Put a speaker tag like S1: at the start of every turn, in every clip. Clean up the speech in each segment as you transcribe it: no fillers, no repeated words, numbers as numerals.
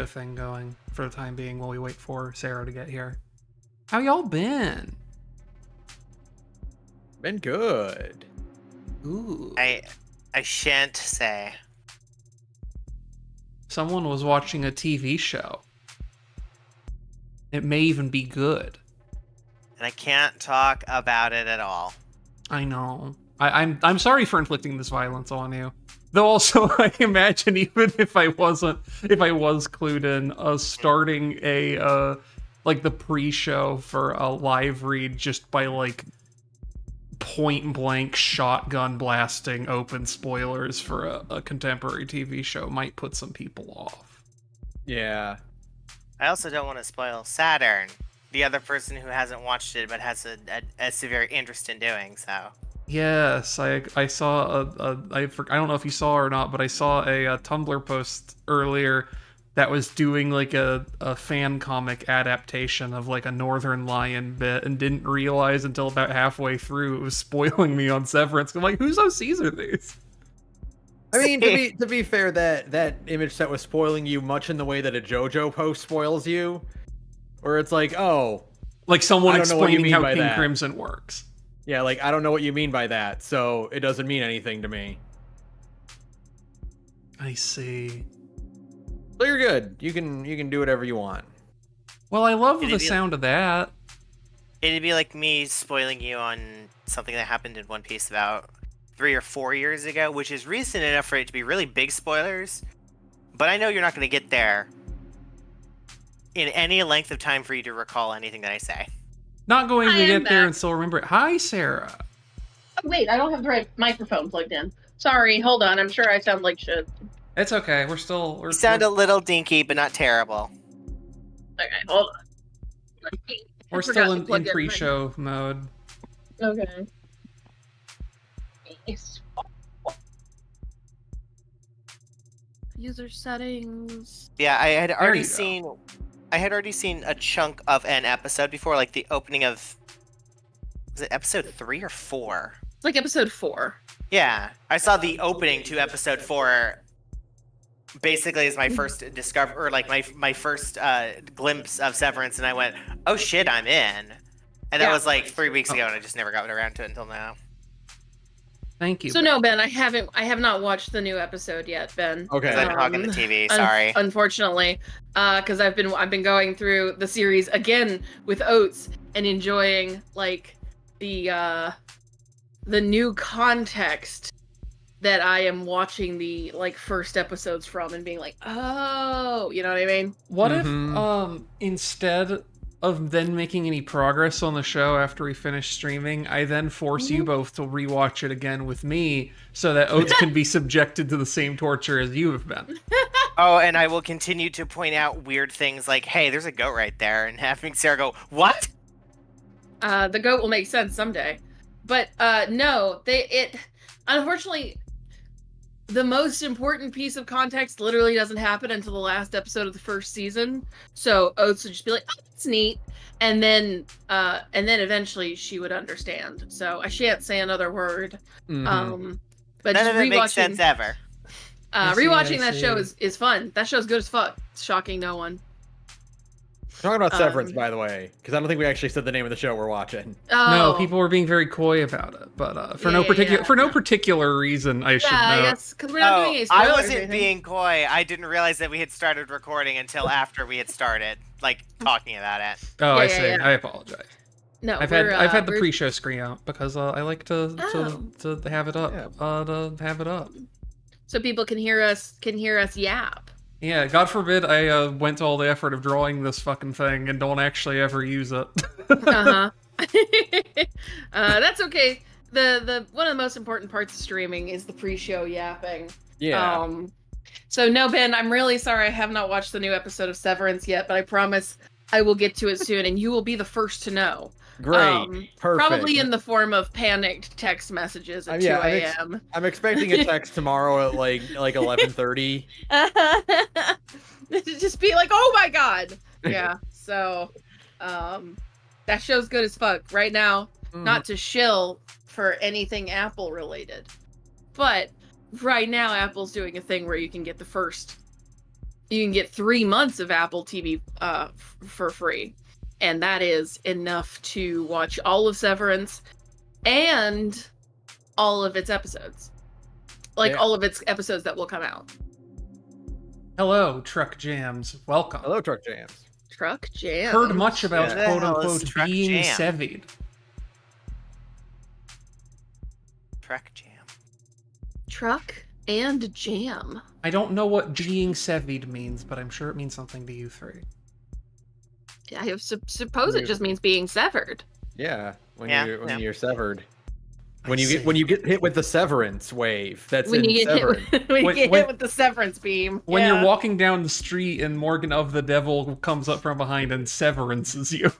S1: thing going for the time being while we wait for Sarah to get here. How y'all been?
S2: Been good.
S1: Ooh.
S3: I shan't say.
S1: Someone was watching a TV show. It may even be good.
S3: And I can't talk about it at all.
S1: I know. I'm sorry for inflicting this violence on you. Though also, I imagine even if I was clued in, starting a like the pre-show for a live read just by like point blank shotgun blasting open spoilers for a contemporary TV show might put some people off.
S2: Yeah.
S3: I also don't want to spoil Saturn, the other person who hasn't watched it but has a severe interest in doing so.
S1: Yes, I saw I don't know if you saw or not, but I saw a Tumblr post earlier that was doing like a fan comic adaptation of like a Northern Lion bit and didn't realize until about halfway through it was spoiling me on Severance. I'm like, whose OCs are these?
S2: I mean, to be fair, that image set was spoiling you much in the way that a JoJo post spoils you, where it's like, oh,
S1: like someone
S2: I don't know what you
S1: explaining
S2: mean
S1: how
S2: by
S1: King
S2: that.
S1: Crimson works.
S2: Yeah, like I don't know what you mean by that, so it doesn't mean anything to me.
S1: I see.
S2: So you're good. You can do whatever you want.
S1: Well, I love the sound of that.
S3: It'd be like me spoiling you on something that happened in One Piece about 3 or 4 years ago, which is recent enough for it to be really big spoilers. But I know you're not going to get there in any length of time for you to recall anything that I say.
S1: Not going to get there and still remember it. Hi, Sarah.
S4: Oh, wait, I don't have the right microphone plugged in. Sorry, hold on. I'm sure I sound like shit.
S1: It's okay. We're
S3: You sound a little dinky, but not terrible.
S4: Okay, hold on.
S1: We're still in pre-show mode.
S4: Okay.
S5: User settings.
S3: Yeah, I had already seen a chunk of an episode before, like the opening of, was it episode 3 or 4?
S5: It's like episode 4.
S3: Yeah, I saw the opening to episode 4. Basically, as my first or like my first glimpse of Severance, and I went, "Oh shit, I'm in!" And that was like 3 weeks ago, and I just never got around to it until now.
S1: Thank you.
S5: So no, Ben, I have not watched the new episode yet, Ben.
S2: Okay.
S3: I've been hogging the TV. Sorry.
S5: Unfortunately, because I've been going through the series again with Oates and enjoying like the new context that I am watching the like first episodes from and being like, oh, you know what I mean?
S1: What if instead of then making any progress on the show after we finish streaming, I then force you both to rewatch it again with me so that Oates can be subjected to the same torture as you have been?
S3: Oh, and I will continue to point out weird things like, hey, there's a goat right there, and having Sarah go, what?
S5: The goat will make sense someday. But no, unfortunately, the most important piece of context literally doesn't happen until the last episode of the first season. So Oates would just be like, "Oh, that's neat," and then eventually she would understand. So I shan't say another word. But
S3: None
S5: just
S3: of it makes sense ever.
S5: Rewatching that show is fun. That show's good as fuck. It's shocking no one.
S2: Talking about Severance, by the way, because I don't think we actually said the name of the show we're watching.
S5: Oh.
S1: No, people were being very coy about it, but for no particular reason, I should know.
S5: I guess because we're not doing any
S3: I
S5: spoilers or
S3: wasn't
S5: anything.
S3: being coy. I didn't realize that we had started recording until after we had started, like, talking about it.
S1: Oh, I see. I apologize.
S5: No,
S1: I've had the pre-show screen out because I like to have it up. To have it up.
S5: So people can hear us yap.
S1: Yeah, God forbid I went to all the effort of drawing this fucking thing and don't actually ever use it.
S5: That's okay. The one of the most important parts of streaming is the pre-show yapping.
S2: Yeah.
S5: So no, Ben, I'm really sorry I have not watched the new episode of Severance yet, but I promise I will get to it soon, and you will be the first to know.
S2: Great. Perfect.
S5: Probably in the form of panicked text messages at 2 a.m.
S2: I'm expecting a text tomorrow at like 11:30.
S5: Just be like, oh my god. Yeah. So that show's good as fuck. Right now, not to shill for anything Apple related. But right now Apple's doing a thing where you can get the first you can get 3 months of Apple TV for free. And that is enough to watch all of Severance and all of its episodes. Like all of its episodes that will come out.
S1: Hello, Truck Jams. Welcome.
S2: Hello, Truck Jams.
S5: Truck Jam.
S1: Heard much about
S3: Yeah.
S1: quote
S3: The hell is
S1: unquote
S3: Truck
S1: being
S3: Jam?
S1: sevied.
S3: Truck Jam.
S5: Truck and Jam.
S1: I don't know what being sevied means, but I'm sure it means something to you three.
S5: I suppose it just means being severed.
S2: Yeah, when
S3: Yeah,
S2: you're severed.
S1: I
S2: When you get hit with the severance wave, that's
S5: When
S2: in
S5: you get
S2: Severance.
S5: hit, when you
S1: When-
S5: get
S1: when-
S5: hit with the severance beam.
S1: When
S5: Yeah.
S1: you're walking down the street and Morgan of the Devil comes up from behind and severances you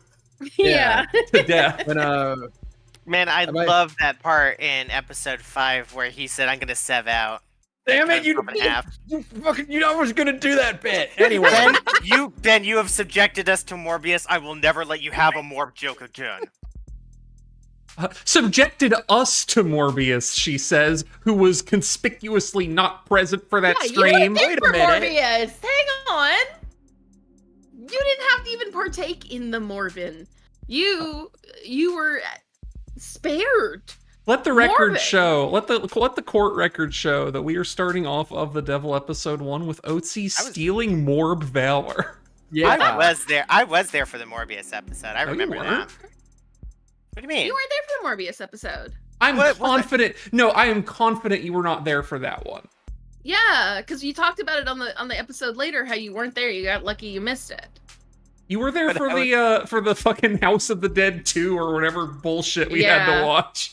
S5: Yeah.
S1: to death.
S2: When
S3: Man, I
S2: Am I-
S3: love that part in episode 5 where he said, "I'm gonna sev out."
S2: damn it,
S3: Cut him in half.
S2: you know I was gonna do that bit anyway.
S3: Ben, you have subjected us to Morbius. I will never let you have a Morb joke again.
S1: Subjected us to Morbius, she says, who was conspicuously not present for that
S5: Yeah,
S1: stream.
S5: You were
S2: Wait a
S5: there for
S2: minute.
S5: Morbius. Hang on. You didn't have to even partake in the Morbin. You were spared.
S1: Let the record
S5: Morbid.
S1: show, let the court record show that we are starting off of the Devil episode 1 with Otzi stealing Morb Valor.
S2: Yeah,
S3: I was there for the Morbius episode. I
S1: No, you
S3: remember that.
S1: weren't.
S3: What do you mean?
S5: You weren't there for the Morbius episode.
S1: I'm
S3: What was that?
S1: confident. No, I am confident you were not there for that one.
S5: Yeah, because you talked about it on the episode later how you weren't there. You got lucky you missed it.
S1: You were there
S3: But
S1: for
S3: I
S1: the fucking House of the Dead 2 or whatever bullshit we had to
S5: Yeah.
S1: watch.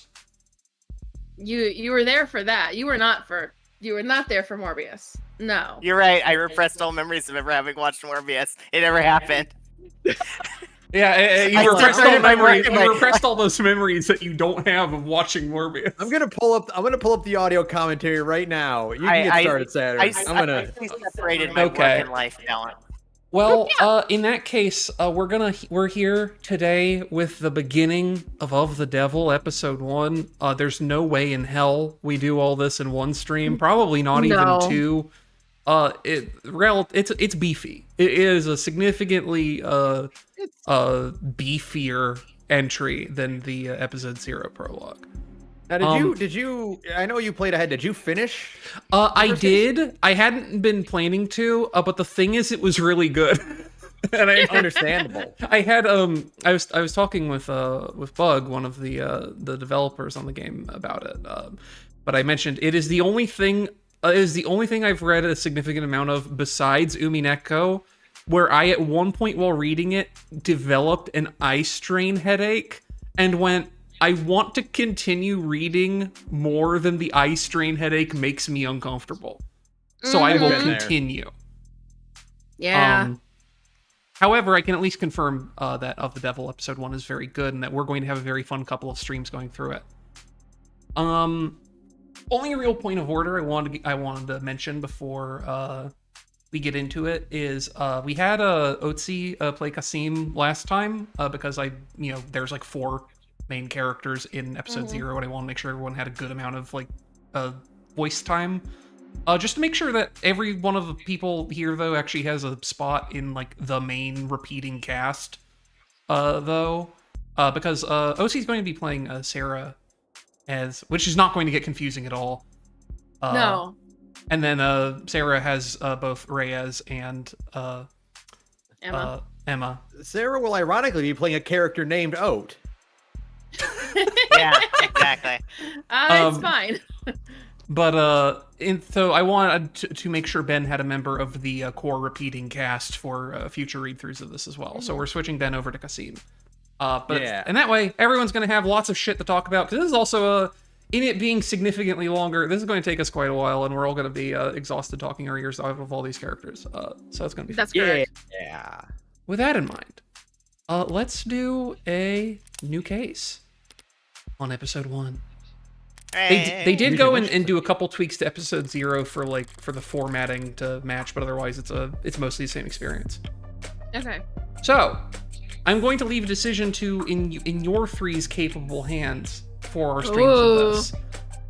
S5: You were there for that. You were not there for Morbius. No.
S3: You're right. I repressed all memories of ever having watched Morbius. It never happened.
S1: Yeah, you
S3: I
S1: repressed all
S3: separated my
S1: memories.
S3: work-
S1: You repressed all those memories that you don't have of watching Morbius.
S2: I'm gonna pull up the audio commentary right now. You can get started, Saturn. I'm gonna.
S3: I separated my
S1: Okay.
S3: work and life balance.
S1: Well, in that case, we're here today with the beginning of the Devil episode 1. There's no way in hell we do all this in one stream. Probably not
S5: No.
S1: even two. It's beefy. It is a significantly beefier entry than the episode 0 prologue.
S2: Now, did you? I know you played ahead. Did you finish?
S1: I did. I hadn't been planning to, but the thing is, it was really good. And
S2: Understandable.
S1: I had I was talking with Bug, one of the developers on the game, about it. But I mentioned it is the only thing I've read a significant amount of besides Umineko, where I at one point while reading it developed an eye strain headache and went, I want to continue reading more than the eye strain headache makes me uncomfortable. So I will
S2: Been there.
S1: continue.
S5: Yeah.
S1: However, I can at least confirm that Of the Devil episode 1 is very good and that we're going to have a very fun couple of streams going through it. Only real point of order I wanted to mention before we get into it is we had Otzi play Kasim last time because there's like 4 main characters in episode 0 and I want to make sure everyone had a good amount of like voice time. Just to make sure that every one of the people here, though, actually has a spot in, like, the main repeating cast, though. Because OC's going to be playing Sarah which is not going to get confusing at all.
S5: No.
S1: And then Sarah has both Reyes and
S5: Emma.
S1: Emma.
S2: Sarah will ironically be playing a character named Oat.
S3: Yeah, exactly.
S5: It's fine.
S1: But so I wanted to make sure Ben had a member of the core repeating cast for future read-throughs of this as well. So we're switching Ben over to Kasim. And that way, everyone's going to have lots of shit to talk about, because this is also in it being significantly longer, this is going to take us quite a while, and we're all going to be exhausted talking our ears out of all these characters. So it's going to be fun.
S5: That's correct.
S2: Yeah.
S1: With that in mind, let's do a new case on episode 1. They did go and do a couple tweaks to episode 0 for the formatting to match, but otherwise it's mostly the same experience.
S5: Okay.
S1: So, I'm going to leave a decision in your three's capable hands for our streams of this.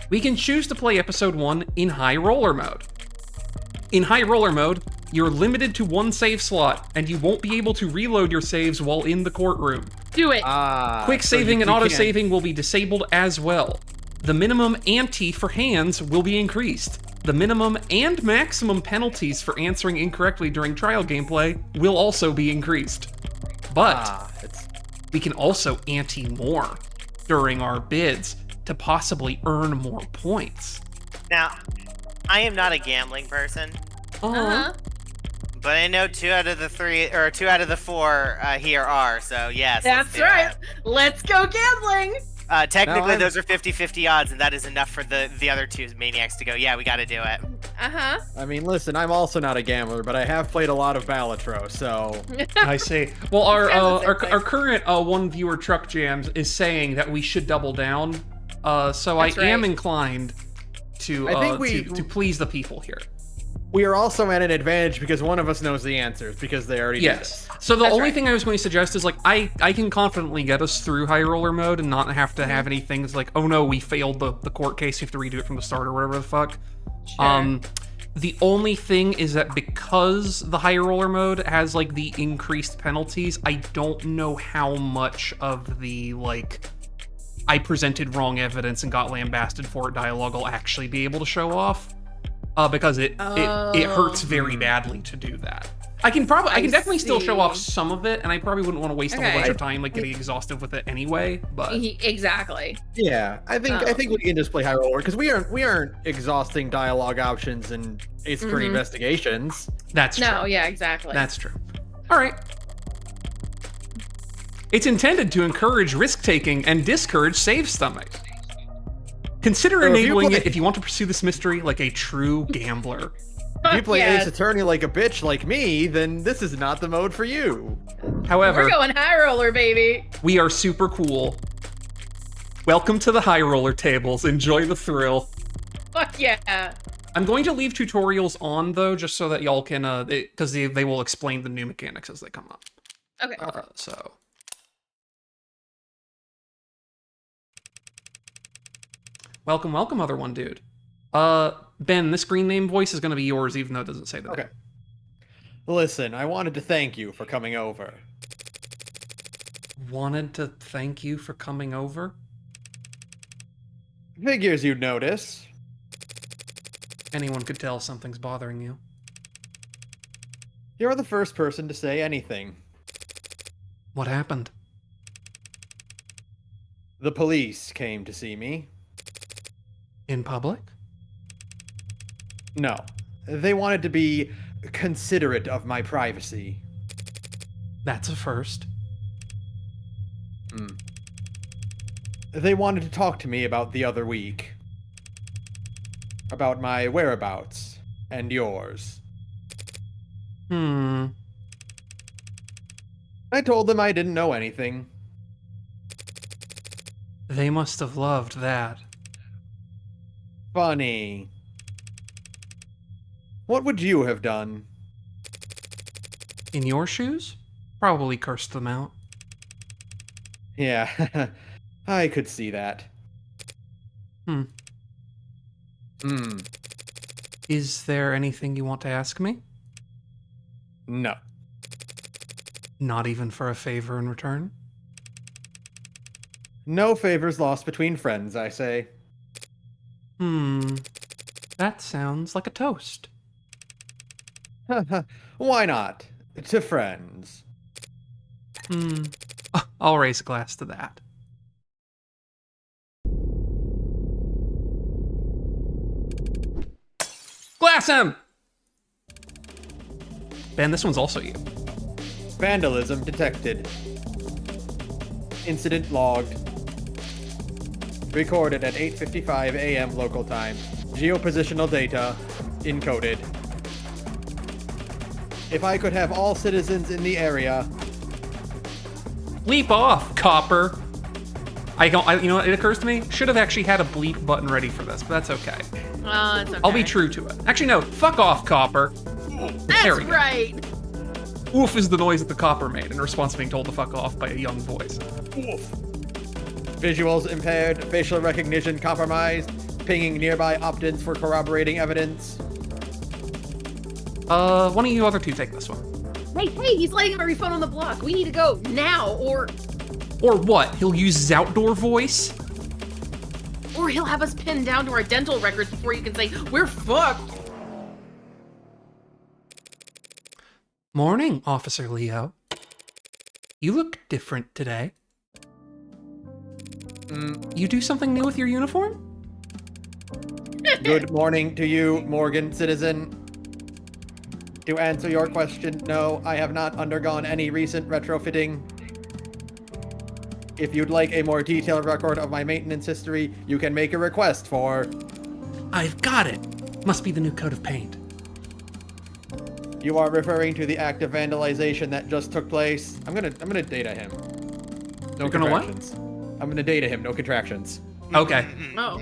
S1: We can choose to play episode 1 in high roller mode. In high roller mode, You're limited to 1 save slot, and you won't be able to reload your saves while in the courtroom.
S5: Do it.
S1: Quick saving and auto-saving will be disabled as well. The minimum ante for hands will be increased. The minimum and maximum penalties for answering incorrectly during trial gameplay will also be increased. But we can also ante more during our bids to possibly earn more points.
S3: Now, I am not a gambling person,
S5: Uh-huh.
S3: but I know 2 out of the 3 or 2 out of the 4 here are. So yes,
S5: That's right. Let's go gambling.
S3: Technically, those are 50-50 odds, and that is enough for the other 2 maniacs to go, yeah, we got to do it.
S5: Uh-huh.
S2: I mean, listen, I'm also not a gambler, but I have played a lot of Balatro, so...
S1: I see. Well, our
S5: Sounds the same
S1: current one viewer Truck Jams is saying that we should double down. So
S5: That's
S1: I am
S5: right.
S1: inclined to
S2: I think
S1: to please the people here.
S2: We are also at an advantage because one of us knows the answers, because they already did
S1: Yes.
S2: this.
S1: So the
S5: That's
S1: only
S5: right.
S1: thing I was going to suggest is like I can confidently get us through high roller mode and not have to have any things like, oh no, we failed the court case, you have to redo it from the start or whatever the fuck.
S5: Sure.
S1: The only thing is that because the high roller mode has like the increased penalties, I don't know how much of the like I presented wrong evidence and got lambasted for it dialogue I'll actually be able to show off. Because it hurts very badly to do that. I can definitely still show off
S5: see.
S1: some of it, and I probably wouldn't want to waste a whole
S5: Okay.
S1: bunch of time like getting exhaustive with it anyway. But
S5: Exactly.
S2: Yeah, I think we can just play high roller because we aren't exhausting dialogue options and Ace Attorney investigations.
S1: that's true.
S5: No, yeah, exactly.
S1: That's true. All right. It's intended to encourage risk-taking and discourage save stomach. Consider
S2: So if you
S1: enabling
S2: play-
S1: it if you want to pursue this mystery like a true gambler.
S2: If you play
S5: yes.
S2: Ace Attorney like a bitch like me, then this is not the mode for you.
S1: However,
S5: We're going high roller, baby.
S1: we are super cool. Welcome to the high roller tables. Enjoy the thrill.
S5: Fuck yeah.
S1: I'm going to leave tutorials on though, just so that y'all can, because they will explain the new mechanics as they come up.
S5: Okay.
S1: So. Welcome, welcome, other one dude. Ben, this green name voice is going to be yours, even though it doesn't say that.
S2: Okay. Listen, I wanted to thank you for coming over.
S1: Wanted to thank you for coming over.
S2: Figures you'd notice.
S1: Anyone could tell something's bothering you.
S2: You're the first person to say anything.
S1: What happened?
S2: The police came to see me.
S1: In public?
S2: No. They wanted to be considerate of my privacy.
S1: That's a first.
S2: They wanted to talk to me about the other week. About my whereabouts. And yours.
S1: Hmm.
S2: I told them I didn't know anything.
S1: They must have loved that.
S2: Funny. What would you have done?
S1: In your shoes? Probably cursed them out.
S2: Yeah, I could see that.
S1: Hmm. Is there anything you want to ask me?
S2: No.
S1: Not even for a favor in return?
S2: No favors lost between friends, I say.
S1: That sounds like a toast.
S2: Why not? To friends.
S1: I'll raise a glass to that. Glass him! Ben, this one's also you.
S2: Vandalism detected. Incident logged. Recorded at 8:55 a.m. local time. Geopositional data encoded. If I could have all citizens in the area.
S1: Bleep off, copper! You know what, it occurs to me, should have actually had a bleep button ready for this, but that's okay.
S5: Oh, it's okay.
S1: I'll be true to it. Actually, no, fuck off, copper. There
S5: That's
S1: we go.
S5: right.
S1: Oof is the noise that the copper made in response to being told to fuck off by a young voice.
S2: Visuals impaired. Facial recognition compromised. Pinging nearby opt-ins for corroborating evidence.
S1: One of you other two take this one.
S5: Hey, he's lighting every phone on the block. We need to go now, or
S1: what? He'll use his outdoor voice?
S5: or he'll have us pinned down to our dental records before you can say, we're fucked.
S1: Morning, Officer Leo. You look different today. You do something new with your uniform?
S2: Good morning to you, Morgan citizen. To answer your question, no, I have not undergone any recent retrofitting. If you'd like a more detailed record of my maintenance history, you can make a request for...
S1: I've got it. Must be the new coat of paint.
S2: You are referring to the act of vandalization that just took place. I'm gonna data him. No
S1: You're gonna what?
S2: contractions. I'm gonna data him, no contractions.
S1: Okay.
S5: Oh.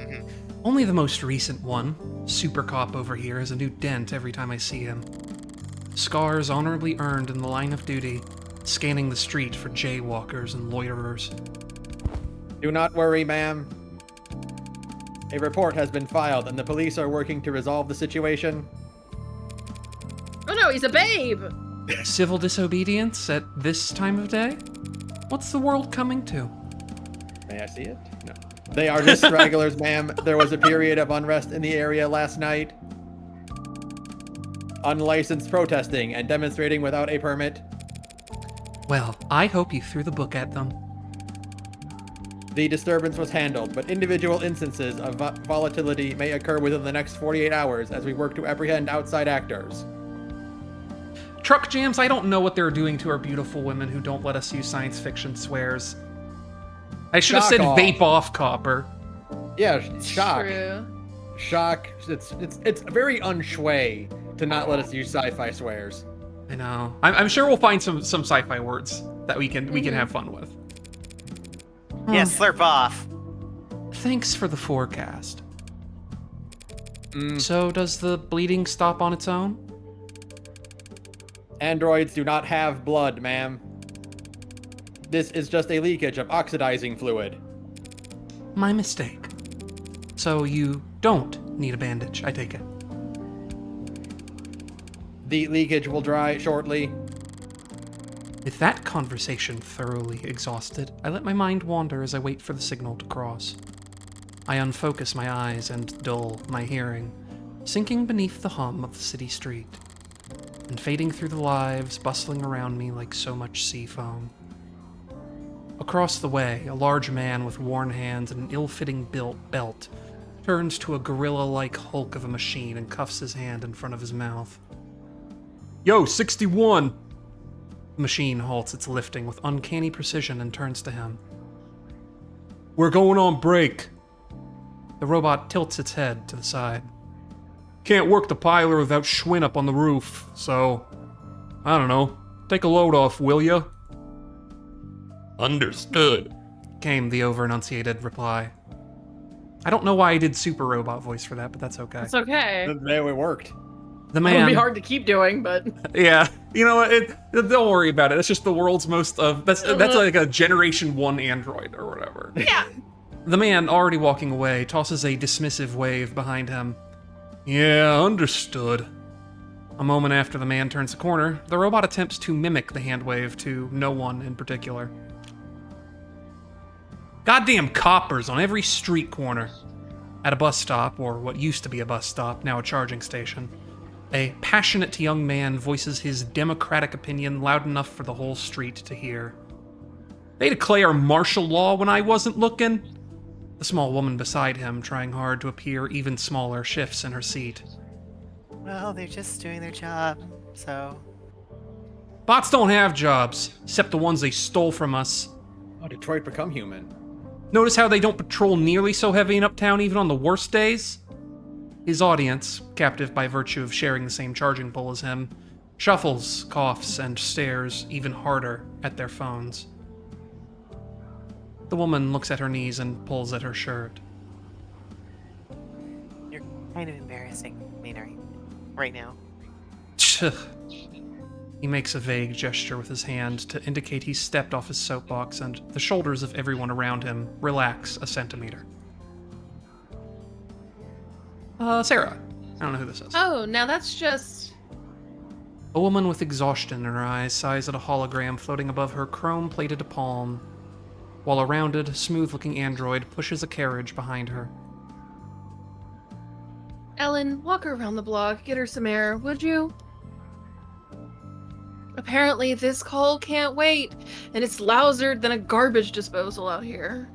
S1: Only the most recent one. Super cop over here has a new dent every time I see him. Scars honorably earned in the line of duty, scanning the street for jaywalkers and loiterers.
S2: Do not worry, ma'am. A report has been filed and the police are working to resolve the situation.
S5: Oh no, he's a babe!
S1: Civil disobedience at this time of day? What's the world coming to?
S2: May I see it? No. They are just stragglers, ma'am. There was a period of unrest in the area last night. Unlicensed protesting and demonstrating without a permit.
S1: Well, I hope you threw the book at them.
S2: The disturbance was handled, but individual instances of volatility may occur within the next 48 hours as we work to apprehend outside actors.
S1: Truck jams, I don't know what they're doing to our beautiful women who don't let us use science fiction swears. I should have
S2: Shock
S1: said
S2: off.
S1: vape off, copper.
S2: Yeah, shock.
S5: True.
S2: Shock. It's very unshui to not let us use sci-fi swears.
S1: I know. I'm sure we'll find some sci-fi words that we can have fun with.
S3: Yeah, slurp off.
S1: Thanks for the forecast. So does the bleeding stop on its own?
S2: Androids do not have blood, ma'am. This is just a leakage of oxidizing fluid.
S1: My mistake. So you don't need a bandage, I take it.
S2: The leakage will dry shortly.
S1: With that conversation thoroughly exhausted, I let my mind wander as I wait for the signal to cross. I unfocus my eyes and dull my hearing, sinking beneath the hum of the city street, and fading through the lives bustling around me like so much sea foam. Across the way, a large man with worn hands and an ill-fitting belt turns to a gorilla-like hulk of a machine and cuffs his hand in front of his mouth. Yo, 61! The machine halts its lifting with uncanny precision and turns to him. We're going on break. The robot tilts its head to the side. Can't work the piler without Schwinn up on the roof, so... I don't know. Take a load off, will ya? Understood, came the over-enunciated reply. I don't know why I did super robot voice for that, but that's okay.
S5: It's okay.
S2: There it worked.
S1: The
S5: It
S1: man...
S5: would be hard to keep doing, but...
S1: Yeah, you know what? Don't worry about it. It's just the world's most that's like a Generation 1 android or whatever.
S5: Yeah.
S1: The man, already walking away, tosses a dismissive wave behind him. Yeah, understood. A moment after the man turns the corner, the robot attempts to mimic the hand wave to no one in particular. Goddamn coppers on every street corner. At a bus stop, or what used to be a bus stop, now a charging station, a passionate young man voices his democratic opinion loud enough for the whole street to hear. They declare martial law when I wasn't looking. The small woman beside him, trying hard to appear even smaller, shifts in her seat.
S3: Well, they're just doing their job, so...
S1: Bots don't have jobs, except the ones they stole from us.
S2: Oh, Detroit become human.
S1: Notice how they don't patrol nearly so heavy in Uptown even on the worst days? His audience, captive by virtue of sharing the same charging pole as him, shuffles, coughs, and stares even harder at their phones. The woman looks at her knees and pulls at her shirt.
S3: You're kind of embarrassing me right now.
S1: Tch. He makes a vague gesture with his hand to indicate he's stepped off his soapbox, and the shoulders of everyone around him relax a centimeter. Sarah. I don't know who this is.
S5: Oh, now that's just...
S1: A woman with exhaustion in her eyes sighs at a hologram floating above her chrome-plated palm, while a rounded, smooth-looking android pushes a carriage behind her.
S5: Ellen, walk her around the block, get her some air, would you? Apparently, this call can't wait, and it's louder than a garbage disposal out here.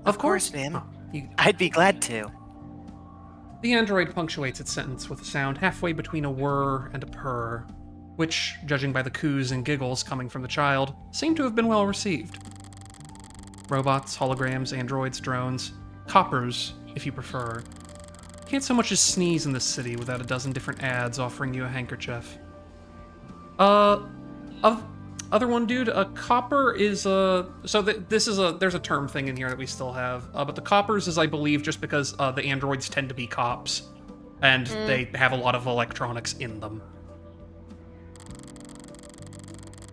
S3: Of course, ma'am.
S1: Oh,
S3: I'd be glad to.
S1: The android punctuates its sentence with a sound halfway between a whir and a purr, which, judging by the coos and giggles coming from the child, seem to have been well received. Robots, holograms, androids, drones, coppers, if you prefer. Can't so much as sneeze in this city without a dozen different ads offering you a handkerchief. Other one, dude, a copper is there's a term thing in here that we still have, but the coppers is, I believe, just because the androids tend to be cops, and they have a lot of electronics in them.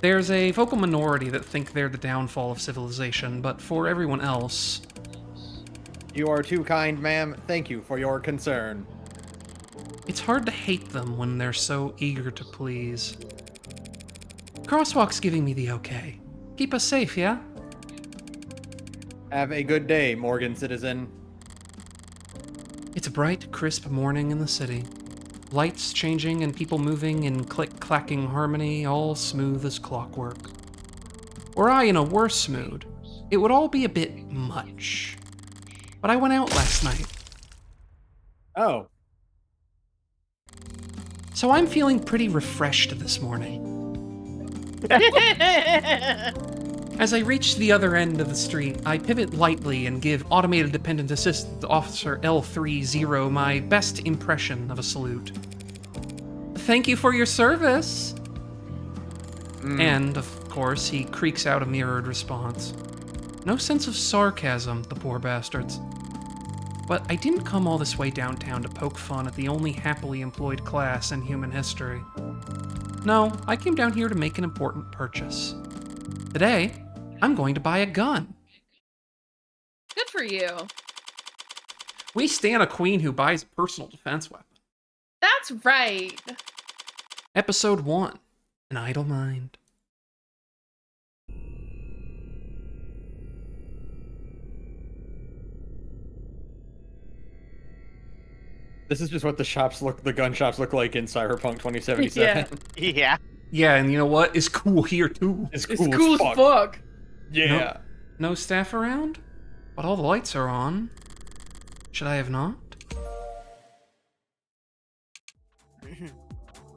S1: There's a vocal minority that think they're the downfall of civilization, but for everyone else...
S2: You are too kind, ma'am. Thank you for your concern.
S1: It's hard to hate them when they're so eager to please. Crosswalk's giving me the okay. Keep us safe, yeah?
S2: Have a good day, Morgan citizen.
S1: It's a bright, crisp morning in the city. Lights changing and people moving in click-clacking harmony, all smooth as clockwork. Were I in a worse mood, it would all be a bit much. But I went out last night,
S2: Oh,
S1: so I'm feeling pretty refreshed this morning. As I reach the other end of the street, I pivot lightly and give Automated Dependent Assistant Officer L30 my best impression of a salute. Thank you for your service! And, of course, he creaks out a mirrored response. No sense of sarcasm, the poor bastards. But I didn't come all this way downtown to poke fun at the only happily employed class in human history. No, I came down here to make an important purchase. Today, I'm going to buy a gun.
S5: Good for you.
S1: We stand a queen who buys a personal defense weapon.
S5: That's right.
S1: Episode 1, An Idle Mind.
S2: this is just what the gun shops look like in Cyberpunk 2077.
S3: Yeah.
S1: Yeah, and you know what? It's cool here, too.
S2: It's
S5: It's cool as fuck.
S2: Yeah.
S1: No staff around? But all the lights are on. Should I have not?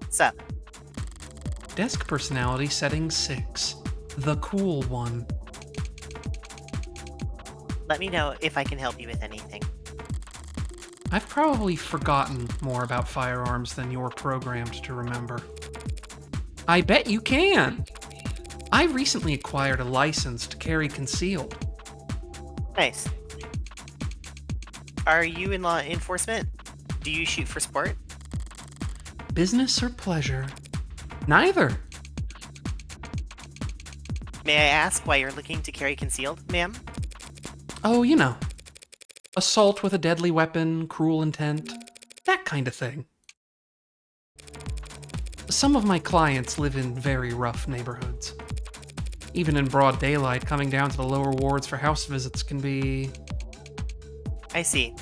S3: So,
S1: Desk personality setting 6. The cool one.
S3: let me know if I can help you with anything.
S1: I've probably forgotten more about firearms than you're programmed to remember. I bet you can! I recently acquired a license to carry concealed.
S3: Nice. Are you in law enforcement? Do you shoot for sport?
S1: Business or pleasure? Neither.
S3: May I ask why you're looking to carry concealed, ma'am?
S1: Oh, you know. Assault with a deadly weapon, cruel intent, that kind of thing. Some of my clients live in very rough neighborhoods. Even in broad daylight, coming down to the lower wards for house visits can be...
S3: I see.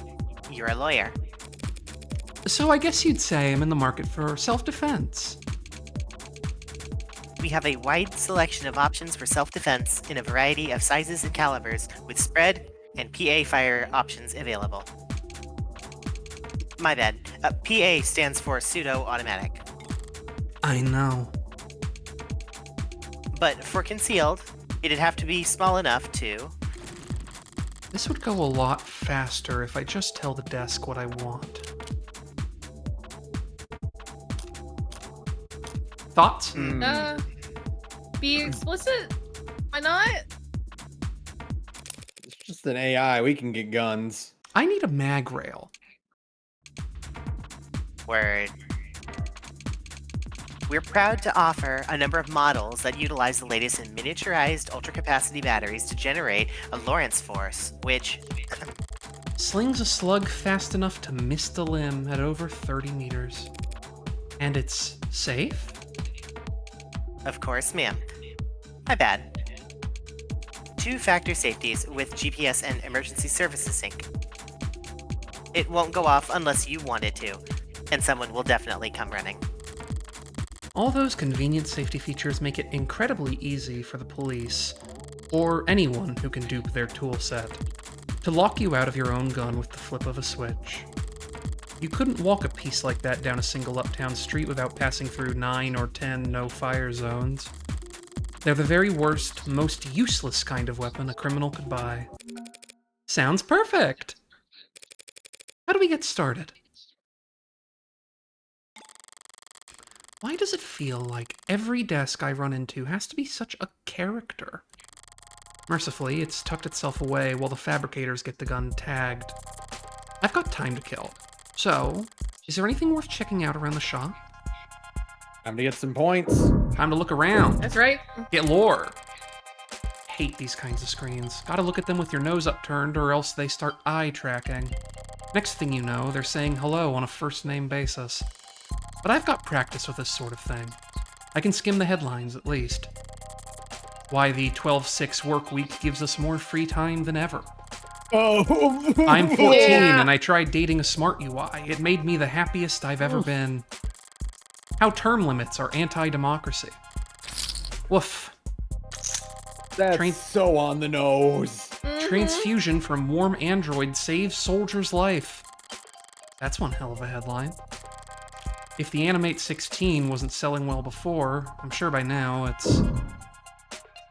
S3: You're a lawyer.
S1: So I guess you'd say I'm in the market for self-defense.
S3: We have a wide selection of options for self-defense in a variety of sizes and calibers, with spread and PA fire options available. My bad. PA stands for pseudo-automatic.
S1: I know.
S3: But for concealed, it'd have to be small enough to...
S1: This would go a lot faster if I just tell the desk what I want. Thoughts?
S5: Be explicit? Why not?
S2: It's just an AI. We can get guns.
S1: I need a mag rail.
S3: Word. We're proud to offer a number of models that utilize the latest in miniaturized ultra-capacity batteries to generate a Lorentz force, which...
S1: Slings a slug fast enough to mist a limb at over 30 meters. And it's safe?
S3: Of course, ma'am. My bad. 2-factor safeties with GPS and emergency services sync. It won't go off unless you want it to, and someone will definitely come running.
S1: All those convenient safety features make it incredibly easy for the police, or anyone who can dupe their tool set, to lock you out of your own gun with the flip of a switch. You couldn't walk a piece like that down a single uptown street without passing through 9 or 10 no-fire zones. They're the very worst, most useless kind of weapon a criminal could buy. Sounds perfect! How do we get started? Why does it feel like every desk I run into has to be such a character? Mercifully, it's tucked itself away while the fabricators get the gun tagged. I've got time to kill. So, is there anything worth checking out around the shop?
S2: Time to get some points.
S1: Time to look around.
S5: That's right.
S1: Get lore. Hate these kinds of screens. Gotta look at them with your nose upturned or else they start eye tracking. Next thing you know, they're saying hello on a first name basis. But I've got practice with this sort of thing. I can skim the headlines at least. Why the 12/6 work week gives us more free time than ever.
S2: Oh,
S1: I'm 14
S5: Yeah.
S1: and I tried dating a smart UI. It made me the happiest I've ever been. How term limits are anti-democracy. Woof.
S2: That's
S1: Train-
S2: so on the nose.
S1: Transfusion from warm android saves soldier's life. That's one hell of a headline. If the Animate 16 wasn't selling well before, I'm sure by now it's...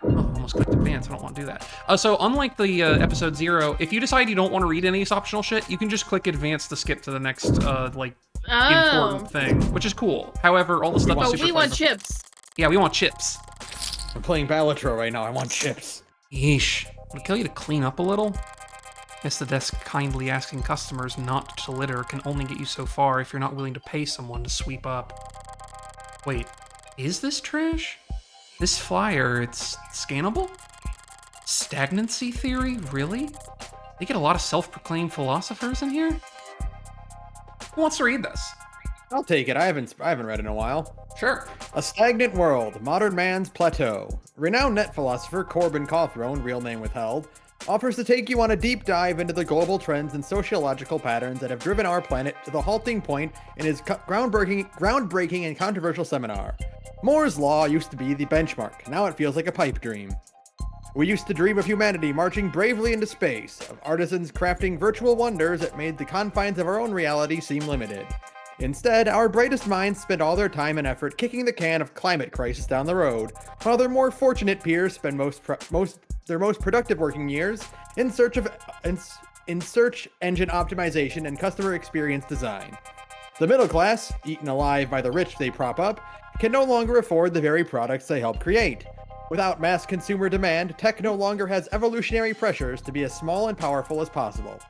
S1: Oh, almost clicked advance. I don't want to do that. So unlike the episode 0, if you decide you don't want to read any of this optional shit, you can just click advance to skip to the next important thing, which is cool. However, all the stuff is
S5: Oh,
S1: super
S5: we want
S1: flavorful.
S5: chips.
S1: Yeah, we want chips.
S2: I'm playing Balatro right now. I want chips.
S1: Yeesh. Would it kill you to clean up a little? Guess the desk kindly asking customers not to litter can only get you so far if you're not willing to pay someone to sweep up. Wait, is this trash? This flyer, it's scannable? Stagnancy theory? Really? They get a lot of self-proclaimed philosophers in here? Who wants to read this?
S2: I'll take it. I haven't read in a while.
S1: Sure.
S2: A Stagnant World, Modern Man's Plateau. Renowned net philosopher Corbin Cawthron, real name withheld, offers to take you on a deep dive into the global trends and sociological patterns that have driven our planet to the halting point in his groundbreaking and controversial seminar. Moore's Law used to be the benchmark. Now it feels like a pipe dream. We used to dream of humanity marching bravely into space, of artisans crafting virtual wonders that made the confines of our own reality seem limited. Instead, our brightest minds spend all their time and effort kicking the can of climate crisis down the road, while their more fortunate peers spend their most productive working years in search engine optimization and customer experience design. The middle class, eaten alive by the rich they prop up, can no longer afford the very products they help create. Without mass consumer demand, tech no longer has evolutionary pressures to be as small and powerful as possible.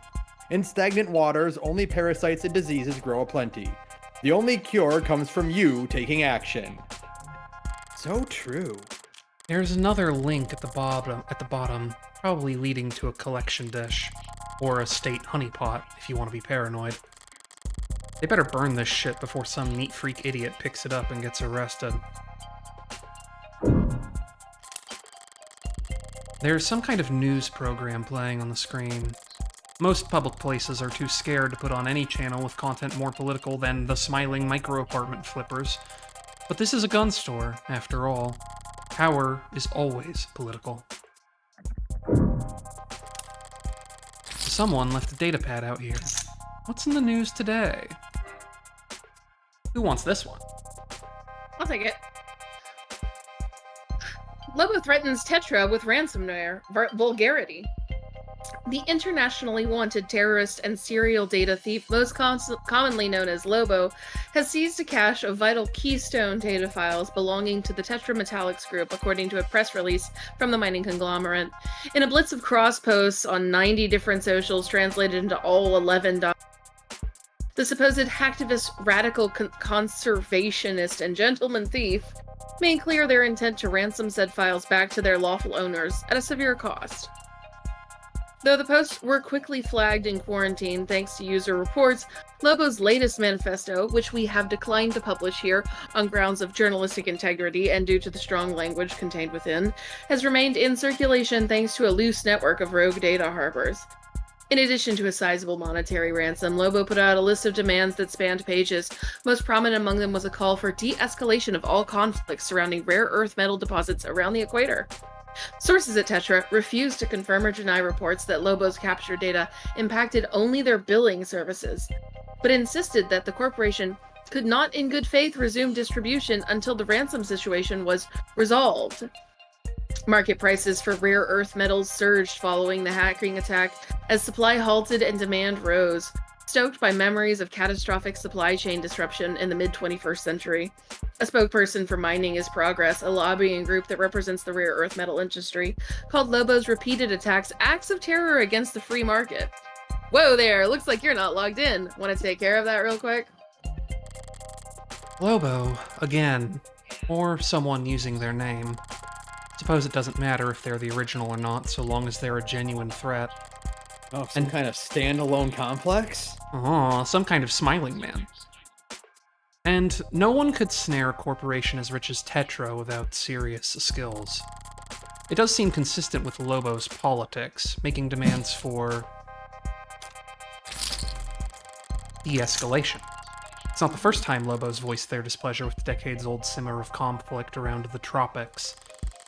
S2: In stagnant waters, only parasites and diseases grow aplenty. The only cure comes from you taking action. So true.
S1: There's another link at the bottom, probably leading to a collection dish. Or a state honeypot, if you want to be paranoid. They better burn this shit before some neat freak idiot picks it up and gets arrested. There's some kind of news program playing on the screen. Most public places are too scared to put on any channel with content more political than the smiling micro-apartment flippers. But this is a gun store, after all. Power is always political. Someone left a datapad out here. What's in the news today? Who wants this one?
S5: I'll take it. Lobo threatens Tetra with ransomware vulgarity. The internationally wanted terrorist and serial data thief, most commonly known as Lobo, has seized a cache of vital Keystone data files belonging to the Tetra Metallics Group, according to a press release from the mining conglomerate. In a blitz of cross posts on 90 different socials translated into all 11 the supposed hacktivist, radical conservationist, and gentleman thief made clear their intent to ransom said files back to their lawful owners at a severe cost. Though the posts were quickly flagged in quarantine thanks to user reports, Lobo's latest manifesto, which we have declined to publish here on grounds of journalistic integrity and due to the strong language contained within, has remained in circulation thanks to a loose network of rogue data harbors. In addition to a sizable monetary ransom, Lobo put out a list of demands that spanned pages. Most prominent among them was a call for de-escalation of all conflicts surrounding rare earth metal deposits around the equator. Sources at Tetra refused to confirm or deny reports that Lobo's capture data impacted only their billing services, but insisted that the corporation could not in good faith resume distribution until the ransom situation was resolved. Market prices for rare earth metals surged following the hacking attack as supply halted and demand rose, stoked by memories of catastrophic supply chain disruption in the mid-21st century. A spokesperson for Mining is Progress, a lobbying group that represents the rare earth metal industry, called Lobo's repeated attacks acts of terror against the free market. Whoa there, looks like you're not logged in. Want to take care of that real quick?
S1: Lobo, again, or someone using their name. Suppose it doesn't matter if they're the original or not, so long as they're a genuine threat.
S2: Oh, some kind of standalone complex?
S1: Oh, some kind of smiling man. And no one could snare a corporation as rich as Tetra without serious skills. It does seem consistent with Lobo's politics, making demands for de-escalation. It's not the first time Lobo's voiced their displeasure with the decades-old simmer of conflict around the tropics.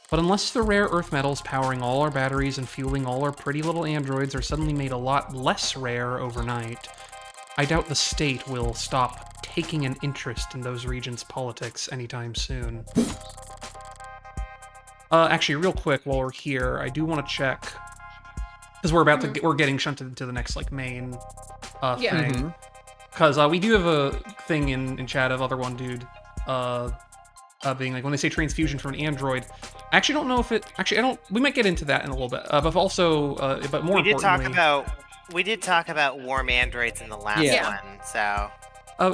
S1: But unless the rare earth metals powering all our batteries and fueling all our pretty little androids are suddenly made a lot less rare overnight, I doubt the state will stop taking an interest in those regions' politics anytime soon. Actually, real quick, while we're here, I do want to check, because we're getting shunted into the next like main thing. Because we do have a thing in chat of other one dude being like, when they say transfusion from an android, I actually don't know if it actually. I don't. We might get into that in a little bit. But also, but more importantly,
S3: we did talk about warm androids in the last one. So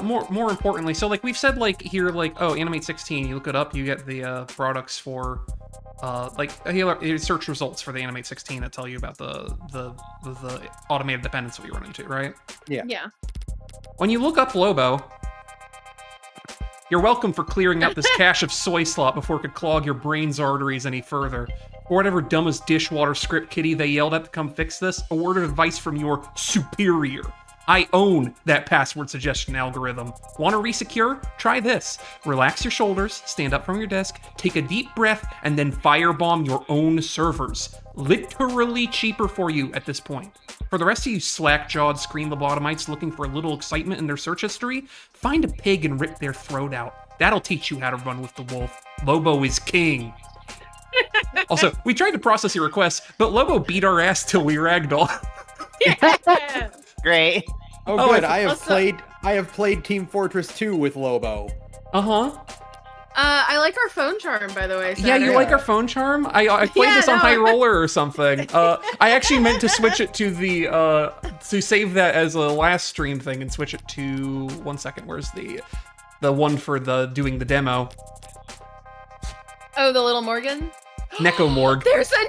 S1: more importantly, so like we've said, like here, like Animate 16. You look it up, you get the products for search results for the Animate 16 that tell you about the automated dependence that we run into, right?
S5: Yeah.
S1: When you look up Lobo, you're welcome for clearing out this cache of soy slop before it could clog your brain's arteries any further. Or whatever dumbest dishwater script kiddie they yelled at to come fix this, a word of advice from your superior. I own that password suggestion algorithm. Want to resecure? Try this. Relax your shoulders, stand up from your desk, take a deep breath, and then firebomb your own servers. Literally cheaper for you at this point. For the rest of you slack-jawed screen lobotomites looking for a little excitement in their search history, find a pig and rip their throat out. That'll teach you how to run with the wolf. Lobo is king. Also, we tried to process your requests, but Lobo beat our ass till we ragdoll.
S5: Yeah.
S3: great.
S2: Oh, good. I have played Team Fortress 2 with Lobo.
S5: I like our phone charm, by the way.
S1: Yeah, you like our phone charm? I played this on High Roller or something. I actually meant to switch it to the to save that as a last stream thing and switch it to 1 second. Where's the one for the doing the demo?
S5: Oh, the little Morgan?
S1: Necomorg.
S5: There's a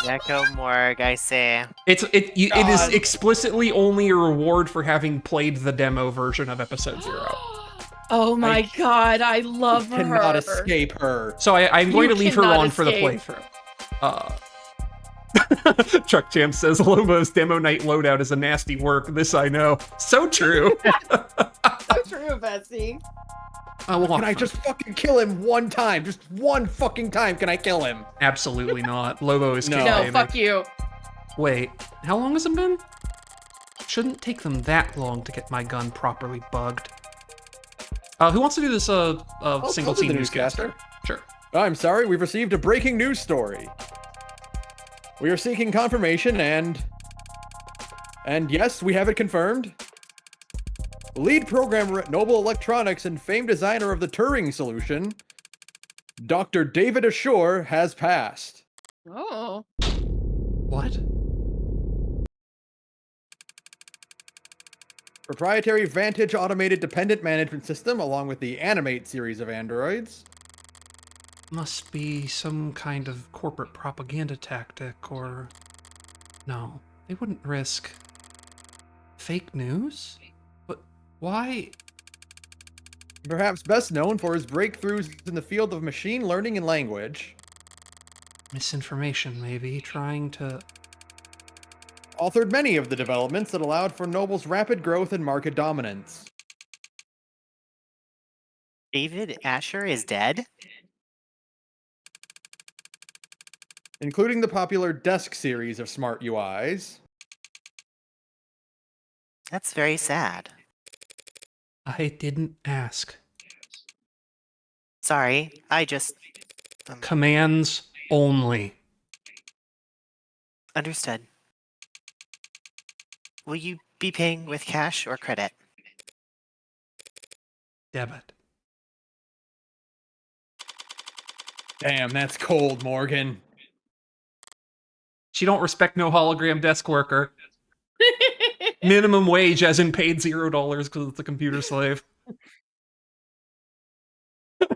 S3: Necomorg, I say.
S1: It is explicitly only a reward for having played the demo version of episode 0.
S5: Oh my god, I love her.
S2: Cannot escape her.
S1: So I'm going to leave her
S5: cannot
S1: on for the playthrough. Truck Champ says Lobo's demo night loadout is a nasty work. This I know. So true.
S5: So true, Betsy.
S2: Can I just fucking kill him one time? Just one fucking time, can I kill him?
S1: Absolutely not. Lobo is king,
S5: No,
S1: baby.
S5: fuck you.
S1: Wait, how long has it been? Shouldn't take them that long to get my gun properly bugged. Who wants to do this single team newscaster? Sure.
S2: I'm sorry, we've received a breaking news story. We are seeking confirmation and yes, we have it confirmed. Lead programmer at Noble Electronics and famed designer of the Turing solution, Dr. David Ashore, has passed.
S5: Oh.
S1: What?
S2: Proprietary Vantage automated dependent management system along with the Animate series of androids.
S1: Must be some kind of corporate propaganda tactic, or... No. They wouldn't risk fake news? But why?
S2: Perhaps best known for his breakthroughs in the field of machine learning and language.
S1: Misinformation, maybe. Trying to...
S2: Authored many of the developments that allowed for Noble's rapid growth and market dominance.
S3: David Asher is dead?
S2: Including the popular Desk series of smart UIs.
S3: That's very sad.
S1: I didn't ask.
S3: Sorry, I just...
S1: Commands only.
S3: Understood. Will you be paying with cash or credit?
S1: Debit.
S2: Damn, that's cold, Morgan.
S1: She don't respect no hologram desk worker. Minimum wage as in paid $0 because it's a computer slave.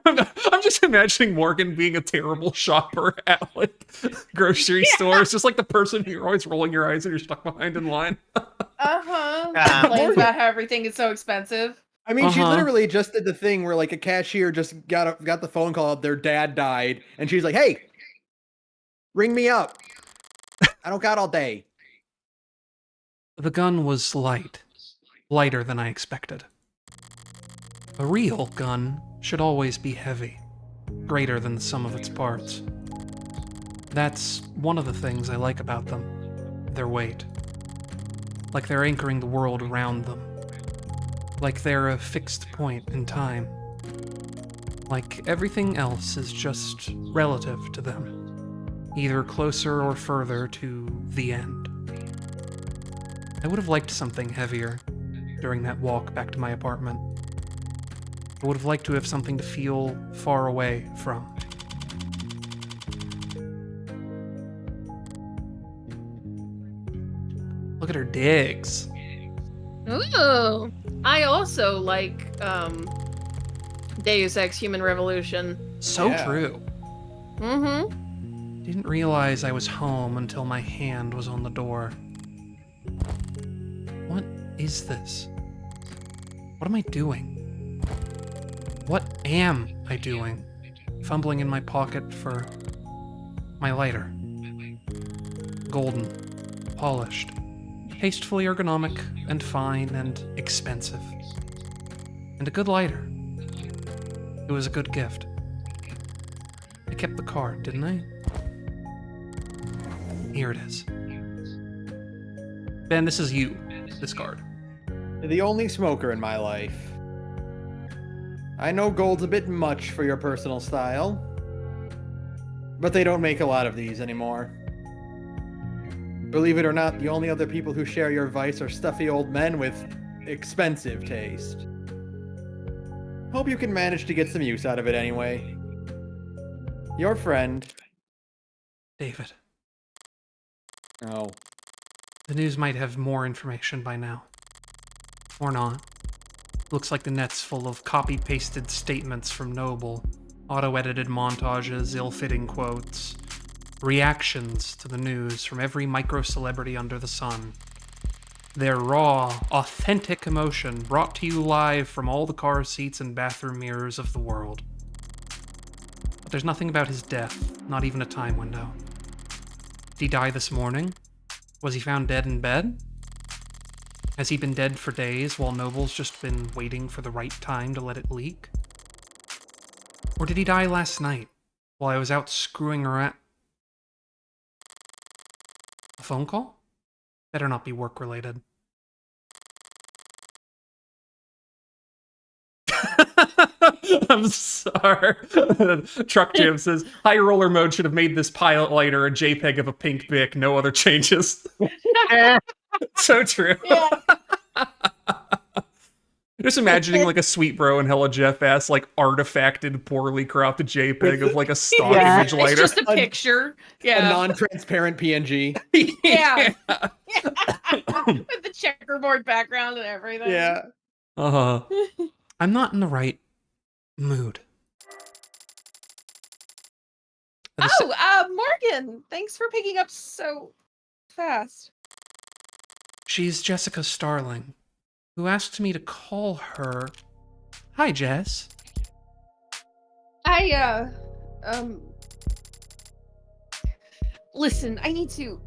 S1: I'm just imagining Morgan being a terrible shopper at like grocery stores, just like the person who you're always rolling your eyes and you're stuck behind in line.
S5: Complains about how everything is so expensive.
S2: I mean, she
S1: Uh-huh.
S2: literally just did the thing where like a cashier just got the phone call, their dad died, and she's like, "Hey, ring me up. I don't got all day."
S1: The gun was light. Lighter than I expected. A real gun should always be heavy. Greater than the sum of its parts. That's one of the things I like about them. Their weight. Like they're anchoring the world around them. Like they're a fixed point in time. Like everything else is just relative to them. Either closer or further to the end. I would have liked something heavier during that walk back to my apartment. I would have liked to have something to feel far away from. Look at her digs.
S5: Ooh. I also like Deus Ex Human Revolution.
S1: So
S2: Yeah.
S1: true.
S5: Mm-hmm.
S1: Didn't realize I was home until my hand was on the door. What is this? What am I doing? What am I doing? Fumbling in my pocket for my lighter. Golden, polished, tastefully ergonomic and fine and expensive. And a good lighter. It was a good gift. I kept the card, didn't I? Here it is. Ben, this is you. This card.
S2: The only smoker in my life. I know gold's a bit much for your personal style, but they don't make a lot of these anymore. Believe it or not, the only other people who share your vice are stuffy old men with expensive taste. Hope you can manage to get some use out of it anyway. Your friend.
S1: David.
S2: Oh.
S1: The news might have more information by now. Or not. Looks like the net's full of copy-pasted statements from Noble, auto-edited montages, ill-fitting quotes, reactions to the news from every micro-celebrity under the sun. Their raw, authentic emotion brought to you live from all the car seats and bathroom mirrors of the world. But there's nothing about his death, not even a time window. Did he die this morning? Was he found dead in bed? Has he been dead for days while Noble's just been waiting for the right time to let it leak? Or did he die last night while I was out screwing around? A phone call? Better not be work-related. I'm sorry. Truck Jim says, high roller mode should have made this pilot lighter a JPEG of a pink Bic, no other changes. So true.
S4: Yeah.
S1: Just imagining like a Sweet Bro and Hella Jeff ass like artifacted, poorly cropped JPEG of like a stock
S3: Yeah.
S1: image lighter.
S5: It's just a picture.
S2: A
S5: Yeah.
S2: non-transparent PNG.
S5: Yeah. With the checkerboard background and everything.
S2: Yeah.
S1: Uh-huh. I'm not in the right mood.
S5: Oh, Morgan, thanks for picking up so fast.
S1: She's Jessica Starling, who asked me to call her. Hi, Jess.
S5: Listen, I need to...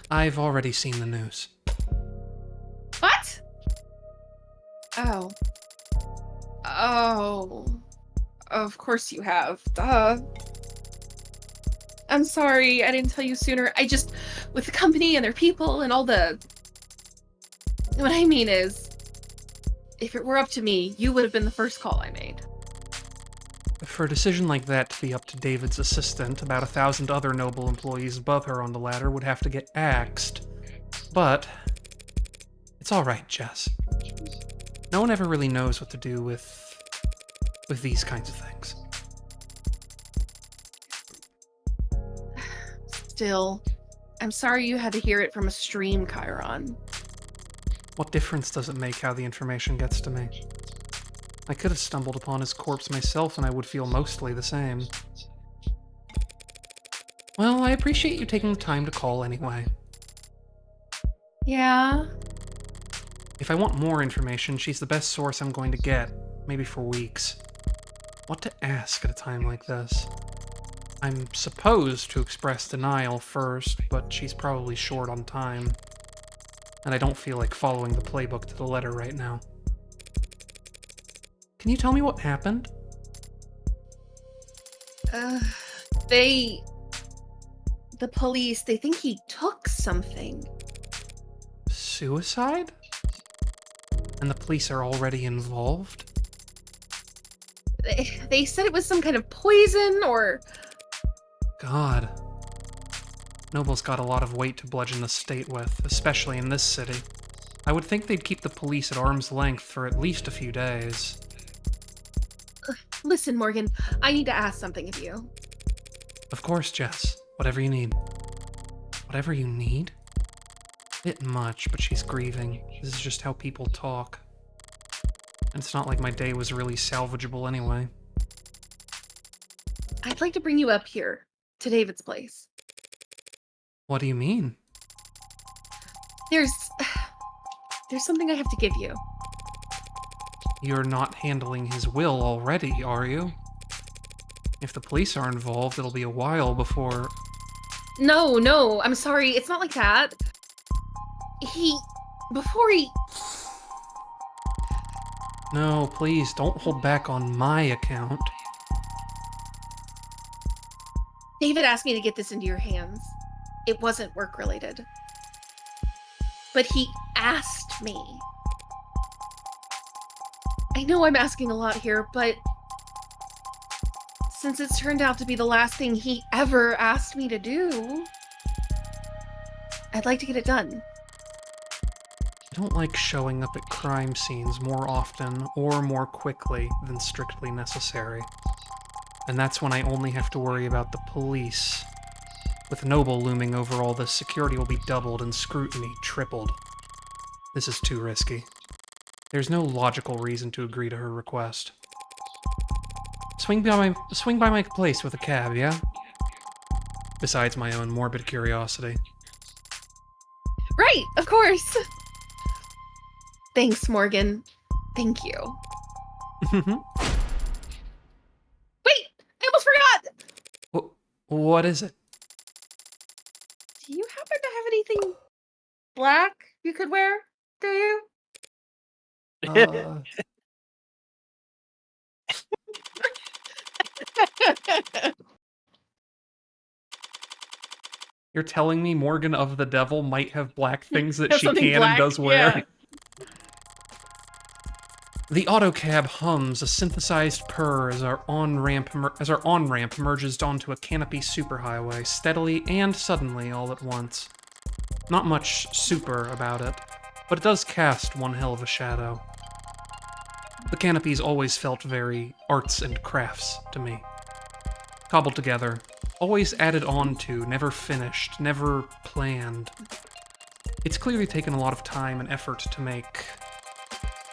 S1: I've already seen the news.
S5: What? Oh. Oh. Of course you have. Duh. I'm sorry, I didn't tell you sooner. With the company and their people and all the... What I mean is, if it were up to me, you would have been the first call I made.
S1: For a decision like that to be up to David's assistant, about 1,000 other noble employees above her on the ladder would have to get axed. But it's all right, Jess. No one ever really knows what to do with these kinds of things.
S5: Still, I'm sorry you had to hear it from a stream, Chiron.
S1: What difference does it make how the information gets to me? I could have stumbled upon his corpse myself and I would feel mostly the same. Well, I appreciate you taking the time to call anyway.
S5: Yeah?
S1: If I want more information, she's the best source I'm going to get, maybe for weeks. What to ask at a time like this? I'm supposed to express denial first, but she's probably short on time. And I don't feel like following the playbook to the letter right now. Can you tell me what happened?
S5: The police, they think he took something.
S1: Suicide? And the police are already involved?
S5: They said it was some kind of poison or...
S1: God. Noble's got a lot of weight to bludgeon the state with, especially in this city. I would think they'd keep the police at arm's length for at least a few days.
S5: Listen, Morgan, I need to ask something of you.
S1: Of course, Jess. Whatever you need. Whatever you need? Bit much, but she's grieving. This is just how people talk. And it's not like my day was really salvageable anyway.
S5: I'd like to bring you up here, to David's place.
S1: What do you mean?
S5: There's something I have to give you.
S1: You're not handling his will already, are you? If the police are involved, it'll be a while before...
S5: No, I'm sorry, it's not like that. Before he...
S1: No, please, don't hold back on my account.
S5: David asked me to get this into your hands. It wasn't work-related. But he asked me. I know I'm asking a lot here, but since it's turned out to be the last thing he ever asked me to do, I'd like to get it done.
S1: I don't like showing up at crime scenes more often or more quickly than strictly necessary. And that's when I only have to worry about the police. With Noble looming over all this, security will be doubled and scrutiny tripled. This is too risky. There's no logical reason to agree to her request. Swing by my place with a cab, yeah? Besides my own morbid curiosity.
S5: Right, of course. Thanks, Morgan. Thank you. Wait, I almost forgot!
S1: What is it?
S5: Do you happen to have anything black you could wear? Do you?
S1: You're telling me Morgan of the Devil might have black things that
S5: Have
S1: she
S5: something
S1: can
S5: black?
S1: and does wear?
S5: Yeah.
S1: The autocab hums a synthesized purr as our on-ramp merges onto a canopy superhighway, steadily and suddenly all at once. Not much super about it, but it does cast one hell of a shadow. The canopy's always felt very arts and crafts to me. Cobbled together, always added on to, never finished, never planned. It's clearly taken a lot of time and effort to make,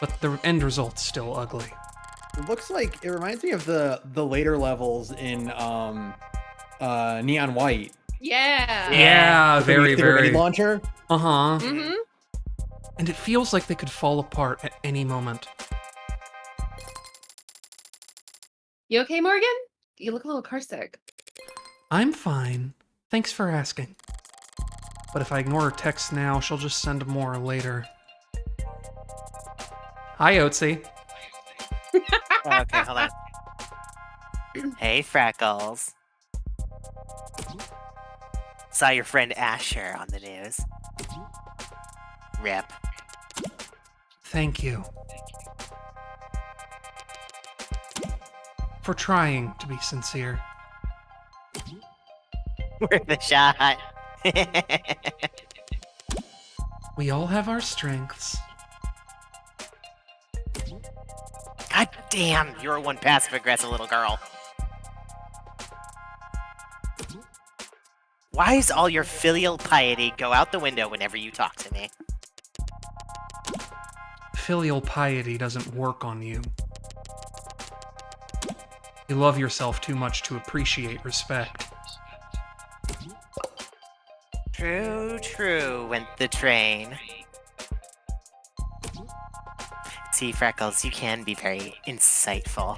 S1: but the end result's still ugly.
S2: It looks like it reminds me of the later levels in Neon White.
S5: Yeah.
S1: Yeah,
S2: With the
S1: very,
S2: nuclear
S1: very.
S2: mini launcher.
S1: Uh-huh.
S5: Mm-hmm.
S1: and it feels like they could fall apart at any moment.
S5: You okay, Morgan? You look a little car sick.
S1: I'm fine. Thanks for asking. But if I ignore her texts now, she'll just send more later. Hi, Otzi.
S3: Okay, hold on. Hey, Freckles. Saw your friend Asher on the news. Rip.
S1: Thank you. For trying to be sincere.
S3: Worth the shot.
S1: We all have our strengths.
S3: God damn, you're one passive-aggressive little girl. Why does all your filial piety go out the window whenever you talk to me?
S1: Filial piety doesn't work on you. You love yourself too much to appreciate respect.
S3: True, true, went the train. See, Freckles, you can be very insightful.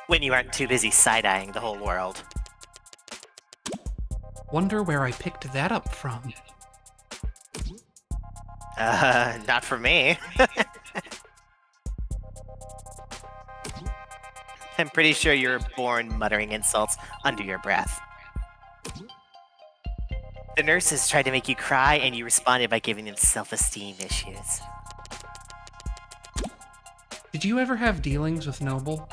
S3: When you aren't too busy side-eyeing the whole world.
S1: Wonder where I picked that up from.
S3: Not for me. I'm pretty sure you were born muttering insults under your breath. The nurses tried to make you cry, and you responded by giving them self-esteem issues.
S1: Did you ever have dealings with Noble?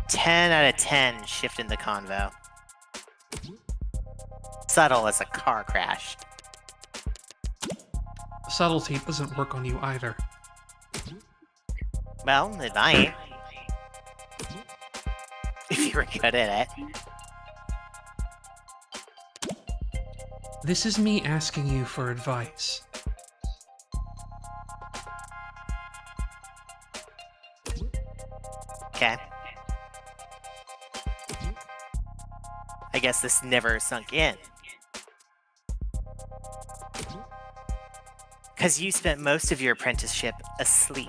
S3: 10 out of 10 shift in the convo. Subtle as a car crash.
S1: Subtlety doesn't work on you either.
S3: Well, it might. If you were good at it.
S1: This is me asking you for advice.
S3: Okay. I guess this never sunk in. Because you spent most of your apprenticeship asleep.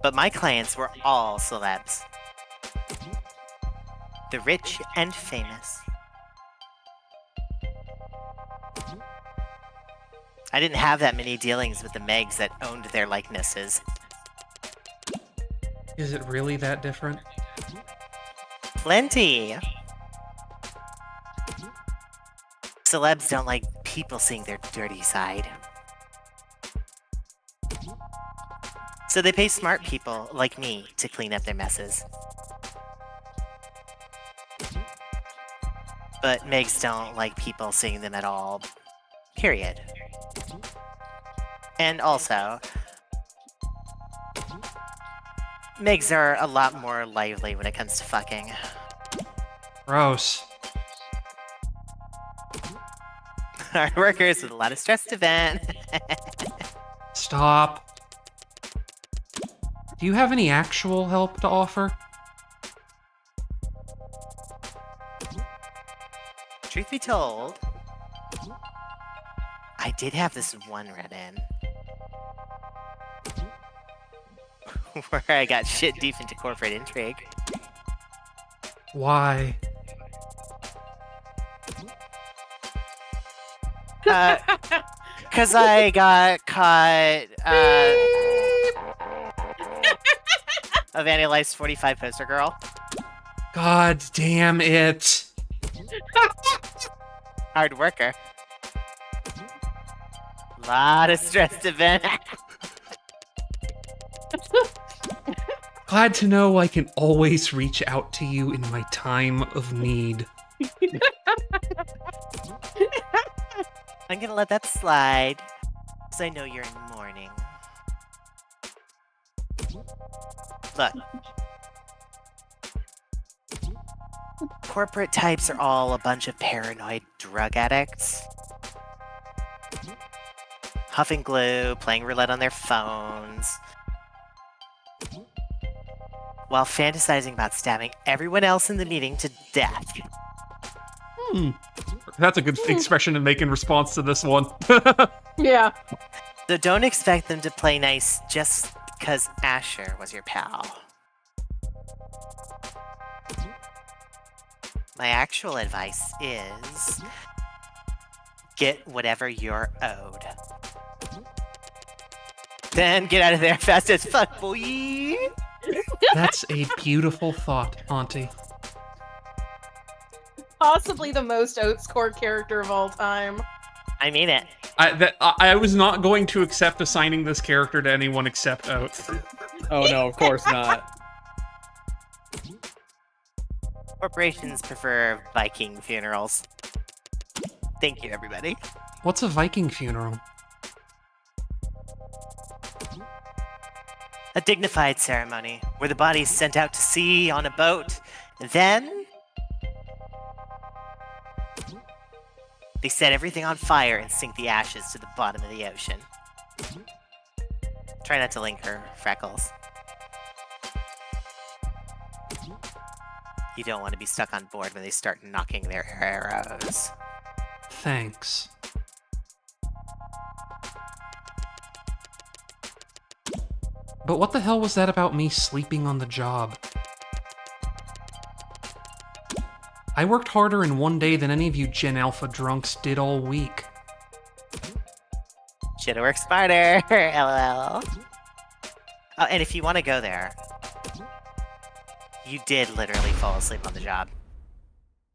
S3: But my clients were all celebs. The rich and famous. I didn't have that many dealings with the Megs that owned their likenesses.
S1: Is it really that different?
S3: Plenty! Celebs don't like people seeing their dirty side. So they pay smart people like me to clean up their messes. But Megs don't like people seeing them at all. Period. And also, Megs are a lot more lively when it comes to fucking.
S1: Gross.
S3: Hard workers with a lot of stress to vent.
S1: Stop. Do you have any actual help to offer?
S3: Truth be told, I did have this one run-in. Where I got shit deep into corporate intrigue.
S1: Why?
S3: Cause I got caught, of Annie-Life's 45 poster girl.
S1: God damn it.
S3: Hard worker. Lot of stress to vent.
S1: Glad to know I can always reach out to you in my time of need.
S3: I'm gonna let that slide, because I know you're in mourning. Look. Corporate types are all a bunch of paranoid drug addicts. Huffing glue, playing roulette on their phones. while fantasizing about stabbing everyone else in the meeting to death.
S1: That's a good expression to make in response to this one.
S5: Yeah.
S3: So don't expect them to play nice just because Asher was your pal. My actual advice is get whatever you're owed. Then get out of there fast as fuck, boy!
S1: That's a beautiful thought, Auntie.
S5: Possibly the most Oats core character of all time.
S3: I mean it.
S1: I was not going to accept assigning this character to anyone except Oath.
S2: Oh no, of course not.
S3: Corporations prefer Viking funerals. Thank you, everybody.
S1: What's a Viking funeral?
S3: A dignified ceremony where the body's sent out to sea on a boat. Then they set everything on fire and sink the ashes to the bottom of the ocean. Try not to linger, Freckles. You don't want to be stuck on board when they start knocking their arrows.
S1: Thanks. But what the hell was that about me sleeping on the job? I worked harder in one day than any of you Gen Alpha drunks did all week.
S3: Should've worked smarter, lol. Oh, and if you want to go there, you did literally fall asleep on the job.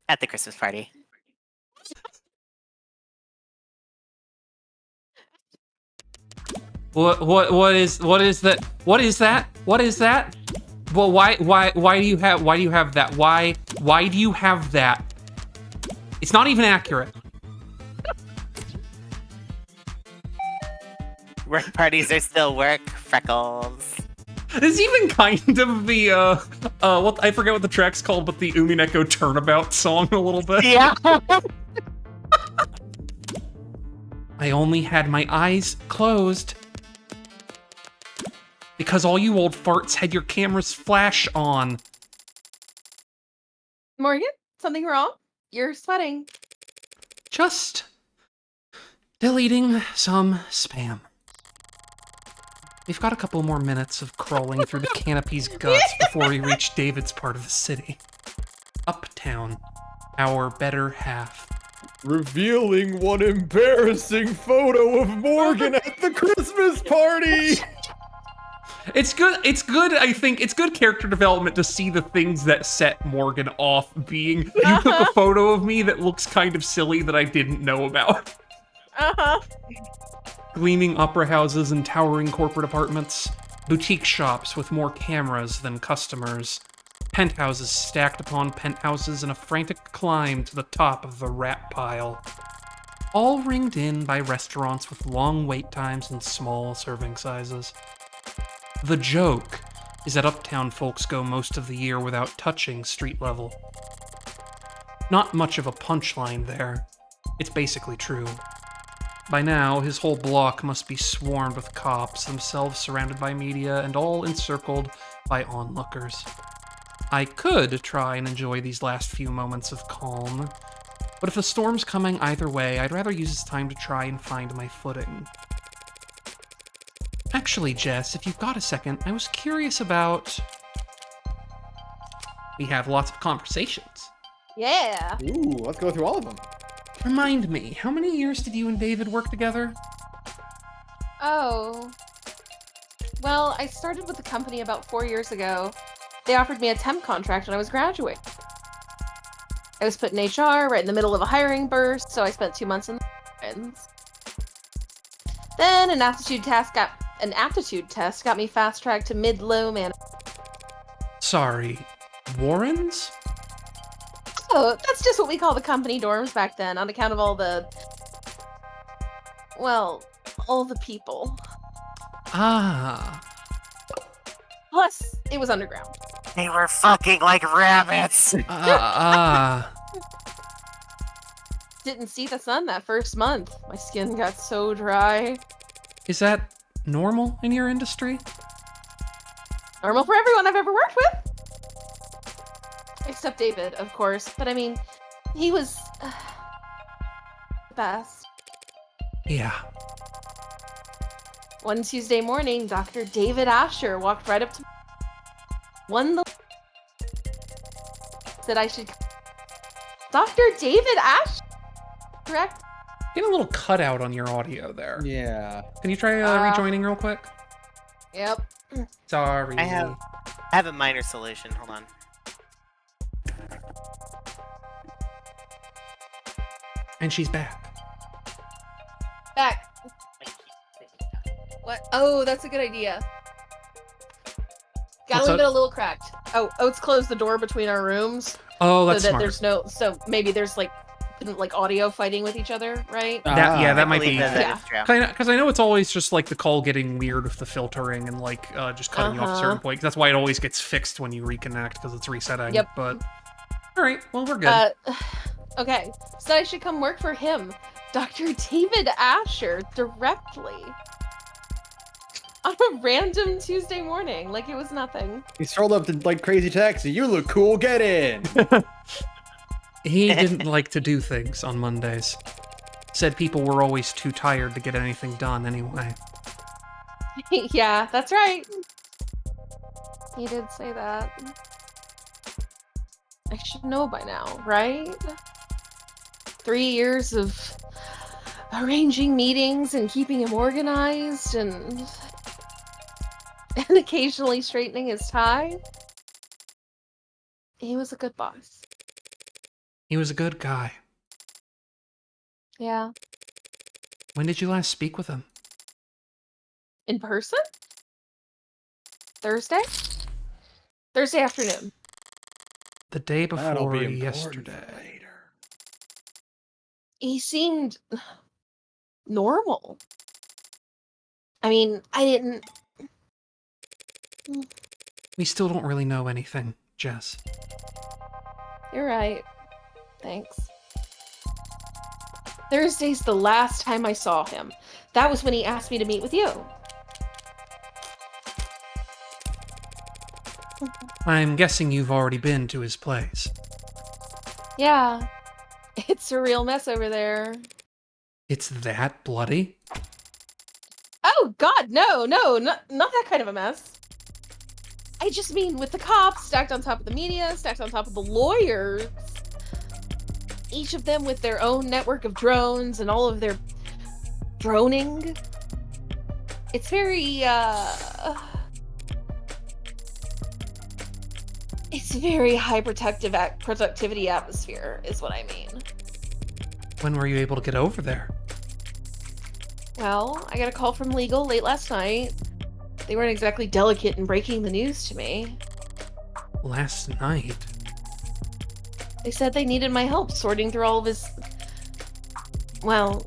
S3: At the Christmas party.
S1: What is that? What is that? What is that? Well, why do you have that? Why do you have that? It's not even accurate.
S3: Work parties are still work, Freckles.
S1: This is even kind of the what I forget what the track's called, but the Umineko Turnabout song a little bit.
S3: Yeah.
S1: I only had my eyes closed because all you old farts had your camera's flash on.
S5: Morgan, something wrong? You're sweating.
S1: Just deleting some spam. We've got a couple more minutes of crawling through the canopy's guts before we reach David's part of the city. Uptown, our better half.
S2: Revealing one embarrassing photo of Morgan at the Christmas party!
S1: It's good, I think, it's good character development to see the things that set Morgan off being, you took a photo of me that looks kind of silly that I didn't know about.
S5: Uh-huh.
S1: Gleaming opera houses and towering corporate apartments, boutique shops with more cameras than customers, penthouses stacked upon penthouses in a frantic climb to the top of the rat pile. All ringed in by restaurants with long wait times and small serving sizes. The joke is that uptown folks go most of the year without touching street level. Not much of a punchline there. It's basically true. By now, his whole block must be swarmed with cops, themselves surrounded by media and all encircled by onlookers. I could try and enjoy these last few moments of calm, but if the storm's coming either way, I'd rather use this time to try and find my footing. Actually, Jess, if you've got a second, I was curious about... We have lots of conversations.
S5: Yeah.
S2: Ooh, let's go through all of them.
S1: Remind me, how many years did you and David work together?
S5: Oh. Well, I started with the company about 4 years ago. They offered me a temp contract when I was graduating. I was put in HR right in the middle of a hiring burst, so I spent 2 months in the Then an aptitude test got me fast-tracked to mid-low man.
S1: Sorry, Warrens?
S5: Oh, that's just what we call the company dorms back then, on account of all the... well, all the people.
S1: Ah.
S5: Plus, it was underground.
S3: They were fucking like rabbits.
S5: Didn't see the sun that first month. My skin got so dry.
S1: Is that normal in your industry?
S5: Normal for everyone I've ever worked with. Except David, of course. But I mean, he was the best.
S1: Yeah.
S5: One Tuesday morning, Dr. David Asher walked right up to me, won the said I should. Dr. David Asher, correct?
S1: Get a little cutout on your audio there.
S2: Yeah.
S1: Can you try rejoining real quick?
S5: Yep.
S1: Sorry.
S3: I have a minor solution. Hold on.
S1: And she's back.
S5: Back. What? Oh, that's a good idea. Gotta
S1: What's
S5: leave
S1: that?
S5: it a little cracked. Oh, Oates closed the door between our rooms
S1: Oh, that's
S5: so that
S1: smart.
S5: there's no. So maybe there's like audio fighting with each other, right?
S1: That might
S3: Believe
S1: be.
S3: that is true.
S1: Because I know it's always just like the call getting weird with the filtering and like just cutting you off at a certain point. 'Cause that's why it always gets fixed when you reconnect because it's resetting.
S5: Yep.
S1: But all right, well we're good.
S5: Okay, so I should come work for him, Dr. David Asher, directly. On a random Tuesday morning, like it was nothing.
S2: He strolled up to like Crazy Taxi. You look cool. Get in.
S1: He didn't like to do things on Mondays. Said people were always too tired to get anything done anyway.
S5: Yeah, that's right. He did say that. I should know by now, right? 3 years of arranging meetings and keeping him organized and occasionally straightening his tie. He was a good boss.
S1: He was a good guy.
S5: Yeah.
S1: When did you last speak with him?
S5: In person? Thursday? Thursday afternoon.
S1: The day
S2: That'll
S1: before
S2: be important
S1: yesterday.
S2: for later.
S5: He seemed normal. I mean, I didn't.
S1: We still don't really know anything, Jess.
S5: You're right. Thanks. Thursday's the last time I saw him. That was when he asked me to meet with you.
S1: I'm guessing you've already been to his place.
S5: Yeah. It's a real mess over there.
S1: It's that bloody?
S5: Oh, God, no, not that kind of a mess. I just mean with the cops stacked on top of the media, stacked on top of the lawyers. Each of them with their own network of drones and all of their droning. It's very, it's very high productivity atmosphere, is what I mean.
S1: When were you able to get over there?
S5: Well, I got a call from legal late last night. They weren't exactly delicate in breaking the news to me.
S1: Last night?
S5: They said they needed my help sorting through all of his... Well,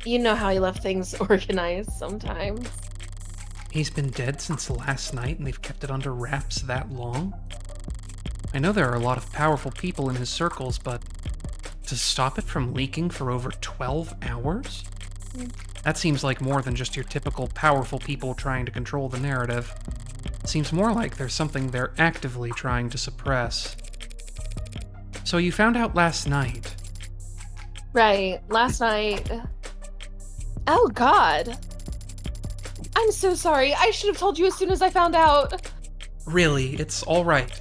S5: you know how he left things organized sometimes.
S1: He's been dead since last night and they've kept it under wraps that long? I know there are a lot of powerful people in his circles, but to stop it from leaking for over 12 hours? That seems like more than just your typical powerful people trying to control the narrative. Seems more like there's something they're actively trying to suppress. So you found out last night.
S5: Right, last night. Oh, God. I'm so sorry. I should have told you as soon as I found out.
S1: Really, it's all right.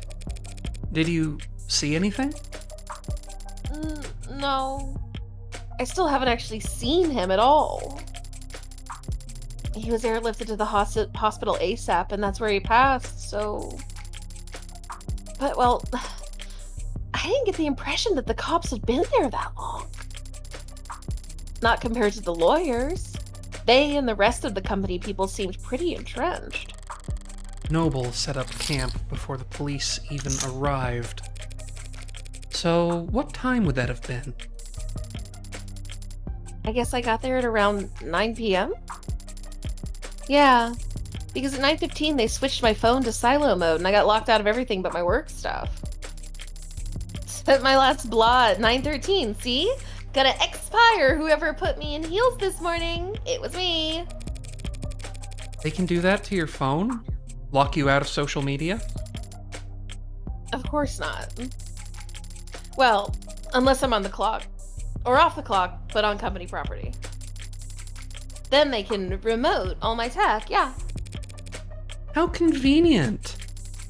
S1: Did you see anything?
S5: No. I still haven't actually seen him at all. He was airlifted to the hospital ASAP, and that's where he passed, so... But, well, I didn't get the impression that the cops had been there that long. Not compared to the lawyers. They and the rest of the company people seemed pretty entrenched.
S1: Noble set up camp before the police even arrived. So, what time would that have been?
S5: I guess I got there at around 9 p.m.? Yeah, because at 9:15 they switched my phone to silo mode and I got locked out of everything but my work stuff. Spent my last blah at 9:13, see? Gonna expire whoever put me in heels this morning. It was me.
S1: They can do that to your phone? Lock you out of social media?
S5: Of course not. Well, unless I'm on the clock. Or off the clock, but on company property. Then they can remote all my tech, yeah.
S1: How convenient.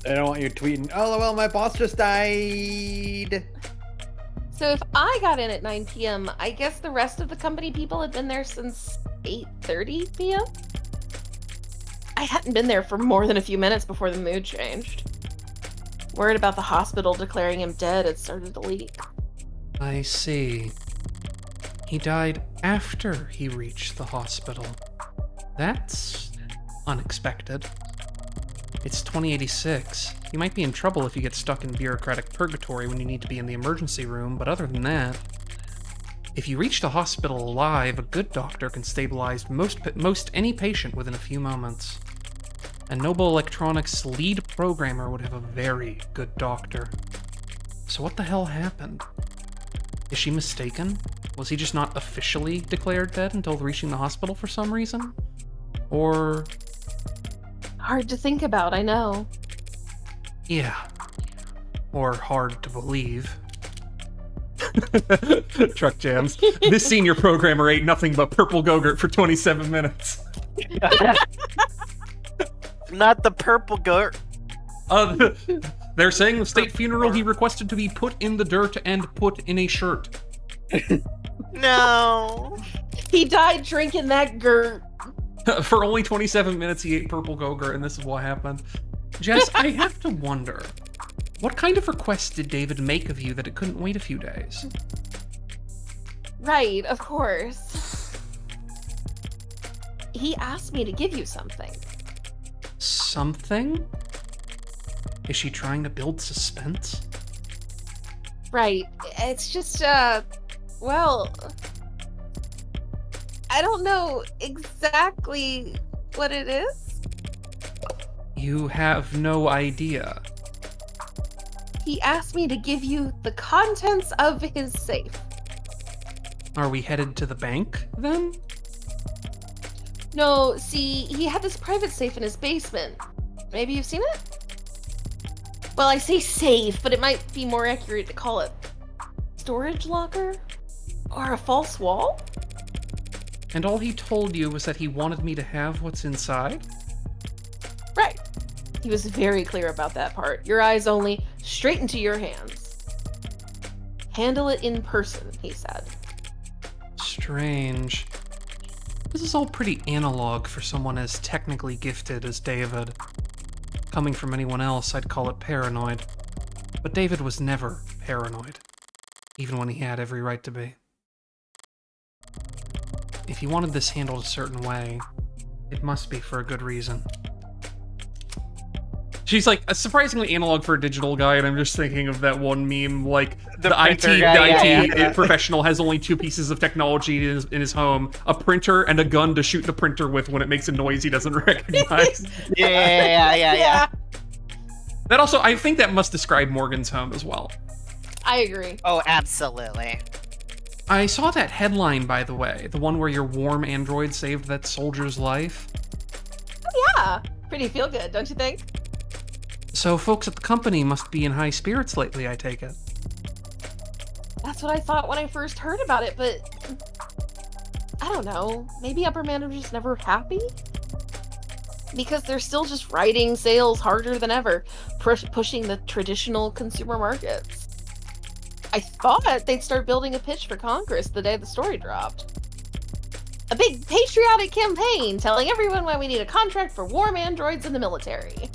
S2: They don't want you tweeting, "Oh, well, my boss just died."
S5: So if I got in at 9 p.m., I guess the rest of the company people had been there since 8:30 p.m.? I hadn't been there for more than a few minutes before the mood changed. Word about the hospital declaring him dead had started to leak.
S1: I see. He died after he reached the hospital. That's unexpected. It's 2086. You might be in trouble if you get stuck in bureaucratic purgatory when you need to be in the emergency room, but other than that, if you reach the hospital alive, a good doctor can stabilize most any patient within a few moments. And Noble Electronics' lead programmer would have a very good doctor. So what the hell happened? Is she mistaken? Was he just not officially declared dead until reaching the hospital for some reason? Or...
S5: Hard to think about, I know.
S1: yeah. Or hard to believe. Truck jams. This senior programmer ate nothing but purple Go-Gurt for 27 minutes.
S3: Not the purple goat.
S1: They're saying the state funeral he requested to be put in the dirt and put in a shirt.
S3: No.
S5: He died drinking that gurt.
S1: For only 27 minutes, he ate purple Go-Gurt, and this is what happened. Jess, I have to wonder, what kind of request did David make of you that it couldn't wait a few days?
S5: Right, of course. He asked me to give you something.
S1: Something? Is she trying to build suspense?
S5: Right. It's just, well... I don't know exactly what it is.
S1: You have no idea.
S5: He asked me to give you the contents of his safe.
S1: Are we headed to the bank, then?
S5: No, see, he had this private safe in his basement. Maybe you've seen it? Well, I say safe, but it might be more accurate to call it storage locker? Or a false wall?
S1: And all he told you was that he wanted me to have what's inside?
S5: Right. He was very clear about that part. Your eyes only, straight into your hands. Handle it in person, he said.
S1: Strange. This is all pretty analog for someone as technically gifted as David. Coming from anyone else, I'd call it paranoid. But David was never paranoid, even when he had every right to be. If he wanted this handled a certain way, it must be for a good reason. She's like surprisingly analog for a digital guy, and I'm just thinking of that one meme, like the IT professional has only two pieces of technology in his home: a printer and a gun to shoot the printer with when it makes a noise he doesn't recognize.
S3: Yeah.
S1: That also, I think that must describe Morgan's home as well.
S5: I agree.
S3: Oh, absolutely.
S1: I saw that headline, by the way, the one where your warm android saved that soldier's life.
S5: Oh, yeah. Pretty feel good, don't you think?
S1: So folks at the company must be in high spirits lately, I take it.
S5: That's what I thought when I first heard about it, but I don't know. Maybe upper managers never happy? Because they're still just writing sales harder than ever, pushing the traditional consumer markets. I thought they'd start building a pitch for Congress the day the story dropped. A big patriotic campaign telling everyone why we need a contract for warm androids in the military.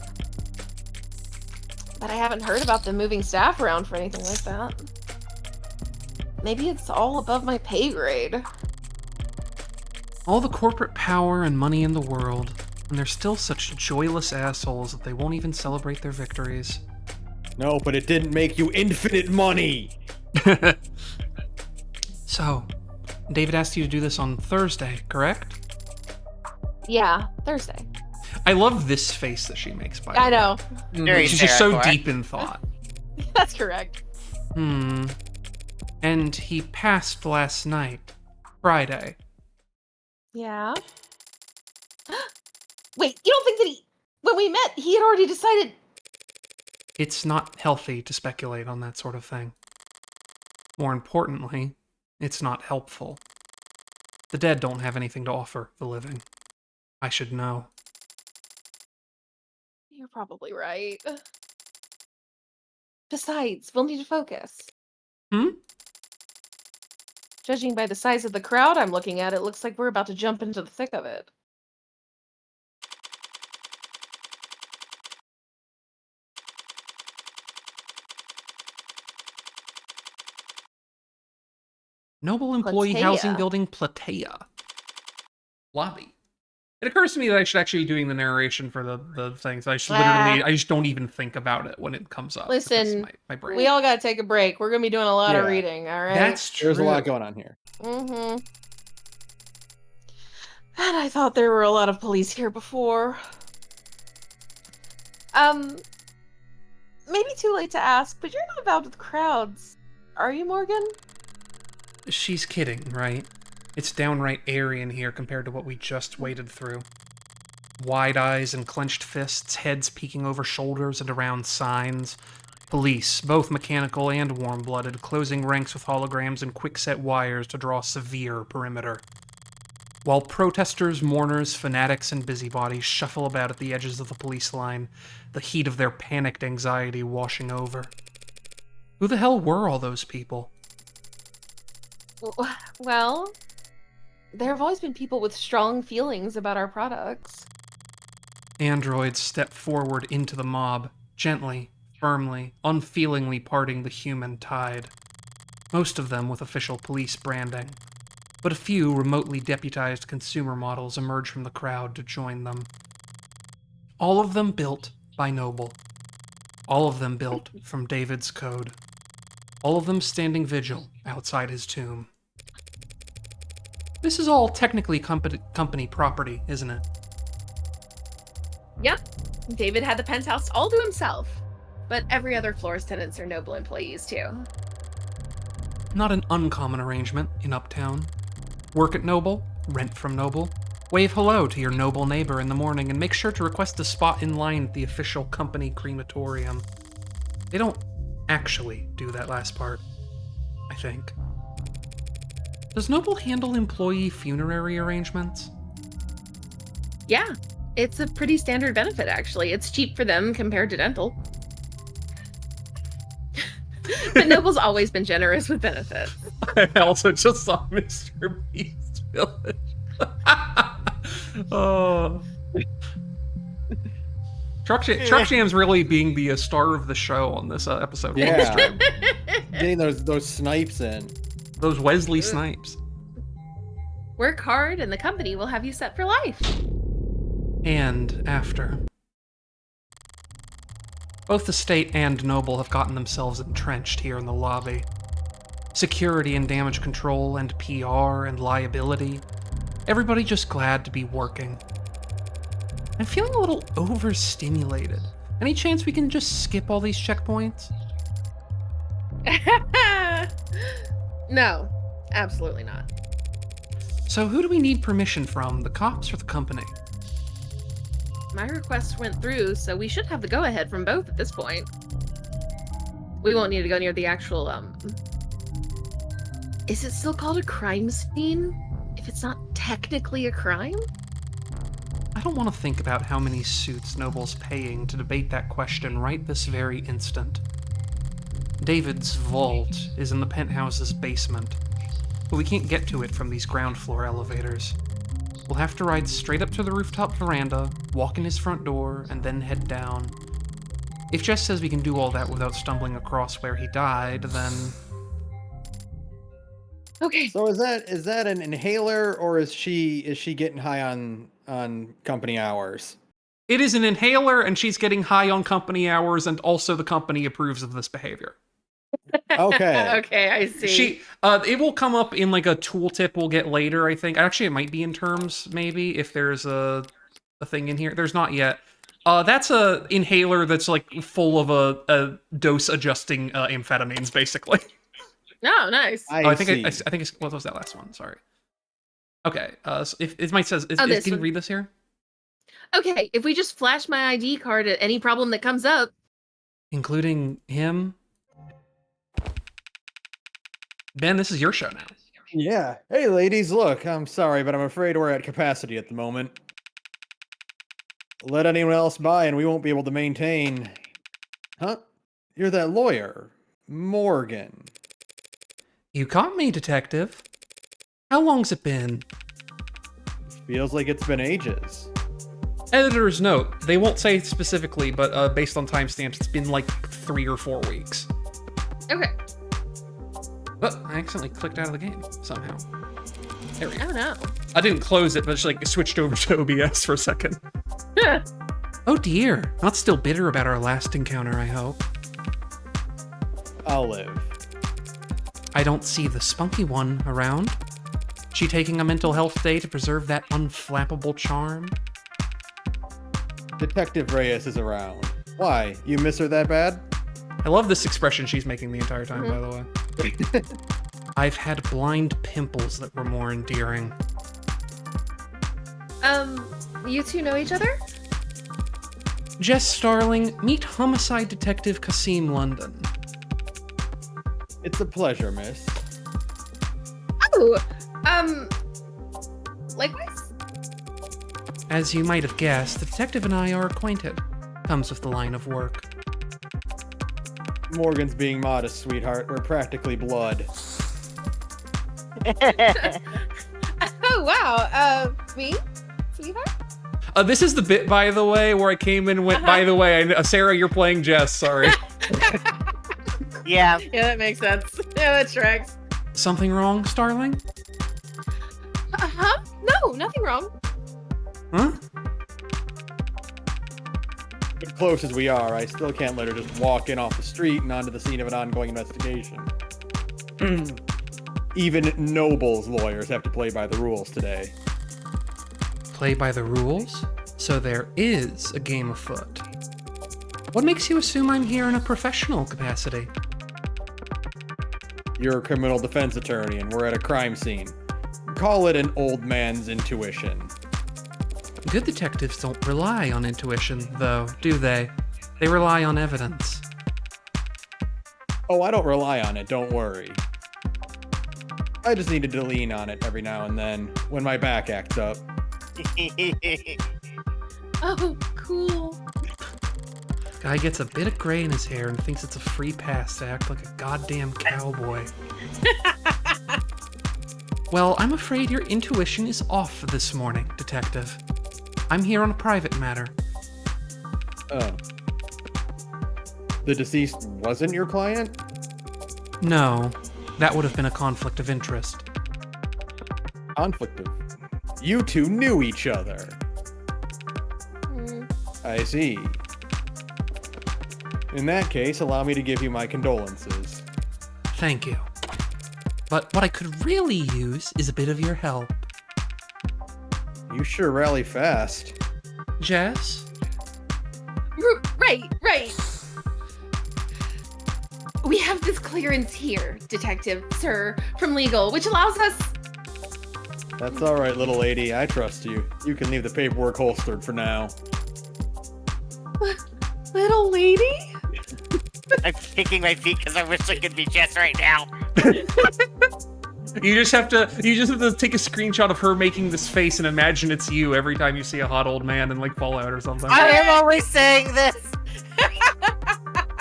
S5: But I haven't heard about them moving staff around for anything like that. Maybe it's all above my pay grade.
S1: All the corporate power and money in the world, and they're still such joyless assholes that they won't even celebrate their victories.
S2: No, but it didn't make you infinite money.
S1: So, David asked you to do this on Thursday, correct?
S5: Yeah, Thursday.
S1: I love this face that she makes, by the way.
S5: I know.
S3: Very
S1: She's just so
S3: hardcore.
S1: deep in thought.
S5: That's correct.
S1: And he passed last night, Friday.
S5: Yeah. Wait, you don't think that he... When we met, he had already decided.
S1: It's not healthy to speculate on that sort of thing. More importantly, it's not helpful. The dead don't have anything to offer the living. I should know.
S5: You're probably right. Besides, we'll need to focus. Judging by the size of the crowd I'm looking at, it looks like we're about to jump into the thick of it.
S1: Noble Employee
S5: Platea.
S1: Housing Building Platea. Lobby. It occurs to me that I should actually be doing the narration for the things. I should literally, I just don't even think about it when it comes up.
S5: Listen,
S1: my brain.
S5: we all gotta take a break. We're gonna be doing a lot of
S2: Yeah.
S5: reading, alright?
S1: That's true.
S2: There's a lot going on here.
S5: Mm-hmm. And I thought there were a lot of police here before. Maybe too late to ask, but you're not bound with crowds. Are you, Morgan?
S1: She's kidding, right? It's downright airy in here compared to what we just waded through. Wide eyes and clenched fists, heads peeking over shoulders and around signs. Police, both mechanical and warm-blooded, closing ranks with holograms and quick-set wires to draw a severe perimeter. While protesters, mourners, fanatics, and busybodies shuffle about at the edges of the police line, the heat of their panicked anxiety washing over. Who the hell were all those people?
S5: Well, there have always been people with strong feelings about our products.
S1: Androids step forward into the mob, gently, firmly, unfeelingly parting the human tide. Most of them with official police branding. But a few remotely deputized consumer models emerge from the crowd to join them. All of them built by Noble. All of them built from David's code. All of them standing vigil outside his tomb. This is all technically company property, isn't it?
S5: Yep. David had the penthouse all to himself. But every other floor's tenants are Noble employees, too.
S1: Not an uncommon arrangement in Uptown. Work at Noble, rent from Noble, wave hello to your Noble neighbor in the morning, and make sure to request a spot in line at the official company crematorium. They don't actually do that last part, I think. Does Noble handle employee funerary arrangements?
S5: Yeah, it's a pretty standard benefit, actually. It's cheap for them compared to dental. But Noble's always been generous with benefits.
S1: I also just saw Mr. Beast Village. Oh. Truck Jam's really being the star of the show on this episode.
S2: Yeah. Getting those snipes in.
S1: Those Wesley Snipes.
S5: Work hard and the company will have you set for life.
S1: And after. Both the state and Noble have gotten themselves entrenched here in the lobby. Security and damage control and PR and liability. Everybody just glad to be working. I'm feeling a little overstimulated. Any chance we can just skip all these checkpoints?
S5: No, absolutely not.
S1: So who do we need permission from, the cops or the company?
S5: My request went through, so we should have the go-ahead from both at this point. We won't need to go near the actual, Is it still called a crime scene? If it's not technically a crime?
S1: I don't want to think about how many suits Noble's paying to debate that question right this very instant. David's vault is in the penthouse's basement, but we can't get to it from these ground floor elevators. We'll have to ride straight up to the rooftop veranda, walk in his front door, and then head down. If Jess says we can do all that without stumbling across where he died, then...
S5: Okay.
S2: So is that an inhaler, or is she getting high on company hours?
S1: It is an inhaler, and she's getting high on company hours, and also the company approves of this behavior.
S2: Okay.
S5: Okay, I see.
S1: It will come up in like a tooltip we'll get later, I think. Actually, it might be in terms, maybe, if there's a thing in here. There's not yet. That's a inhaler that's like full of a dose adjusting amphetamines, basically.
S5: Oh, nice.
S1: I think it's what was that last one? Sorry. Okay. So if it might says, can you read this here?
S5: Okay, if we just flash my ID card at any problem that comes up.
S1: Including him? Ben, this is your show now.
S2: Yeah. Hey, ladies, look, I'm sorry, but I'm afraid we're at capacity at the moment. Let anyone else by and we won't be able to maintain... Huh? You're that lawyer, Morgan.
S1: You caught me, detective. How long's it been?
S2: Feels like it's been ages.
S1: Editor's note, they won't say specifically, but based on timestamps, it's been like 3 or 4 weeks.
S5: Okay.
S1: But I accidentally clicked out of the game somehow. There we go.
S5: Oh no.
S1: I didn't close it, but just like switched over to OBS for a second. Oh dear, not still bitter about our last encounter, I hope.
S2: I'll live.
S1: I don't see the spunky one around. She taking a mental health day to preserve that unflappable charm?
S2: Detective Reyes is around. Why? You miss her that bad?
S1: I love this expression she's making the entire time, by the way. I've had blind pimples that were more endearing.
S5: You two know each other?
S1: Jess Starling, meet homicide detective Kasim London.
S2: It's a pleasure, miss.
S5: Oh, likewise?
S1: As you might have guessed, the detective and I are acquainted. Comes with the line of work.
S2: Morgan's being modest, sweetheart. We're practically blood.
S5: Oh, wow. Me? Sweetheart?
S1: This is the bit, by the way, where I came in and went, by the way, Sarah, you're playing Jess, sorry.
S3: Yeah.
S5: Yeah, that makes sense. Yeah, that tracks.
S1: Something wrong, Starling?
S5: Huh? No, nothing wrong.
S1: Huh?
S2: As close as we are, I still can't let her just walk in off the street and onto the scene of an ongoing investigation. Even Noble's lawyers have to play by the rules today.
S1: Play by the rules? So there is a game afoot. What makes you assume I'm here in a professional capacity?
S2: You're a criminal defense attorney and we're at a crime scene. Call it an old man's intuition.
S1: Good detectives don't rely on intuition, though, do they? They rely on evidence.
S2: Oh, I don't rely on it, don't worry. I just needed to lean on it every now and then, when my back acts up.
S5: Oh, cool.
S1: Guy gets a bit of gray in his hair and thinks it's a free pass to act like a goddamn cowboy. Well, I'm afraid your intuition is off this morning, detective. I'm here on a private matter.
S2: Oh. The deceased wasn't your client?
S1: No, that would have been a conflict of interest.
S2: Conflict of... You two knew each other. I see. In that case, allow me to give you my condolences.
S1: Thank you. But what I could really use is a bit of your help.
S2: You sure rally fast.
S1: Jess?
S5: Right. We have this clearance here, Detective, sir, from legal, which allows us...
S2: That's alright, little lady. I trust you. You can leave the paperwork holstered for now.
S5: Little lady?
S3: I'm kicking my feet because I wish I could be Jess right now.
S1: You just have to take a screenshot of her making this face and imagine it's you every time you see a hot old man in like Fallout or something.
S3: I am always saying this.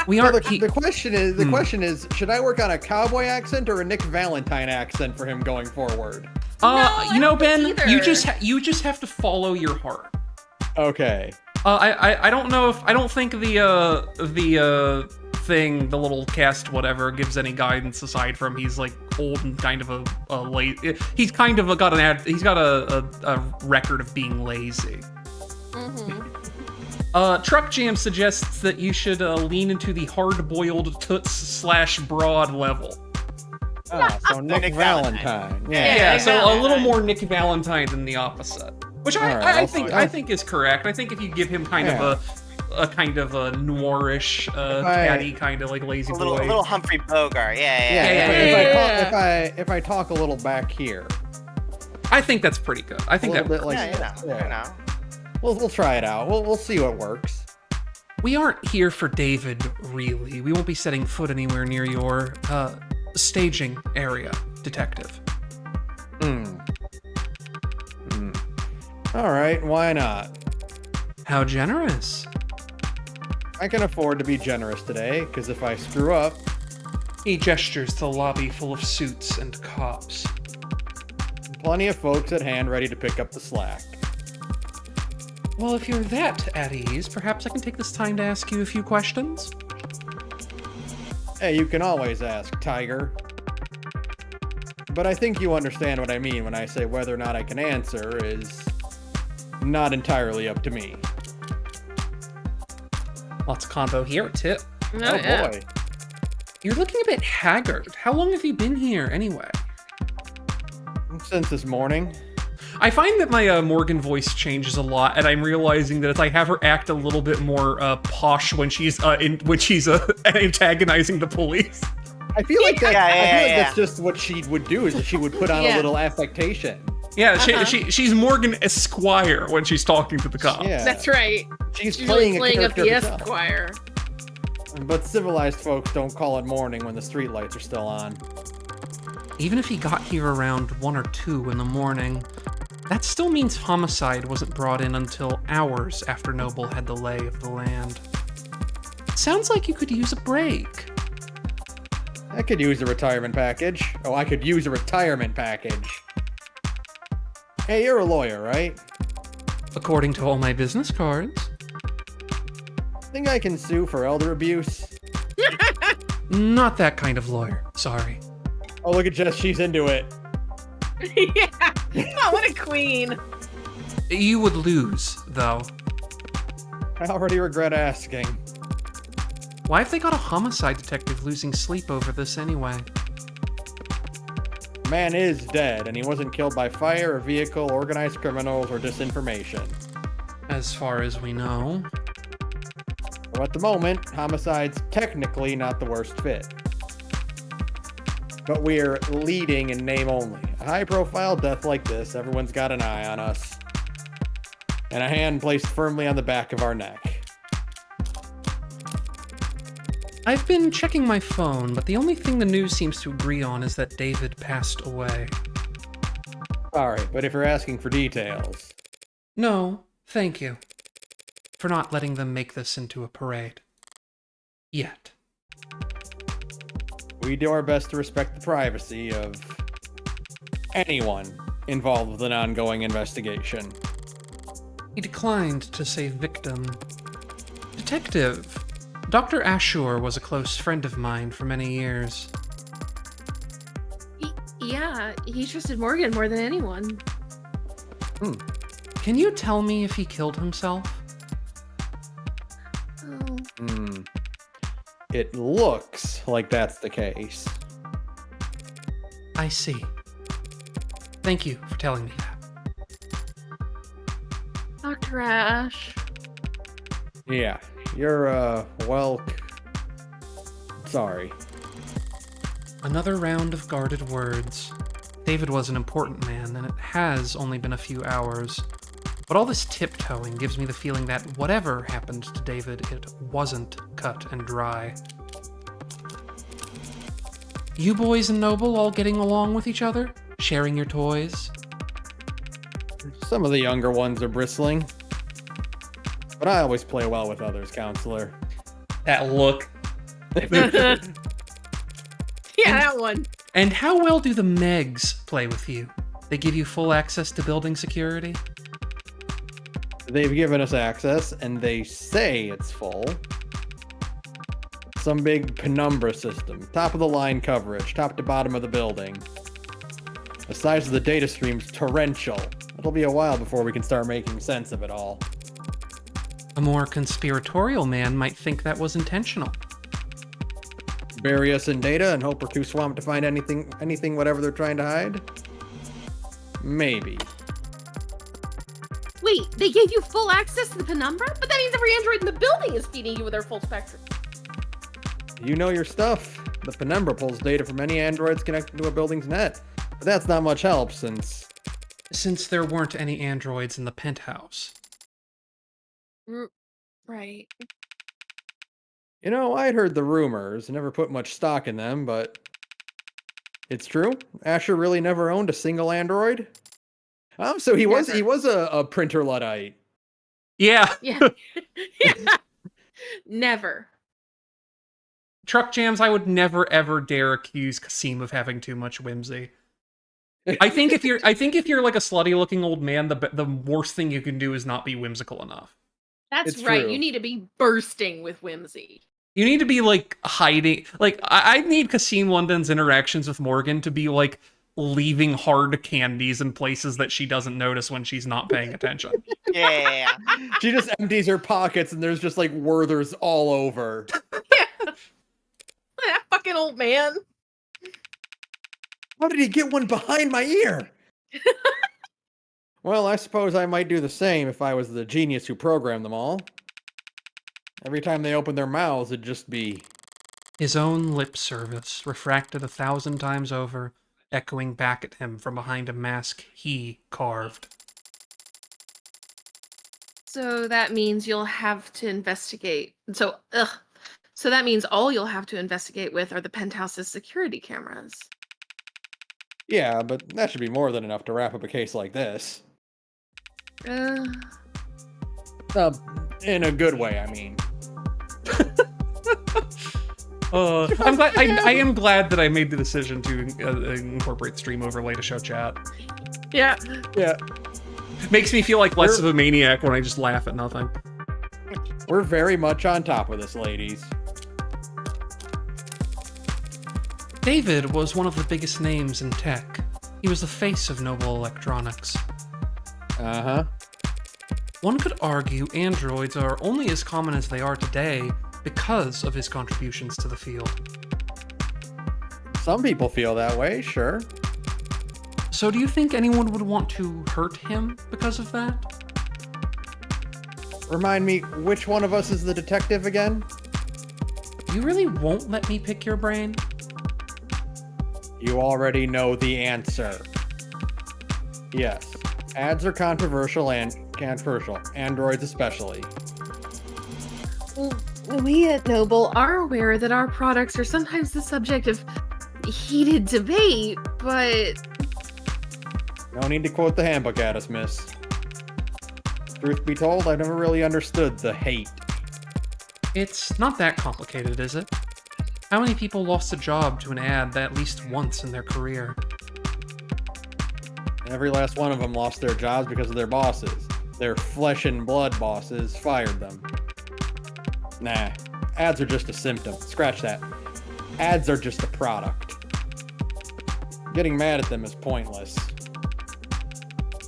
S1: We
S2: Well,
S1: aren't.
S2: the question is, should I work on a cowboy accent or a Nick Valentine accent for him going forward?
S1: You know, Ben,
S5: either.
S1: you just have to follow your heart.
S2: Okay.
S1: I don't know if I don't think the thing, the little cast whatever, gives any guidance aside from he's like old and kind of a late. He's kind of got a record of being lazy. Truck Jam suggests that you should lean into the hard-boiled toots/broad level.
S2: Ah, so Nick Valentine.
S1: Yeah,
S5: Nick
S1: so a
S5: Valentine.
S1: little more Nick Valentine than the opposite. Which
S2: Alright,
S1: I
S2: I'll-
S1: think is correct. I think if you give him kind
S2: Yeah.
S1: of a kind of a noirish, catty kind of like lazy
S3: A
S1: boy.
S3: little Humphrey Bogart. Yeah.
S1: Yeah.
S2: If I talk a little back here,
S1: I think that's pretty good. I think
S2: a little
S1: that
S2: bit like
S3: Yeah, you know.
S2: We'll try it out. We'll see what works.
S1: We aren't here for David, really. We won't be setting foot anywhere near your, staging area, detective.
S2: All right, why not?
S1: How generous.
S2: I can afford to be generous today, because if I screw up,
S1: He gestures to the lobby full of suits and cops.
S2: plenty of folks at hand ready to pick up the slack.
S1: Well, if you're that at ease, perhaps I can take this time to ask you a few questions?
S2: Hey, you can always ask, Tiger. But I think you understand what I mean when I say whether or not I can answer is not entirely up to me.
S1: Lots of combo here, too.
S2: Oh boy.
S1: You're looking a bit haggard. How long have you been here, anyway?
S2: Since this morning.
S1: I find that my Morgan voice changes a lot, and I'm realizing that as I have her act a little bit more posh when she's antagonizing the police.
S2: I feel like that.
S3: Yeah,
S2: I feel like
S3: yeah.
S2: that's just what she would do. Is that she would put on a little affectation.
S1: Yeah, she's Morgan Esquire when she's talking to the cops.
S2: Yeah,
S5: That's right.
S2: she's
S5: She's
S2: playing
S5: really
S2: a
S5: playing up
S2: character
S5: the
S2: of herself.
S5: Esquire.
S2: But civilized folks don't call it morning when the streetlights are still on.
S1: Even if he got here around 1 or 2 in the morning, that still means homicide wasn't brought in until hours after Noble had the lay of the land. Sounds like you could use a break.
S2: I could use a retirement package. Oh, I could use a retirement package. Hey, you're a lawyer, right?
S1: According to all my business cards.
S2: Think I can sue for elder abuse?
S1: Not that kind of lawyer, sorry.
S2: Oh, look at Jess, she's into it.
S5: Yeah. Oh, what a queen.
S1: You would lose, though.
S2: I already regret asking.
S1: Why have they got a homicide detective losing sleep over this anyway?
S2: Man is dead, and he wasn't killed by fire, a vehicle, organized criminals, or disinformation.
S1: As far as we know.
S2: So at the moment, homicide's technically not the worst fit. But we're leading in name only. A high-profile death like this, everyone's got an eye on us. And a hand placed firmly on the back of our neck.
S1: I've been checking my phone, but the only thing the news seems to agree on is that David passed away.
S2: Sorry, but if you're asking for details...
S1: No, thank you. For not letting them make this into a parade. Yet.
S2: We do our best to respect the privacy of anyone involved with an ongoing investigation.
S1: He declined to say victim. Detective, Dr. Ashur was a close friend of mine for many years.
S5: Yeah, he trusted Morgan more than anyone.
S1: Can you tell me if he killed himself?
S5: Oh.
S2: It looks like that's the case.
S1: I see. Thank you for telling me that.
S5: Dr. Ash.
S2: Yeah, you're, sorry.
S1: Another round of guarded words. David was an important man, and it has only been a few hours. But all this tiptoeing gives me the feeling that whatever happened to David, it wasn't cut and dry. You boys and Noble all getting along with each other? Sharing your toys?
S2: Some of the younger ones are bristling. But I always play well with others, counselor.
S1: That look.
S5: Yeah, that one.
S1: And how well do the Megs play with you? They give you full access to building security?
S2: They've given us access, and they say it's full. Some big penumbra system. Top of the line coverage. Top to bottom of the building. The size of the data stream's torrential. It'll be a while before we can start making sense of it all.
S1: A more conspiratorial man might think that was intentional.
S2: Bury us in data and hope we're too swamped to find anything whatever they're trying to hide? Maybe.
S5: Wait, they gave you full access to the penumbra? But that means every android in the building is feeding you with their full spectrum.
S2: You know your stuff. The penumbra pulls data from any androids connected to a building's net. But that's not much help since...
S1: Since there weren't any androids in the penthouse.
S5: Right.
S2: You know, I'd heard the rumors, never put much stock in them, but it's true. Asher really never owned a single android. Oh, so he was a printer Luddite.
S1: Yeah.
S5: Yeah. Yeah. Never.
S1: Truck jams, I would never ever dare accuse Kasim of having too much whimsy. I think if you're like a slutty looking old man, the worst thing you can do is not be whimsical enough.
S5: That's
S2: It's
S5: right.
S2: true.
S5: You need to be bursting with whimsy.
S1: You need to be like hiding. Like I need Kasim London's interactions with Morgan to be like leaving hard candies in places that she doesn't notice when she's not paying attention.
S3: Yeah.
S2: She just empties her pockets and there's just like Werthers all over.
S5: That fucking old man.
S2: How did he get one behind my ear? Well, I suppose I might do the same if I was the genius who programmed them all. Every time they opened their mouths, it'd just be...
S1: His own lip service, refracted 1,000 times over, echoing back at him from behind a mask he carved.
S5: So that means you'll have to investigate. So that means all you'll have to investigate with are the penthouse's security cameras.
S2: Yeah, but that should be more than enough to wrap up a case like this. In a good way, I mean.
S1: I'm glad. I am glad that I made the decision to incorporate stream overlay to show chat.
S5: Yeah.
S2: Yeah.
S1: Makes me feel like less of a maniac when I just laugh at nothing.
S2: We're very much on top of this, ladies.
S1: David was one of the biggest names in tech. He was the face of Noble Electronics.
S2: Uh-huh.
S1: One could argue androids are only as common as they are today because of his contributions to the field.
S2: Some people feel that way, sure.
S1: So do you think anyone would want to hurt him because of that?
S2: Remind me, which one of us is the detective again?
S1: You really won't let me pick your brain?
S2: You already know the answer. Yes. Ads are controversial. Androids especially.
S5: We at Noble are aware that our products are sometimes the subject of heated debate, but...
S2: No need to quote the handbook at us, miss. Truth be told, I've never really understood the hate.
S1: It's not that complicated, is it? How many people lost a job to an ad at least once in their career?
S2: Every last one of them lost their jobs because of their bosses. Their flesh and blood bosses fired them. Nah, ads are just a symptom. Scratch that. Ads are just a product. Getting mad at them is pointless.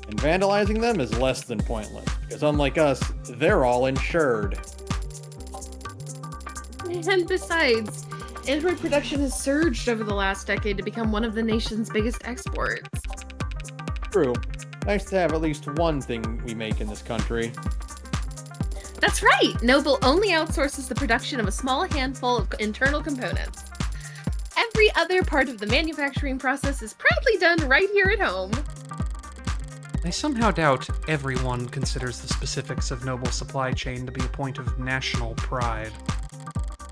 S2: And vandalizing them is less than pointless, because unlike us, they're all insured.
S5: And besides, Android production has surged over the last decade to become one of the nation's biggest exports.
S2: True. Nice to have at least one thing we make in this country.
S5: That's right! Noble only outsources the production of a small handful of internal components. Every other part of the manufacturing process is proudly done right here at home.
S1: I somehow doubt everyone considers the specifics of Noble's supply chain to be a point of national pride.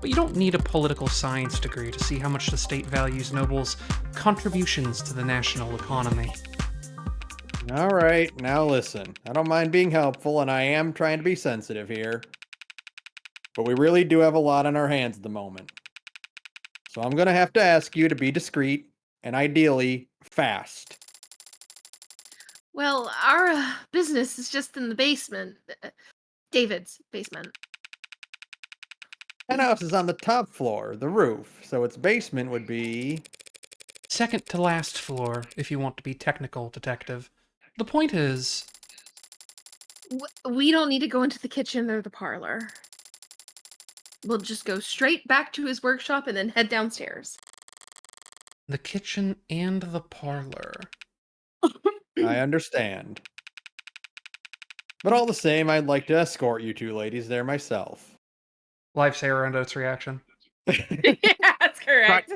S1: But you don't need a political science degree to see how much the state values Noble's contributions to the national economy.
S2: Alright, now listen. I don't mind being helpful, and I am trying to be sensitive here. But we really do have a lot on our hands at the moment. So I'm gonna have to ask you to be discreet, and ideally, fast.
S5: Well, our business is just in the basement. David's basement.
S2: Penthouse is on the top floor, the roof, so its basement would be...
S1: Second to last floor, if you want to be technical, detective. The point is...
S5: We don't need to go into the kitchen or the parlor. We'll just go straight back to his workshop and then head downstairs.
S1: The kitchen and the parlor.
S2: I understand. But all the same, I'd like to escort you two ladies there myself.
S1: Live Sarah and Oates reaction.
S5: Yeah, that's correct.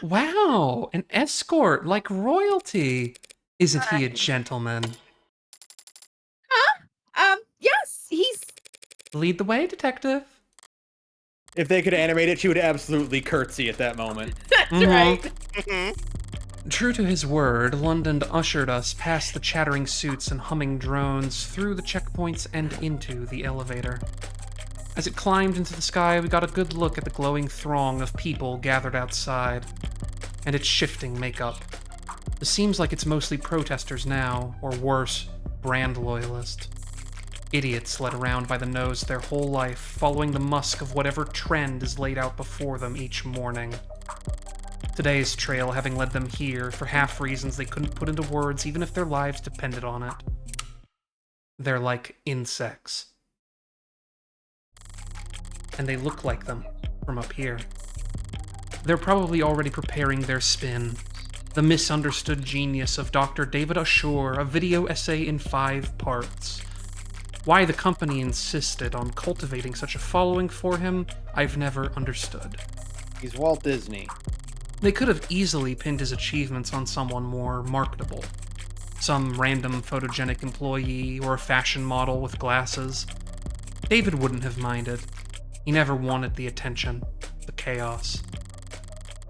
S1: Wow, an escort like royalty. Isn't he a gentleman? Lead the way, detective.
S2: If they could animate it, she would absolutely curtsy at that moment.
S5: That's right.
S1: True to his word, London ushered us past the chattering suits and humming drones, through the checkpoints and into the elevator. As it climbed into the sky, we got a good look at the glowing throng of people gathered outside, and its shifting makeup. It seems like it's mostly protesters now, or worse, brand loyalists. Idiots led around by the nose their whole life, following the musk of whatever trend is laid out before them each morning. Today's trail having led them here for half reasons they couldn't put into words even if their lives depended on it. They're like insects. And they look like them from up here. They're probably already preparing their spin. The misunderstood genius of Dr. David Ashore, a video essay in 5 parts. Why the company insisted on cultivating such a following for him, I've never understood.
S2: He's Walt Disney.
S1: They could have easily pinned his achievements on someone more marketable. Some random photogenic employee or a fashion model with glasses. David wouldn't have minded. He never wanted the attention, the chaos.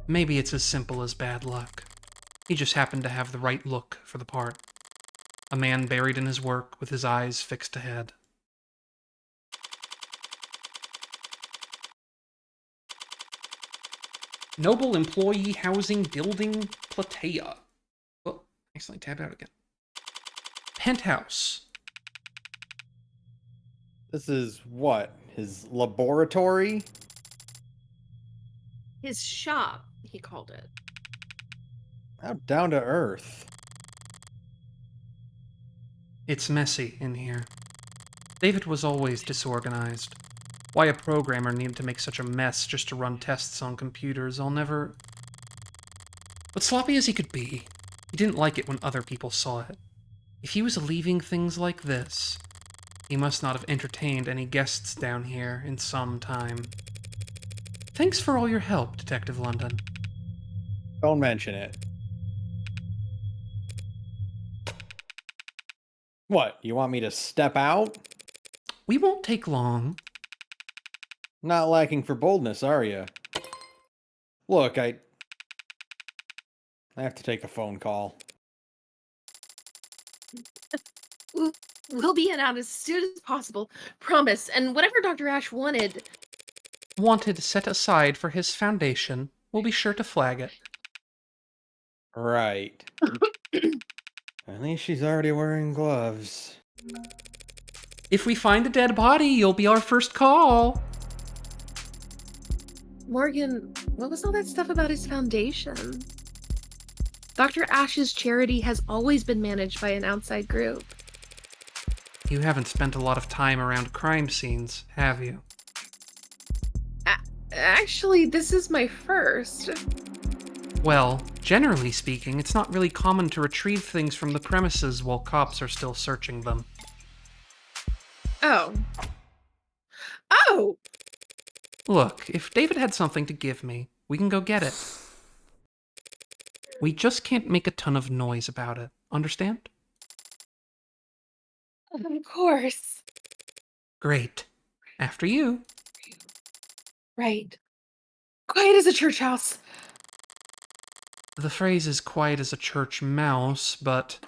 S1: Maybe it's as simple as bad luck. He just happened to have the right look for the part. A man buried in his work with his eyes fixed ahead. Noble Employee Housing Building, Platea. Oh, accidentally tabbed out again. Penthouse.
S2: This is what? His laboratory?
S5: His shop, he called it.
S2: How down to earth.
S1: It's messy in here. David was always disorganized. Why a programmer needed to make such a mess just to run tests on computers, I'll never... But sloppy as he could be, he didn't like it when other people saw it. If he was leaving things like this, he must not have entertained any guests down here in some time. Thanks for all your help, Detective London.
S2: Don't mention it. What, you want me to step out?
S1: We won't take long.
S2: Not lacking for boldness, are you? Look, I have to take a phone call.
S5: We'll be in out as soon as possible. Promise. And whatever Dr. Ash wanted...
S1: Wanted set aside for his foundation. We'll be sure to flag it.
S2: Right. At least she's already wearing gloves.
S1: If we find a dead body, you'll be our first call.
S5: Morgan, what was all that stuff about his foundation? Dr. Ash's charity has always been managed by an outside group.
S1: You haven't spent a lot of time around crime scenes, have you?
S5: Actually, this is my first.
S1: Well, generally speaking, it's not really common to retrieve things from the premises while cops are still searching them.
S5: Oh. Oh!
S1: Look, if David had something to give me, we can go get it. We just can't make a ton of noise about it, understand?
S5: Of course.
S1: Great. After you.
S5: Right. Quiet as a church house.
S1: The phrase is quiet as a church mouse, but...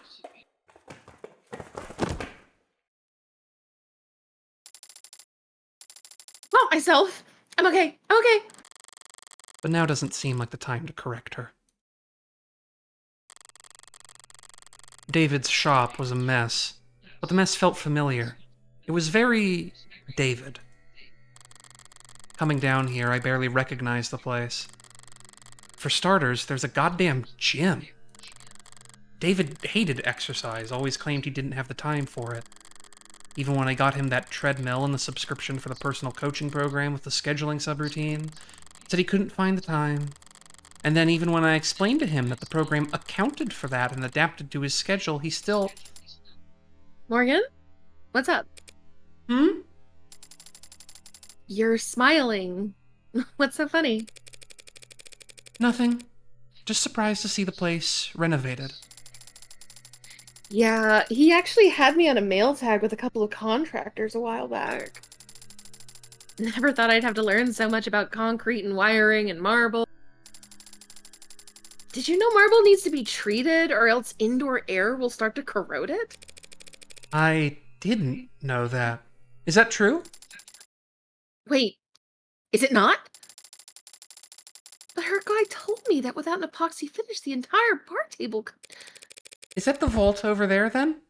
S5: Not myself. I'm okay. I'm okay.
S1: But now doesn't seem like the time to correct her. David's shop was a mess, but the mess felt familiar. It was very David. Coming down here, I barely recognized the place. For starters, there's a goddamn gym. David hated exercise, always claimed he didn't have the time for it. Even when I got him that treadmill and the subscription for the personal coaching program with the scheduling subroutine, said he couldn't find the time. And then even when I explained to him that the program accounted for that and adapted to his schedule, he still...
S5: Morgan? What's up?
S1: Hmm?
S5: You're smiling. What's so funny?
S1: Nothing. Just surprised to see the place renovated.
S5: Yeah, he actually had me on a mail tag with a couple of contractors a while back. Never thought I'd have to learn so much about concrete and wiring and marble. Did you know marble needs to be treated or else indoor air will start to corrode it?
S1: I didn't know that. Is that true?
S5: Wait, is it not? But her guy told me that without an epoxy finish, the entire bar table could...
S1: Is that the vault over there, then?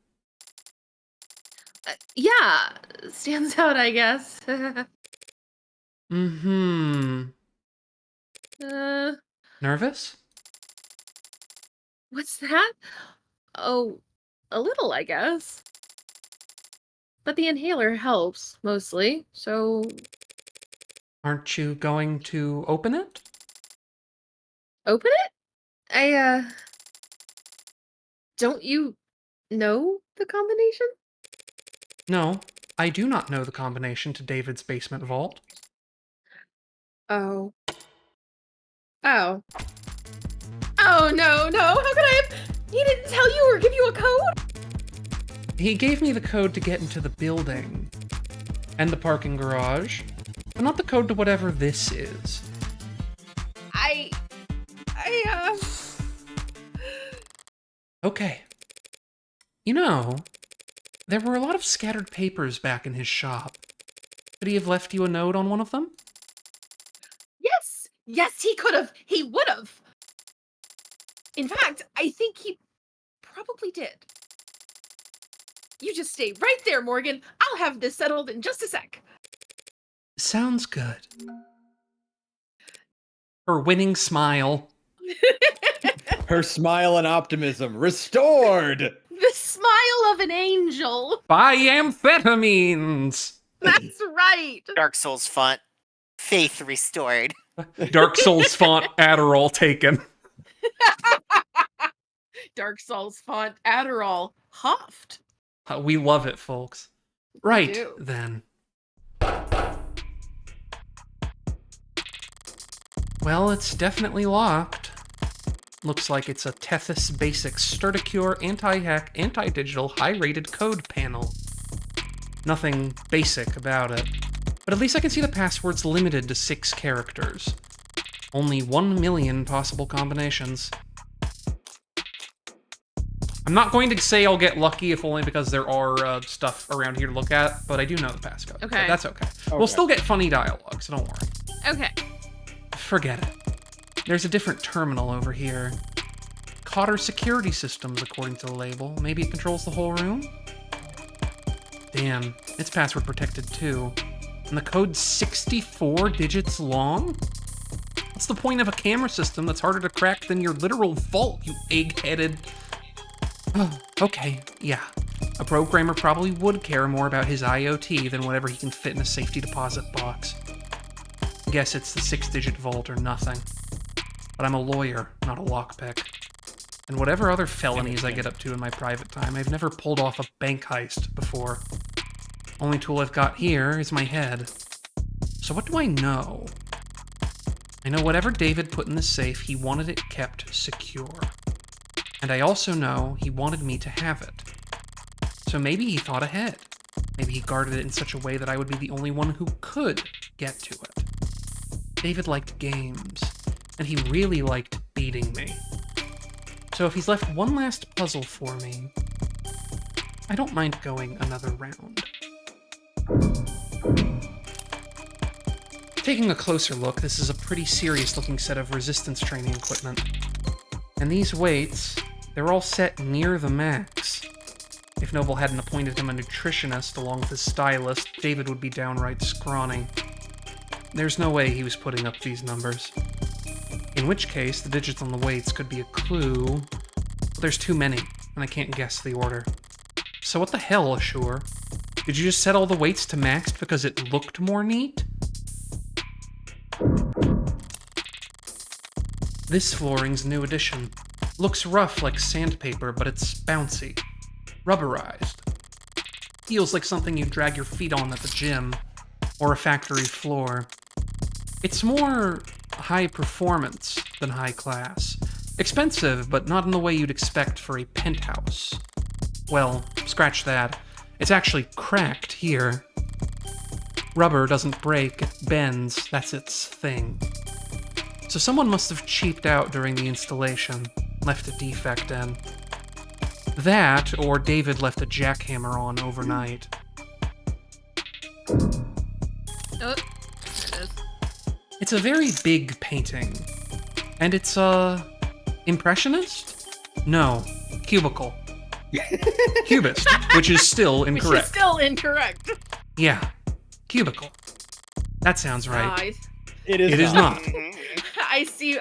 S5: Yeah, stands out, I guess.
S1: Mm-hmm. Nervous?
S5: What's that? Oh, a little, I guess. But the inhaler helps, mostly, so...
S1: Aren't you going to open it?
S5: Open it? Don't you know the combination?
S1: No, I do not know the combination to David's basement vault.
S5: Oh. Oh. Oh, no, how could I have... He didn't tell you or give you a code?
S1: He gave me the code to get into the building. And the parking garage. But not the code to whatever this is. Okay. You know, there were a lot of scattered papers back in his shop. Could he have left you a note on one of them?
S5: Yes! Yes, he could have! He would have! In fact, I think he probably did. You just stay right there, Morgan. I'll have this settled in just a sec.
S1: Sounds good. Her winning smile.
S2: Her smile and optimism restored.
S5: The smile of an angel.
S1: By amphetamines!
S5: That's right.
S3: Dark Souls font. Faith restored.
S1: Dark Souls font Adderall taken.
S5: Dark Souls font Adderall huffed.
S1: We love it, folks. Right,
S5: do.
S1: then. Well, it's definitely locked. Looks like it's a Tethys Basics Sturdicure anti-hack, anti-digital, high-rated code panel. Nothing basic about it. But at least I can see the password's limited to 6 characters. Only 1 million possible combinations. I'm not going to say I'll get lucky, if only because there are stuff around here to look at, but I do know the passcode.
S5: Okay.
S1: So that's okay. We'll still get funny dialogue, so don't worry.
S5: Okay.
S1: Forget it. There's a different terminal over here. Cotter Security Systems, according to the label. Maybe it controls the whole room? Damn, it's password protected too. And the code's 64 digits long? What's the point of a camera system that's harder to crack than your literal vault, you egg-headed... Oh, okay, yeah. A programmer probably would care more about his IoT than whatever he can fit in a safety deposit box. Guess it's the 6-digit vault or nothing. But I'm a lawyer, not a lockpick. And whatever other felonies I get up to in my private time, I've never pulled off a bank heist before. Only tool I've got here is my head. So what do I know? I know whatever David put in the safe, he wanted it kept secure. And I also know he wanted me to have it. So maybe he thought ahead. Maybe he guarded it in such a way that I would be the only one who could get to it. David liked games, and he really liked beating me. So if he's left one last puzzle for me, I don't mind going another round. Taking a closer look, this is a pretty serious looking set of resistance training equipment. And these weights, they're all set near the max. If Noble hadn't appointed him a nutritionist along with his stylist, David would be downright scrawny. There's no way he was putting up these numbers. In which case, the digits on the weights could be a clue, but there's too many, and I can't guess the order. So what the hell, Ashur? Did you just set all the weights to maxed because it looked more neat? This flooring's new addition. Looks rough like sandpaper, but it's bouncy. Rubberized. Feels like something you drag your feet on at the gym, or a factory floor. It's more high performance than high class. Expensive, but not in the way you'd expect for a penthouse. Well, scratch that. It's actually cracked here. Rubber doesn't break, it bends. That's its thing. So someone must have cheaped out during the installation, left a defect in. That, or David left a jackhammer on overnight.
S5: Oh, there it is.
S1: It's a very big painting. And it's, impressionist? No, cubicle. Cubist, which is still
S5: Which
S1: incorrect.
S5: is still incorrect.
S1: Yeah, cubicle. That sounds right.
S2: It is
S1: It is not.
S5: I see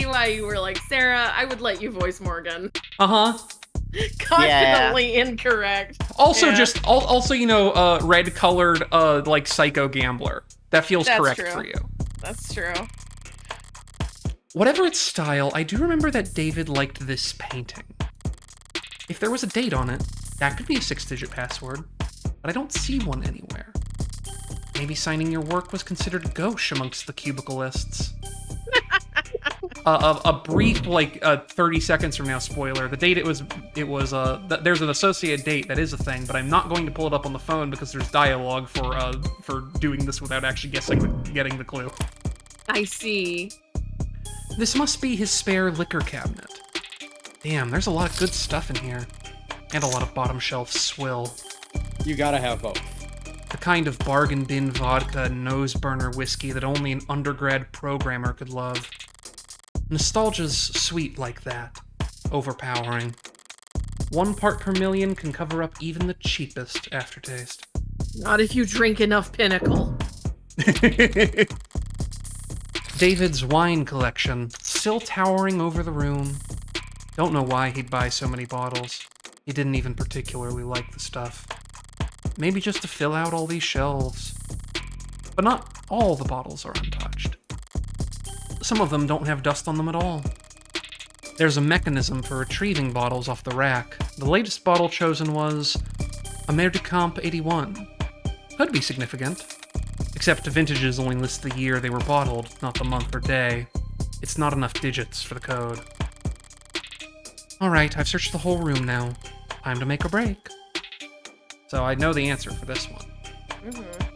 S5: why you were like, Sarah, I would let you voice Morgan.
S1: Uh-huh.
S5: Confidently incorrect.
S1: Also,
S5: Yeah.
S1: also, you know, red-colored, like, psycho gambler. That feels
S5: That's
S1: correct
S5: true.
S1: for you.
S5: That's true.
S1: Whatever its style, I do remember that David liked this painting. If there was a date on it, that could be a 6-digit password, but I don't see one anywhere. Maybe signing your work was considered gauche amongst the cubicleists. A brief, like, 30 seconds from now spoiler. The date there's an associated date that is a thing, but I'm not going to pull it up on the phone because there's dialogue for doing this without actually getting the clue.
S5: I see.
S1: This must be his spare liquor cabinet. Damn, there's a lot of good stuff in here. And a lot of bottom shelf swill.
S2: You gotta have both.
S1: The kind of bargain bin vodka and nose burner whiskey that only an undergrad programmer could love. Nostalgia's sweet like that. Overpowering. 1 part per million can cover up even the cheapest aftertaste.
S5: Not if you drink enough Pinnacle.
S1: David's wine collection, still towering over the room. Don't know why he'd buy so many bottles. He didn't even particularly like the stuff. Maybe just to fill out all these shelves. But not all the bottles are untouched. Some of them don't have dust on them at all. There's a mechanism for retrieving bottles off the rack. The latest bottle chosen was Americamp 81. Could be significant. Except vintages only list the year they were bottled, not the month or day. It's not enough digits for the code. Alright, I've searched the whole room now. Time to make a break. So I know the answer for this one.
S5: Mm-hmm.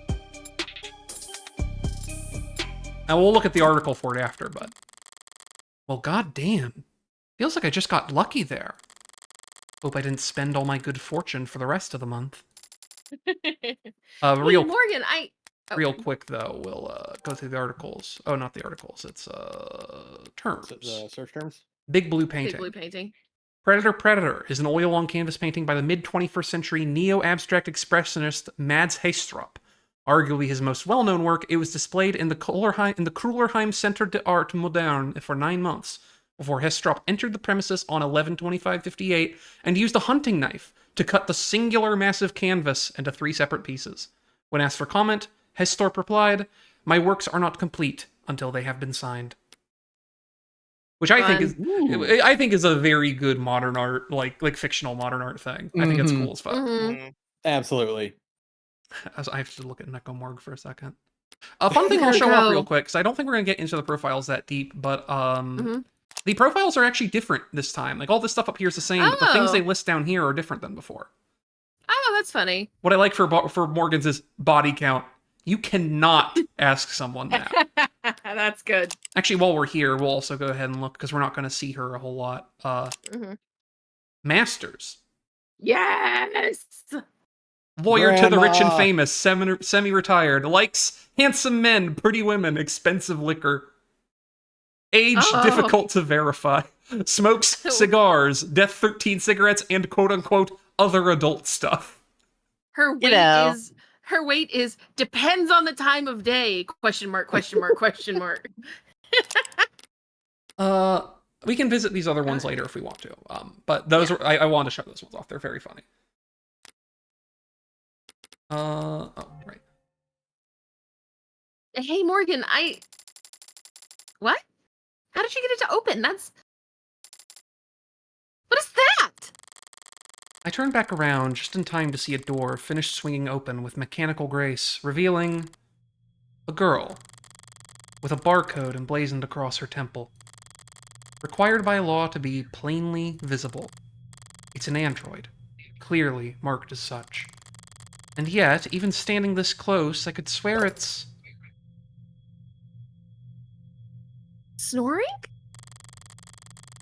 S1: Now we'll look at the article for it after, but... Well, goddamn. Feels like I just got lucky there. Hope I didn't spend all my good fortune for the rest of the month. Real
S5: Morgan,
S1: Real quick, though, we'll go through the articles. Oh, not the articles. It's terms.
S2: Search terms?
S1: Big Blue Painting.
S5: Big Blue Painting.
S1: Predator is an oil-on-canvas painting by the mid-21st century neo-abstract expressionist Mads Heistrup. Arguably his most well-known work, it was displayed in the Krullerheim Centre d'Art Moderne for 9 months, before Heistrup entered the premises on 11/25/58 and used a hunting knife to cut the singular massive canvas into 3 separate pieces. When asked for comment, Heistrup replied, "My works are not complete until they have been signed." Which I think is a very good modern art, like fictional modern art thing. I think it's cool as fuck.
S5: Mm-hmm.
S2: Absolutely.
S1: As I have to look at Necomorg for a second. A fun thing I'll show off real quick, because I don't think we're gonna get into the profiles that deep, but the profiles are actually different this time. Like all this stuff up here is the same, but the things they list down here are different than before.
S5: Oh, that's funny.
S1: What I like for Morgan's is body count. You cannot ask someone that.
S5: That's good.
S1: Actually, while we're here, we'll also go ahead and look, because we're not going to see her a whole lot. Masters.
S5: Yes!
S1: Lawyer to the rich and
S2: Grandma.
S1: famous, semi-retired, likes handsome men, pretty women, expensive liquor. Age difficult to verify. Smokes cigars, Death 13 cigarettes, and quote-unquote other adult stuff.
S5: Her weight is depends on the time of day. Question mark, question mark, question mark.
S1: We can visit these other ones later if we want to. But those are, I want to show those ones off. They're very funny. Oh, right.
S5: Hey Morgan, what? How did you get it to open? What is that?
S1: I turned back around just in time to see a door finish swinging open with mechanical grace, revealing a girl with a barcode emblazoned across her temple. Required by law to be plainly visible. It's an android, clearly marked as such. And yet, even standing this close, I could swear it's...
S5: Snoring?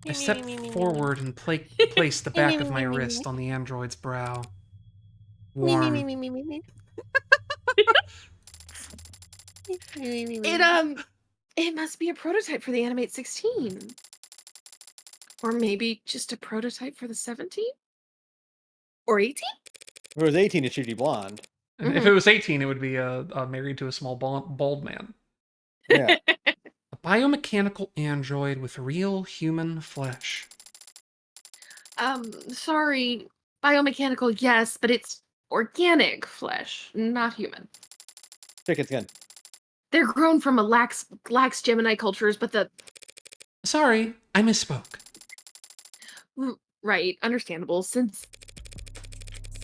S1: I stepped forward and placed the back of my wrist on the android's brow. Warm.
S5: It must be a prototype for the Animate 16. Or maybe just a prototype for the 17? Or 18?
S2: If it was 18, it should be blonde.
S1: If it was 18, it would be married to a small bald man.
S2: Yeah.
S1: A biomechanical android with real human flesh.
S5: Sorry. Biomechanical, yes, but it's organic flesh, not human.
S2: Chicken skin.
S5: They're grown from a lax Gemini cultures, but the...
S1: Sorry, I misspoke.
S5: Right, understandable, since...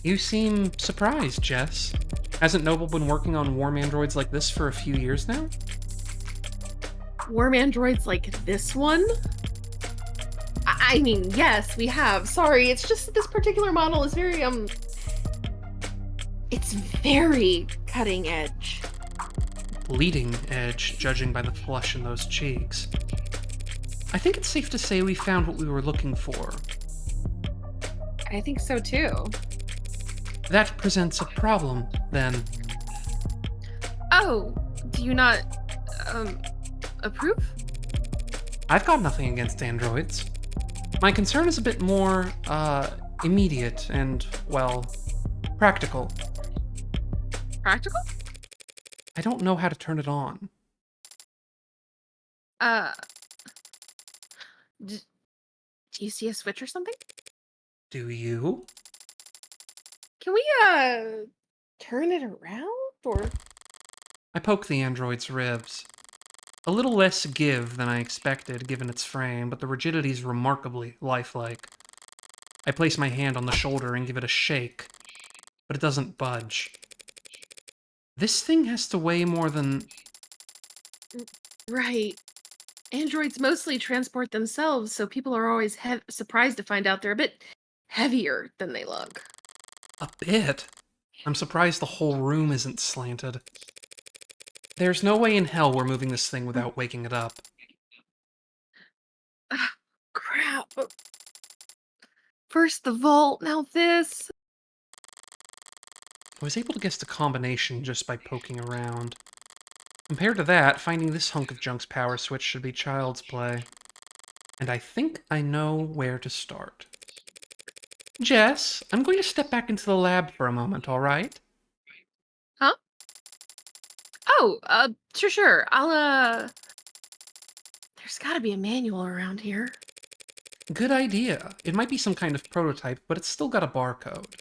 S1: You seem surprised, Jess. Hasn't Noble been working on warm androids like this for a few years now?
S5: Warm androids like this one? I mean, yes, we have. Sorry, it's just that this particular model is very, it's very cutting edge.
S1: Leading edge, judging by the flush in those cheeks. I think it's safe to say we found what we were looking for.
S5: I think so too.
S1: That presents a problem, then.
S5: Oh, do you not, approve?
S1: I've got nothing against androids. My concern is a bit more, immediate and, well, practical.
S5: Practical?
S1: I don't know how to turn it on.
S5: Do you see a switch or something?
S1: Do you?
S5: Can we, turn it around, or?
S1: I poke the android's ribs. A little less give than I expected, given its frame, but the rigidity's remarkably lifelike. I place my hand on the shoulder and give it a shake, but it doesn't budge. This thing has to weigh more than...
S5: Right. Androids mostly transport themselves, so people are always surprised to find out they're a bit heavier than they look.
S1: A bit? I'm surprised the whole room isn't slanted. There's no way in hell we're moving this thing without waking it up.
S5: Crap. First the vault, now this.
S1: I was able to guess the combination just by poking around. Compared to that, finding this hunk of junk's power switch should be child's play. And I think I know where to start. Jess, I'm going to step back into the lab for a moment, all right?
S5: Huh? Oh, sure. I'll, there's gotta be a manual around here.
S1: Good idea. It might be some kind of prototype, but it's still got a barcode.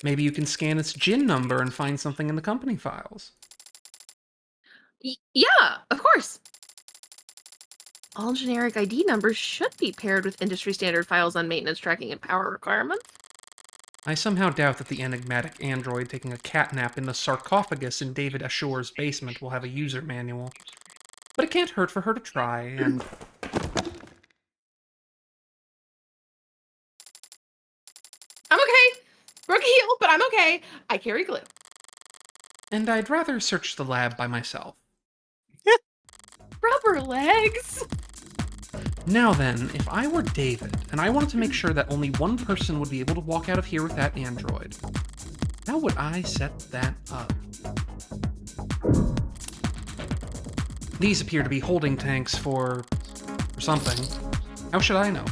S1: Maybe you can scan its GIN number and find something in the company files.
S5: Yeah, of course. All generic ID numbers should be paired with industry standard files on maintenance tracking and power requirements.
S1: I somehow doubt that the enigmatic android taking a catnap in the sarcophagus in David Ashore's basement will have a user manual. But it can't hurt for her to try, and...
S5: I'm okay. Broke a heel, but I'm okay. I carry glue.
S1: And I'd rather search the lab by myself.
S5: Rubber legs.
S1: Now then, if I were David, and I wanted to make sure that only one person would be able to walk out of here with that android, how would I set that up? These appear to be holding tanks for something. How should I know?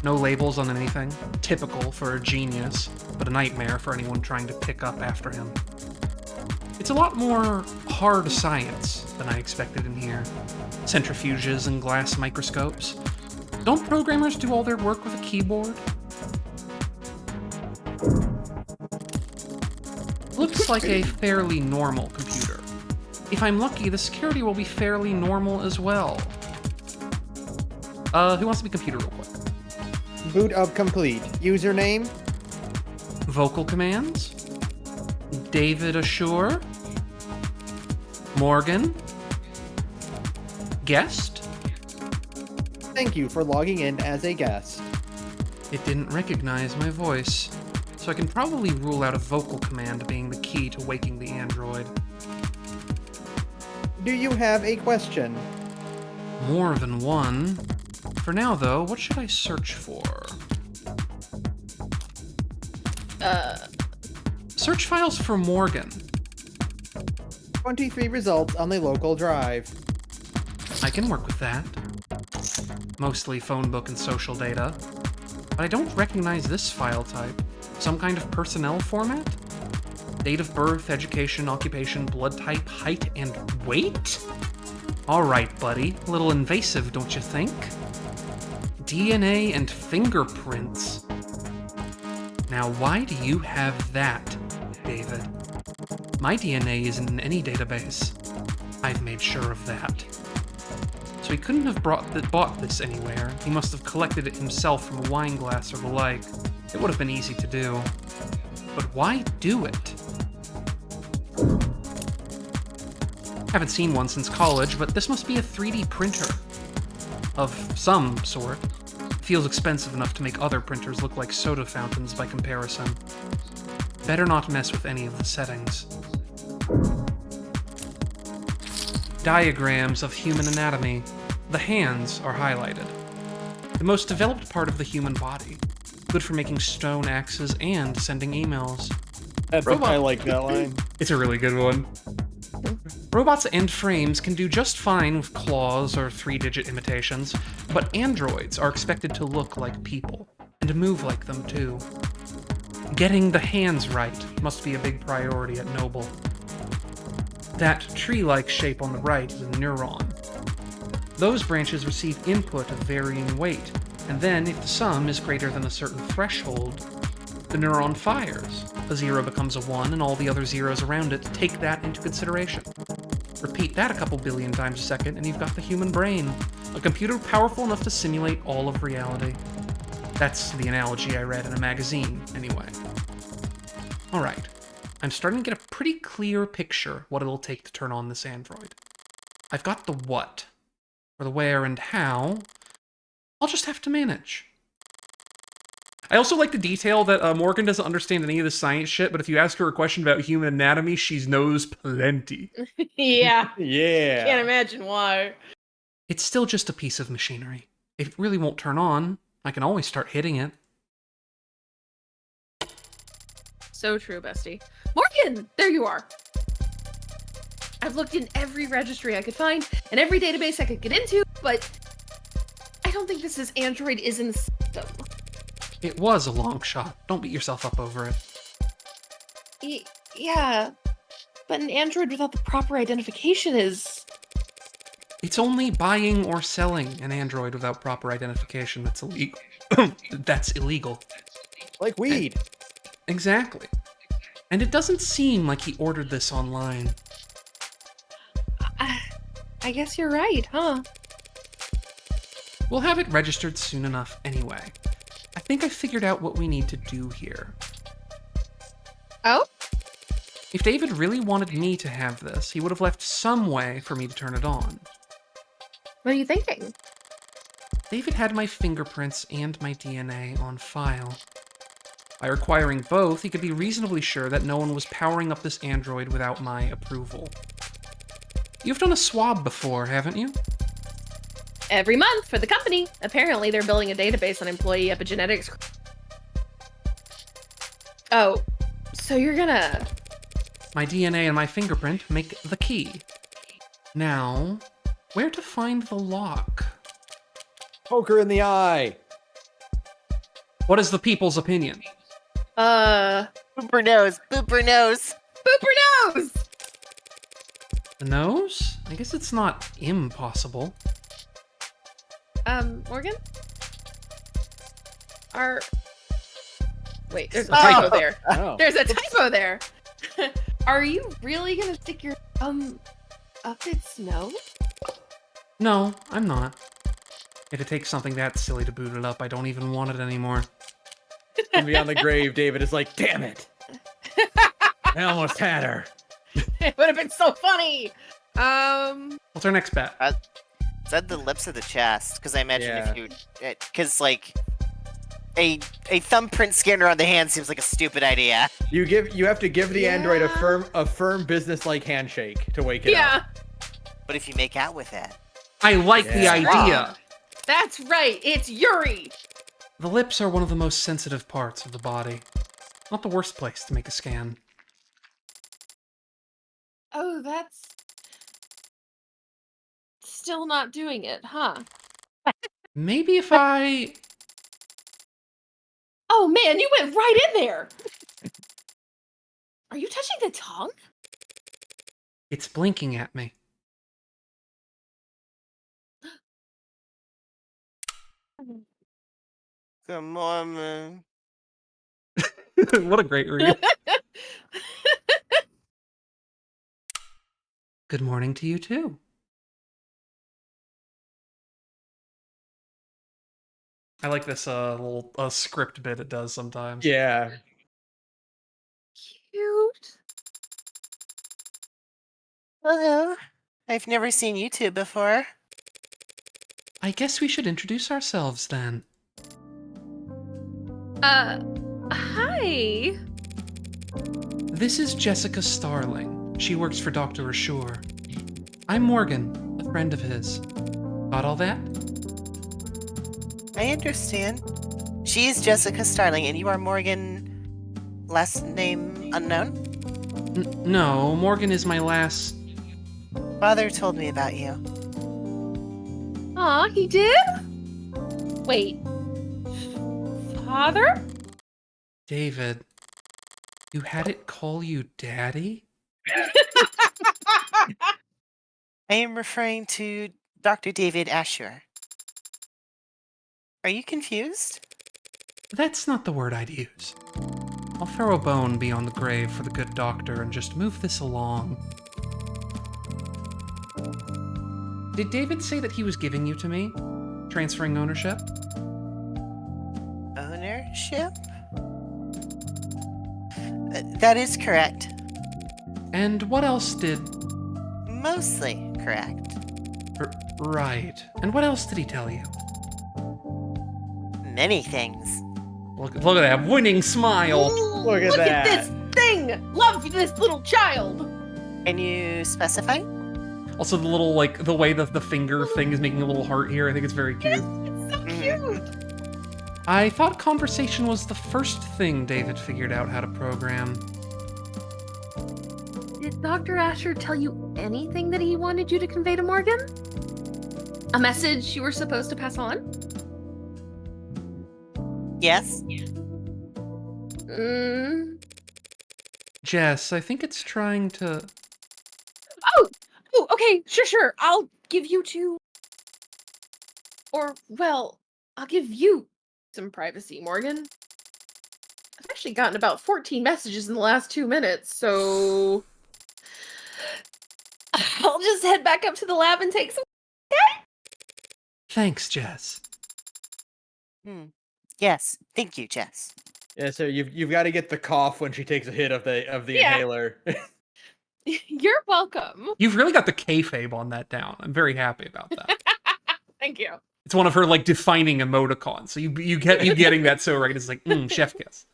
S1: No labels on anything. Typical for a genius, but a nightmare for anyone trying to pick up after him. It's a lot more hard science than I expected in here. Centrifuges and glass microscopes. Don't programmers do all their work with a keyboard? Looks like a fairly normal computer. If I'm lucky, the security will be fairly normal as well. Who wants to be computer real quick?
S2: Boot up complete. Username?
S1: Vocal commands? David Ashore? Morgan? Guest?
S2: Thank you for logging in as a guest.
S1: It didn't recognize my voice. so I can probably rule out a vocal command being the key to waking the android.
S2: Do you have a question?
S1: More than one. For now, though, what should I search for? Search files for Morgan.
S2: 23 results on the local drive.
S1: I can work with that. Mostly phone book and social data. But I don't recognize this file type. Some kind of personnel format? Date of birth, education, occupation, blood type, height, and weight? Alright, buddy. A little invasive, don't you think? DNA and fingerprints. Now, why do you have that, David? My DNA isn't in any database. I've made sure of that. So he couldn't have bought this anywhere. He must have collected it himself from a wine glass or the like. It would have been easy to do. But why do it? Haven't seen one since college, but this must be a 3D printer. Of some sort. Feels expensive enough to make other printers look like soda fountains by comparison. Better not mess with any of the settings. Diagrams of human anatomy. The hands are highlighted. The most developed part of the human body. Good for making stone axes and sending emails.
S2: I like that line.
S1: It's a really good one. Robots and frames can do just fine with claws or 3-digit imitations, but androids are expected to look like people, and to move like them too. Getting the hands right must be a big priority at Noble. That tree-like shape on the right is a neuron. Those branches receive input of varying weight, and then if the sum is greater than a certain threshold, the neuron fires. A 0 becomes a 1, and all the other zeros around it take that into consideration. Repeat that a couple billion times a second, and you've got the human brain. A computer powerful enough to simulate all of reality. That's the analogy I read in a magazine, anyway. Alright, I'm starting to get a pretty clear picture what it'll take to turn on this android. I've got the what. For the where and how, I'll just have to manage. I also like the detail that Morgan doesn't understand any of the science shit, but if you ask her a question about human anatomy, she knows plenty.
S5: Yeah.
S2: Yeah.
S5: Can't imagine why.
S1: It's still just a piece of machinery. If it really won't turn on, I can always start hitting it.
S5: So true, bestie. Morgan! There you are. I've looked in every registry I could find and every database I could get into, but I don't think this Android is in the system.
S1: It was a long shot. Don't beat yourself up over it.
S5: Yeah, but an Android without the proper identification is...
S1: It's only buying or selling an android without proper identification that's illegal. That's illegal.
S2: Like weed.
S1: Exactly. And it doesn't seem like he ordered this online.
S5: I guess you're right, huh?
S1: We'll have it registered soon enough anyway. I think I figured out what we need to do here.
S5: Oh?
S1: If David really wanted me to have this, he would have left some way for me to turn it on.
S5: What are you thinking?
S1: David had my fingerprints and my DNA on file. By requiring both, he could be reasonably sure that no one was powering up this android without my approval. You've done a swab before, haven't you?
S5: Every month for the company. Apparently they're building a database on employee epigenetics. Oh, so you're gonna...
S1: My DNA and my fingerprint make the key. Now, where to find the lock?
S2: Poker in the eye.
S1: What is the people's opinion?
S3: Booper nose, booper nose.
S5: Booper nose!
S1: The nose? I guess it's not impossible.
S5: Morgan? Wait, there's a
S1: Oh.
S5: typo there.
S2: Oh.
S5: There's a typo there. Are you really gonna stick your up its nose?
S1: No, I'm not. If it takes something that silly to boot it up, I don't even want it anymore.
S2: And beyond the grave, David is like, damn it. I almost had her.
S5: It would have been so funny.
S1: What's our next bet?
S3: Is that the lips of the chest? Because I imagine
S2: Yeah.
S3: if you, because like, a thumbprint scanner on the hand seems like a stupid idea.
S2: You have to give the android a firm business-like handshake to wake it up.
S3: But if you make out with it,
S1: I like the
S2: Yeah.
S1: idea.
S5: That's right. It's Yuri.
S1: The lips are one of the most sensitive parts of the body. Not the worst place to make a scan.
S5: Oh, that's still not doing it, huh?
S1: Maybe if I...
S5: Oh man, you went right in there. Are you touching the tongue?
S1: It's blinking at me.
S3: good morning.
S1: What a great read. Good morning to you too. I like this little script bit it does sometimes.
S2: Yeah.
S5: Cute.
S3: Hello. I've never seen you two before.
S1: I guess we should introduce ourselves then.
S5: Hi.
S1: This is Jessica Starling. She works for Dr. Ashur. I'm Morgan, a friend of his. Got all that?
S3: I understand. She's Jessica Starling, and you are Morgan. Last name unknown?
S1: No, Morgan is my last...
S3: Father told me about you.
S5: Aw, he did? Wait. Father?
S1: David. You had it call you Daddy?
S3: I am referring to Dr. David Ashur. Are you confused?
S1: That's not the word I'd use. I'll throw a bone beyond the grave for the good doctor and just move this along. Did David say that he was giving you to me? Transferring ownership?
S3: Ownership? That is correct.
S1: And what else did...
S3: Mostly correct.
S1: Right. And what else did he tell you?
S3: Many things.
S1: Look at that winning smile!
S2: Look at that.
S5: Look at this thing! Love this little child!
S3: Can you specify?
S1: Also the little, like, the way that the finger thing is making a little heart here, I think it's very cute.
S5: It's so cute!
S1: I thought conversation was the first thing David figured out how to program.
S5: Did Dr. Asher tell you anything that he wanted you to convey to Morgan? A message you were supposed to pass on?
S3: Yes?
S1: Jess, I think it's trying to...
S5: Oh, okay, sure. I'll give you two. Or, well, I'll give you some privacy, Morgan. I've actually gotten about 14 messages in the last 2 minutes, so... I'll just head back up to the lab and take some...
S1: Thanks, Jess.
S3: Yes. Thank you, Jess.
S2: Yeah, so you've got to get the cough when she takes a hit of the
S5: Yeah.
S2: inhaler.
S5: You're welcome.
S1: You've really got the kayfabe on that down. I'm very happy about that.
S5: Thank you.
S1: It's one of her, like, defining emoticons. So you getting that so right. It's like, chef kiss.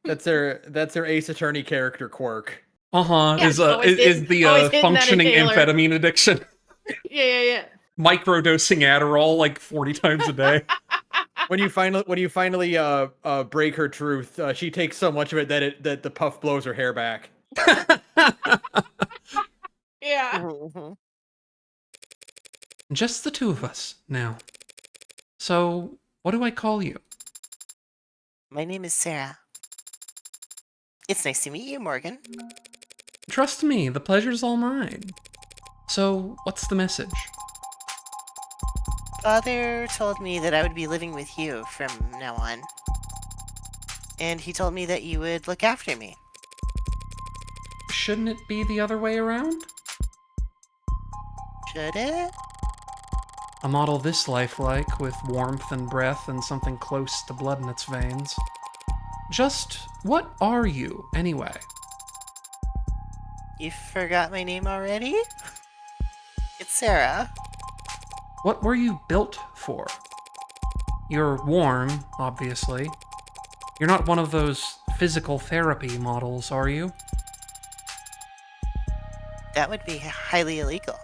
S2: That's her Ace Attorney character quirk.
S1: Uh-huh.
S5: Yeah,
S1: is
S5: always
S1: the
S5: always hitting that
S1: functioning
S5: inhaler.
S1: amphetamine addiction.
S5: Yeah.
S1: Microdosing Adderall like 40 times a day.
S2: When you finally break her truth, she takes so much of it that the puff blows her hair back.
S5: Yeah.
S3: Mhm.
S1: Just the two of us now. So, what do I call you?
S3: My name is Sarah. It's nice to meet you, Morgan.
S1: Trust me, the pleasure's all mine. So, what's the message?
S3: Father told me that I would be living with you from now on. And he told me that you would look after me.
S1: Shouldn't it be the other way around?
S3: Should it?
S1: A model this lifelike, with warmth and breath and something close to blood in its veins. Just, what are you, anyway?
S3: You forgot my name already? It's Sarah.
S1: What were you built for? You're warm, obviously, You're not one of those physical therapy models, are you?
S3: That would be highly illegal.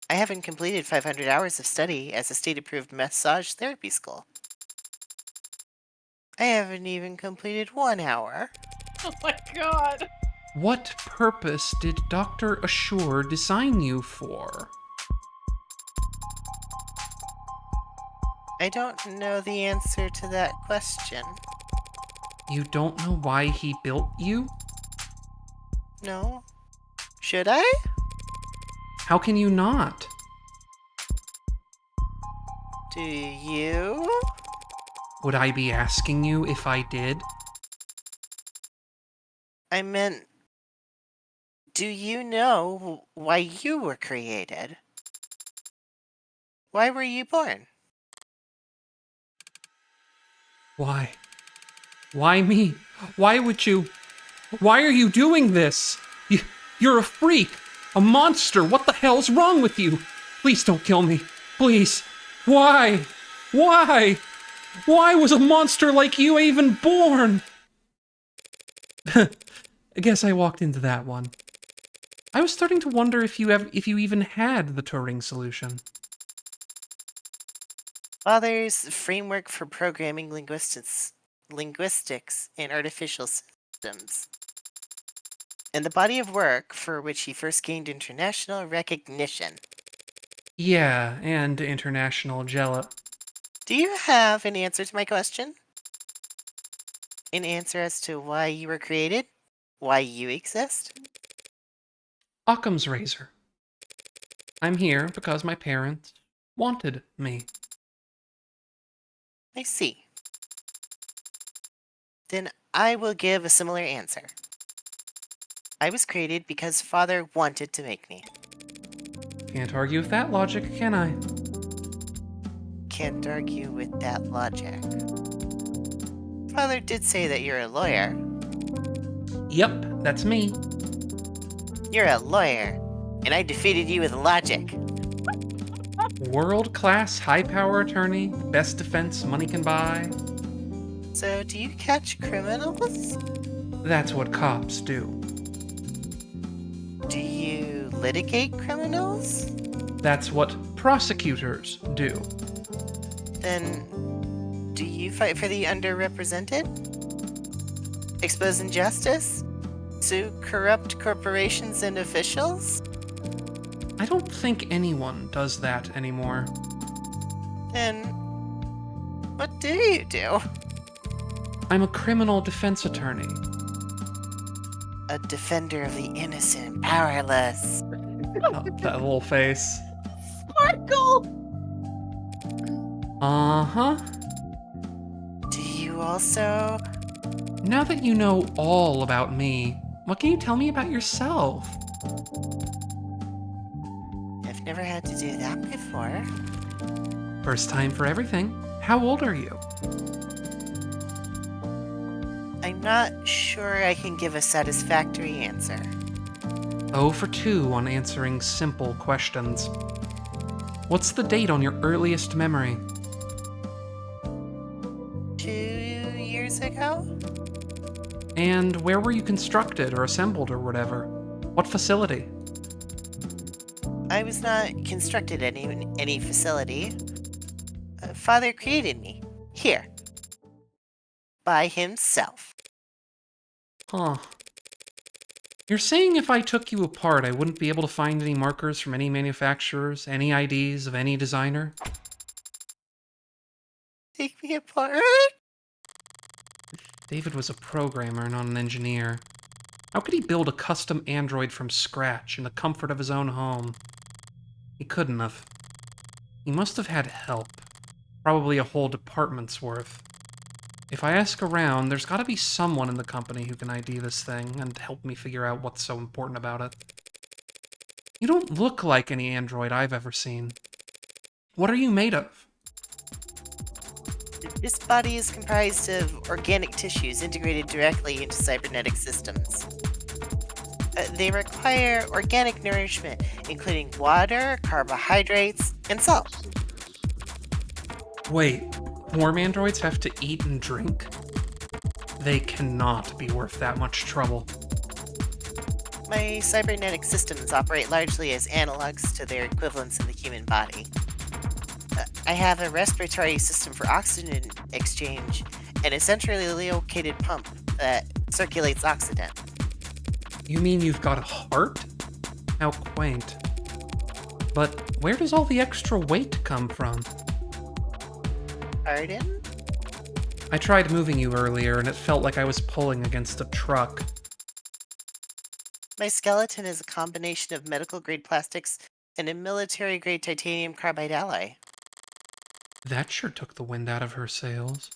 S3: I haven't completed 500 hours of study as a state-approved massage therapy school. I haven't even completed 1 hour.
S5: Oh my god.
S1: What purpose did Dr. Assure design you for?
S3: I don't know the answer to that question.
S1: You don't know why he built you?
S3: No. Should I?
S1: How can you not?
S3: Do you?
S1: Would I be asking you if I did?
S3: I meant, do you know why you were created? Why were you born?
S1: Why? Why me? Why would you? Why are you doing this? You're a freak! A monster! What the hell's wrong with you? Please don't kill me. Please. Why? Why? Why was a monster like you even born? I guess I walked into that one. I was starting to wonder if you even had the Turing solution.
S3: Father's framework for programming linguistics and artificial systems, and the body of work for which he first gained international recognition.
S1: Yeah, and international jello.
S3: Do you have an answer to my question? An answer as to why you were created? Why you exist?
S1: Occam's razor. I'm here because my parents wanted me.
S3: I see. Then I will give a similar answer. I was created because Father wanted to make me.
S1: Can't argue with that logic, can I?
S3: Can't argue with that logic. Father did say that you're a lawyer.
S1: Yep, that's me.
S3: You're a lawyer, and I defeated you with logic.
S1: World-class high-power attorney, best defense money can buy.
S3: So, do you catch criminals?
S1: That's what cops do.
S3: Do you litigate criminals?
S1: That's what prosecutors do.
S3: Then, do you fight for the underrepresented? Expose injustice? Sue corrupt corporations and officials?
S1: I don't think anyone does that anymore.
S3: Then, what do you do?
S1: I'm a criminal defense attorney.
S3: A defender of the innocent and powerless.
S1: Oh, that little face.
S5: Sparkle!
S1: Uh-huh.
S3: Do you also...
S1: Now that you know all about me, what can you tell me about yourself?
S3: I've never had to do that before.
S1: First time for everything. How old are you?
S3: I'm not sure I can give a satisfactory answer.
S1: 0 for 2 on answering simple questions. What's the date on your earliest memory?
S3: 2 years ago?
S1: And where were you constructed or assembled or whatever? What facility?
S3: I was not constructed at any facility. Father created me. Here. By himself.
S1: Huh. You're saying if I took you apart, I wouldn't be able to find any markers from any manufacturers, any IDs of any designer?
S3: Take me apart?
S1: David was a programmer, not an engineer. How could he build a custom android from scratch in the comfort of his own home? He couldn't have. He must have had help. Probably a whole department's worth. If I ask around, there's gotta be someone in the company who can ID this thing and help me figure out what's so important about it. You don't look like any android I've ever seen. What are you made of?
S3: This body is comprised of organic tissues integrated directly into cybernetic systems. They require organic nourishment, including water, carbohydrates, and salt.
S1: Wait, Swarm androids have to eat and drink? They cannot be worth that much trouble.
S3: My cybernetic systems operate largely as analogs to their equivalents in the human body. I have a respiratory system for oxygen exchange and a centrally located pump that circulates oxygen.
S1: You mean you've got a heart? How quaint. But where does all the extra weight come from?
S3: Pardon?
S1: I tried moving you earlier and it felt like I was pulling against a truck.
S3: My skeleton is a combination of medical-grade plastics and a military-grade titanium carbide alloy.
S1: That sure took the wind out of her sails.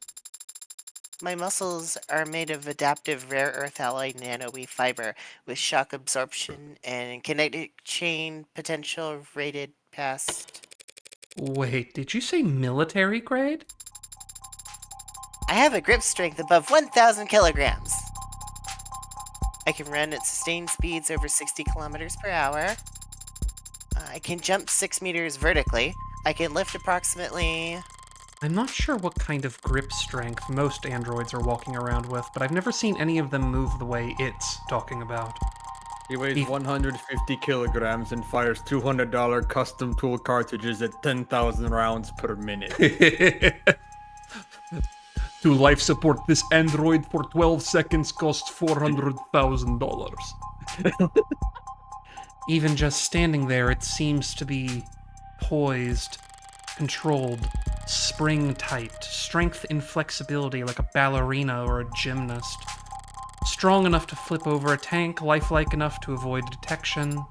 S3: My muscles are made of adaptive rare earth alloy nanoweave fiber with shock absorption and kinetic chain potential rated past.
S1: Wait, did you say military grade?
S3: I have a grip strength above 1,000 kilograms. I can run at sustained speeds over 60 kilometers per hour. I can jump 6 meters vertically. I can lift approximately...
S1: I'm not sure what kind of grip strength most androids are walking around with, but I've never seen any of them move the way it's talking about.
S2: He weighs 150 kilograms and fires $200 custom tool cartridges at 10,000 rounds per minute.
S1: To life support this android for 12 seconds costs $400,000. Even just standing there, it seems to be poised, controlled, spring-tight, strength and flexibility like a ballerina or a gymnast. Strong enough to flip over a tank, lifelike enough to avoid detection.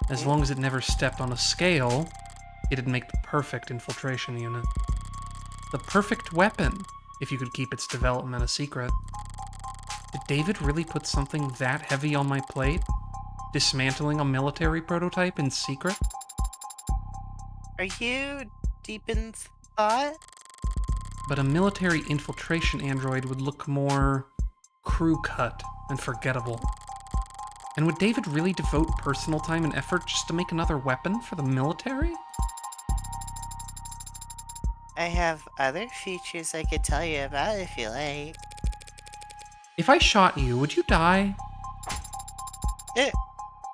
S1: As long as it never stepped on a scale, it'd make the perfect infiltration unit. The perfect weapon, if you could keep its development a secret. Did David really put something that heavy on my plate? Dismantling a military prototype in secret?
S3: Are you deep in thought?
S1: But a military infiltration android would look more crew-cut and forgettable. And would David really devote personal time and effort just to make another weapon for the military?
S3: I have other features I could tell you about if you like.
S1: If I shot you, would you die?
S3: It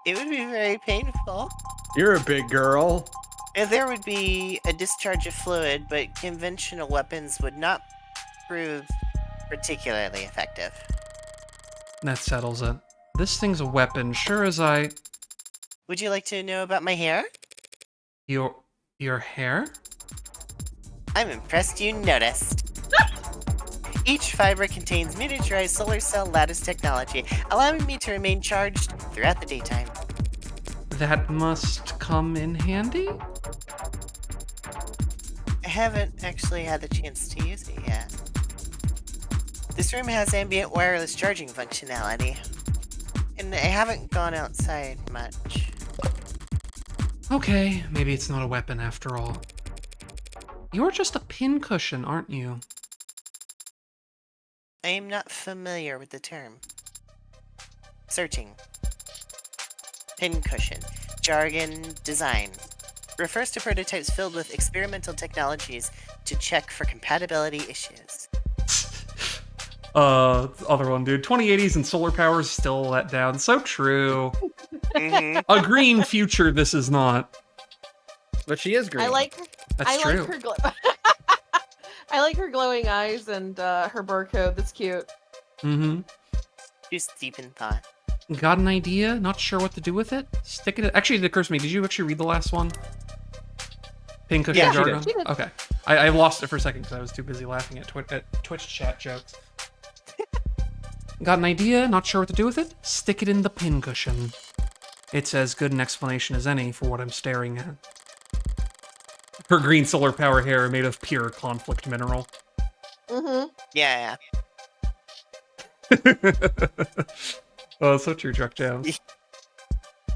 S3: would be very painful.
S2: You're a big girl.
S3: There would be a discharge of fluid, but conventional weapons would not prove particularly effective.
S1: That settles it. This thing's a weapon, sure as I...
S3: Would you like to know about my hair?
S1: Your hair?
S3: I'm impressed you noticed. Each fiber contains miniaturized solar cell lattice technology, allowing me to remain charged throughout the daytime.
S1: That must come in handy?
S3: I haven't actually had the chance to use it yet. This room has ambient wireless charging functionality, and I haven't gone outside much.
S1: Okay, maybe it's not a weapon after all. You're just a pincushion, aren't you?
S3: I am not familiar with the term. Searching. Pincushion. Jargon. Design. Refers to prototypes filled with experimental technologies to check for compatibility issues.
S1: Other one, dude. 2080s and solar power is still let down. So true. A green future this is not.
S2: But she is green.
S5: I like
S1: That's true.
S5: like her I like her glowing eyes and her barcode. That's cute.
S1: Mm-hmm.
S3: She's deep in thought.
S1: Got an idea? Not sure what to do with it? Stick it... Actually, it occurs to me. Did you actually read the last one? Pincushion
S2: Yeah, she
S1: jargon?
S5: did. She did.
S1: Okay. I lost it for a second because I was too busy laughing at Twitch chat jokes. Got an idea? Not sure what to do with it? Stick it in the pincushion. It's as good an explanation as any for what I'm staring at. Her green solar power hair made of pure conflict mineral.
S5: Mm-hmm.
S3: Yeah.
S1: Oh, so true, Chuck Jones.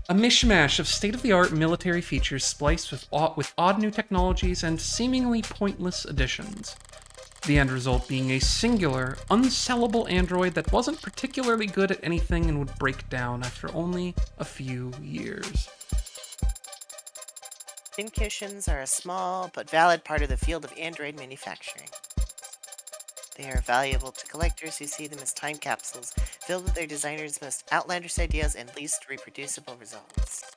S1: A mishmash of state-of-the-art military features spliced with odd new technologies and seemingly pointless additions. The end result being a singular, unsellable android that wasn't particularly good at anything and would break down after only a few years.
S3: Pincushions are a small but valid part of the field of android manufacturing. They are valuable to collectors who see them as time capsules filled with their designers' most outlandish ideas and least reproducible results.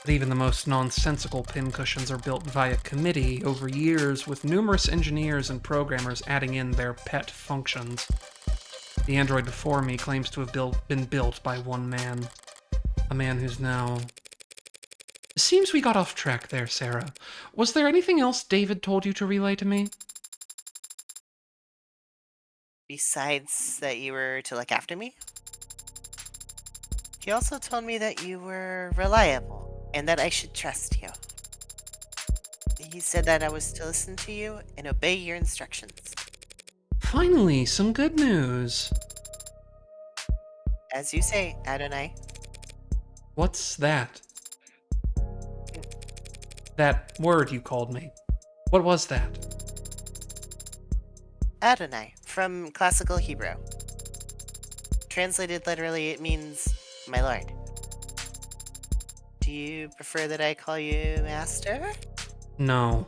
S1: But even the most nonsensical pincushions are built via committee over years, with numerous engineers and programmers adding in their pet functions. The android before me claims to have been built by one man. A man who's now... Seems we got off track there, Sarah. Was there anything else David told you to relay to me?
S3: Besides that you were to look after me? He also told me that you were reliable and that I should trust you. He said that I was to listen to you and obey your instructions.
S1: Finally, some good news.
S3: As you say, Adonai.
S1: What's that? That word you called me. What was that?
S3: Adonai, from classical Hebrew. Translated literally, it means my lord. Do you prefer that I call you master?
S1: No.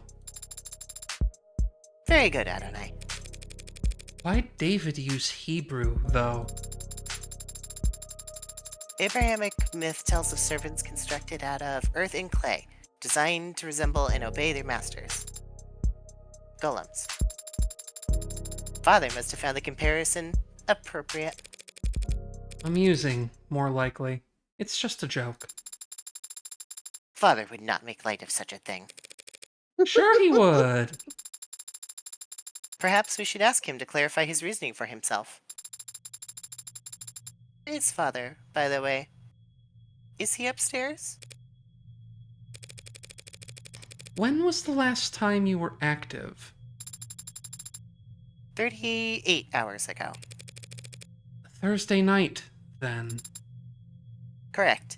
S3: Very good, Adonai.
S1: Why'd David use Hebrew, though?
S3: Abrahamic myth tells of servants constructed out of earth and clay, designed to resemble and obey their masters. Golems. Father must have found the comparison appropriate.
S1: Amusing, more likely. It's just a joke.
S3: Father would not make light of such a thing.
S1: Sure he would.
S3: Perhaps we should ask him to clarify his reasoning for himself. His father, by the way. Is he upstairs?
S1: When was the last time you were active?
S3: 38 hours ago.
S1: Thursday night, then.
S3: Correct.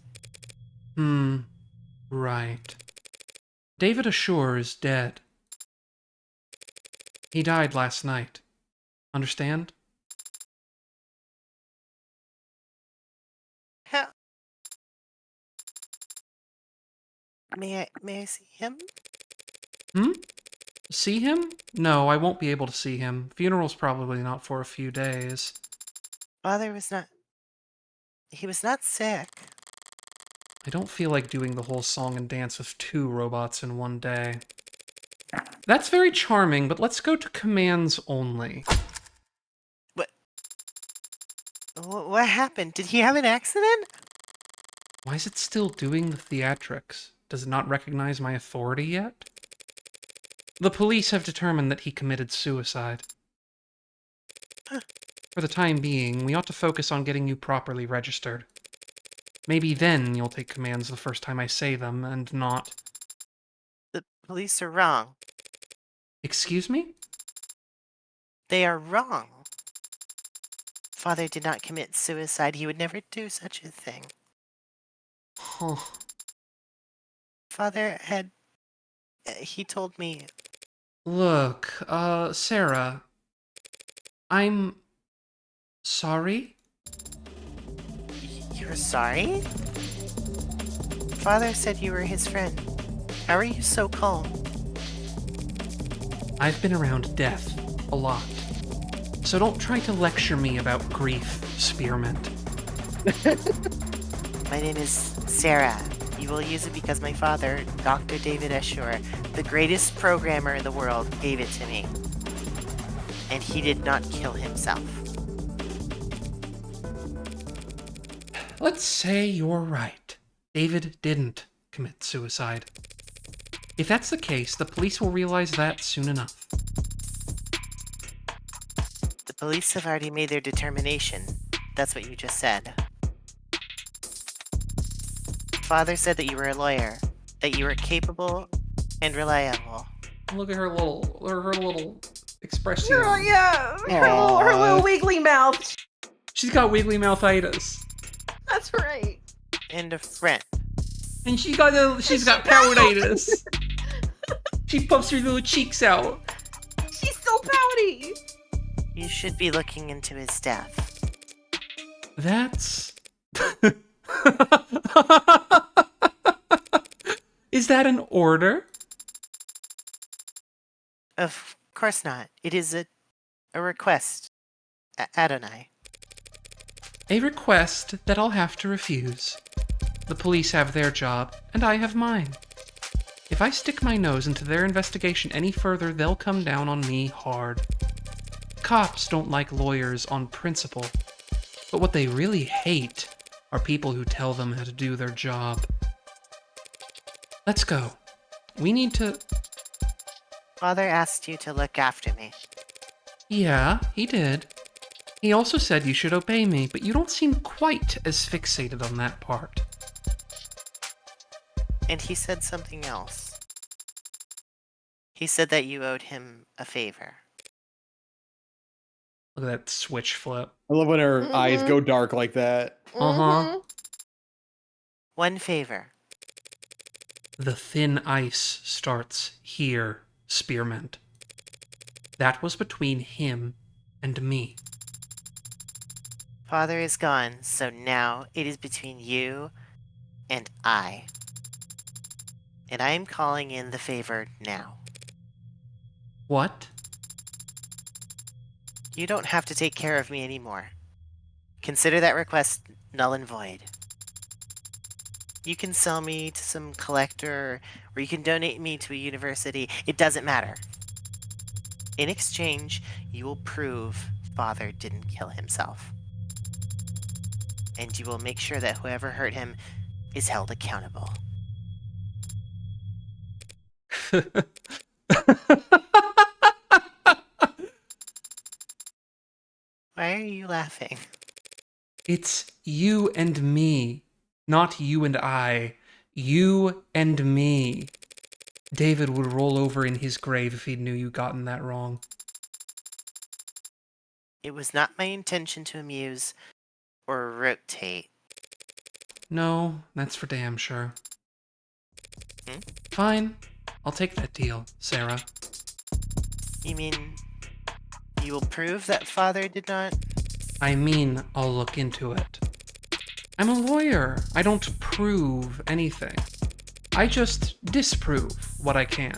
S1: Right. David Ashore is dead. He died last night. Understand?
S3: How? May I see him?
S1: See him? No, I won't be able to see him. Funeral's probably not for a few days.
S3: Father was not... He was not sick.
S1: I don't feel like doing the whole song and dance with 2 robots in one day. That's very charming, but let's go to commands only.
S3: What happened? Did he have an accident?
S1: Why is it still doing the theatrics? Does it not recognize my authority yet? The police have determined that he committed suicide. For the time being, we ought to focus on getting you properly registered. Maybe then you'll take commands the first time I say them, and not...
S3: The police are wrong.
S1: Excuse me?
S3: They are wrong. Father did not commit suicide. He would never do such a thing.
S1: Huh.
S3: Father had... He told me...
S1: Look, Sarah... I'm... sorry?
S3: You're sorry? Father said you were his friend. How are you so calm?
S1: I've been around death a lot. So don't try to lecture me about grief, Spearmint.
S3: My name is Sarah. You will use it because my father, Dr. David Ashore, the greatest programmer in the world, gave it to me. And he did not kill himself.
S1: Let's say you're right. David didn't commit suicide. If that's the case, the police will realize that soon enough.
S3: The police have already made their determination. That's what you just said. Father said that you were a lawyer, that you were capable and reliable.
S1: Look at her little expression.
S6: Yeah, her little wiggly mouth.
S1: She's got wiggly mouthitis.
S6: That's right.
S3: And a friend.
S1: And she's got poutitis. She puffs her little cheeks out.
S6: She's so pouty.
S3: You should be looking into his death.
S1: That's... Is that an order?
S3: Of course not. It is a request. Adonai.
S1: A request that I'll have to refuse. The police have their job, and I have mine. If I stick my nose into their investigation any further, they'll come down on me hard. Cops don't like lawyers on principle, but what they really hate are people who tell them how to do their job. Let's go. We need to...
S3: Father asked you to look after me.
S1: Yeah, he did. He also said you should obey me, but you don't seem quite as fixated on that part.
S3: And he said something else. He said that you owed him a favor.
S1: Look at that switch flip.
S2: I love when her eyes
S6: Mhm.
S2: go dark like that.
S1: Uh-huh.
S3: One favor.
S1: The thin ice starts here, Spearmint. That was between him and me.
S3: Father is gone, so now it is between you and I. And I am calling in the favor now.
S1: What?
S3: You don't have to take care of me anymore. Consider that request null and void. You can sell me to some collector, or you can donate me to a university. It doesn't matter. In exchange, you will prove Father didn't kill himself. And you will make sure that whoever hurt him is held accountable. Why are you laughing?
S1: It's you and me, not you and I. You and me. David would roll over in his grave if he knew you'd gotten that wrong.
S3: It was not my intention to amuse or rotate.
S1: No, that's for damn sure.
S3: Hmm?
S1: Fine. I'll take that deal, Sarah.
S3: You mean you will prove that Father did not?
S1: I mean, I'll look into it. I'm a lawyer. I don't prove anything. I just disprove what I can.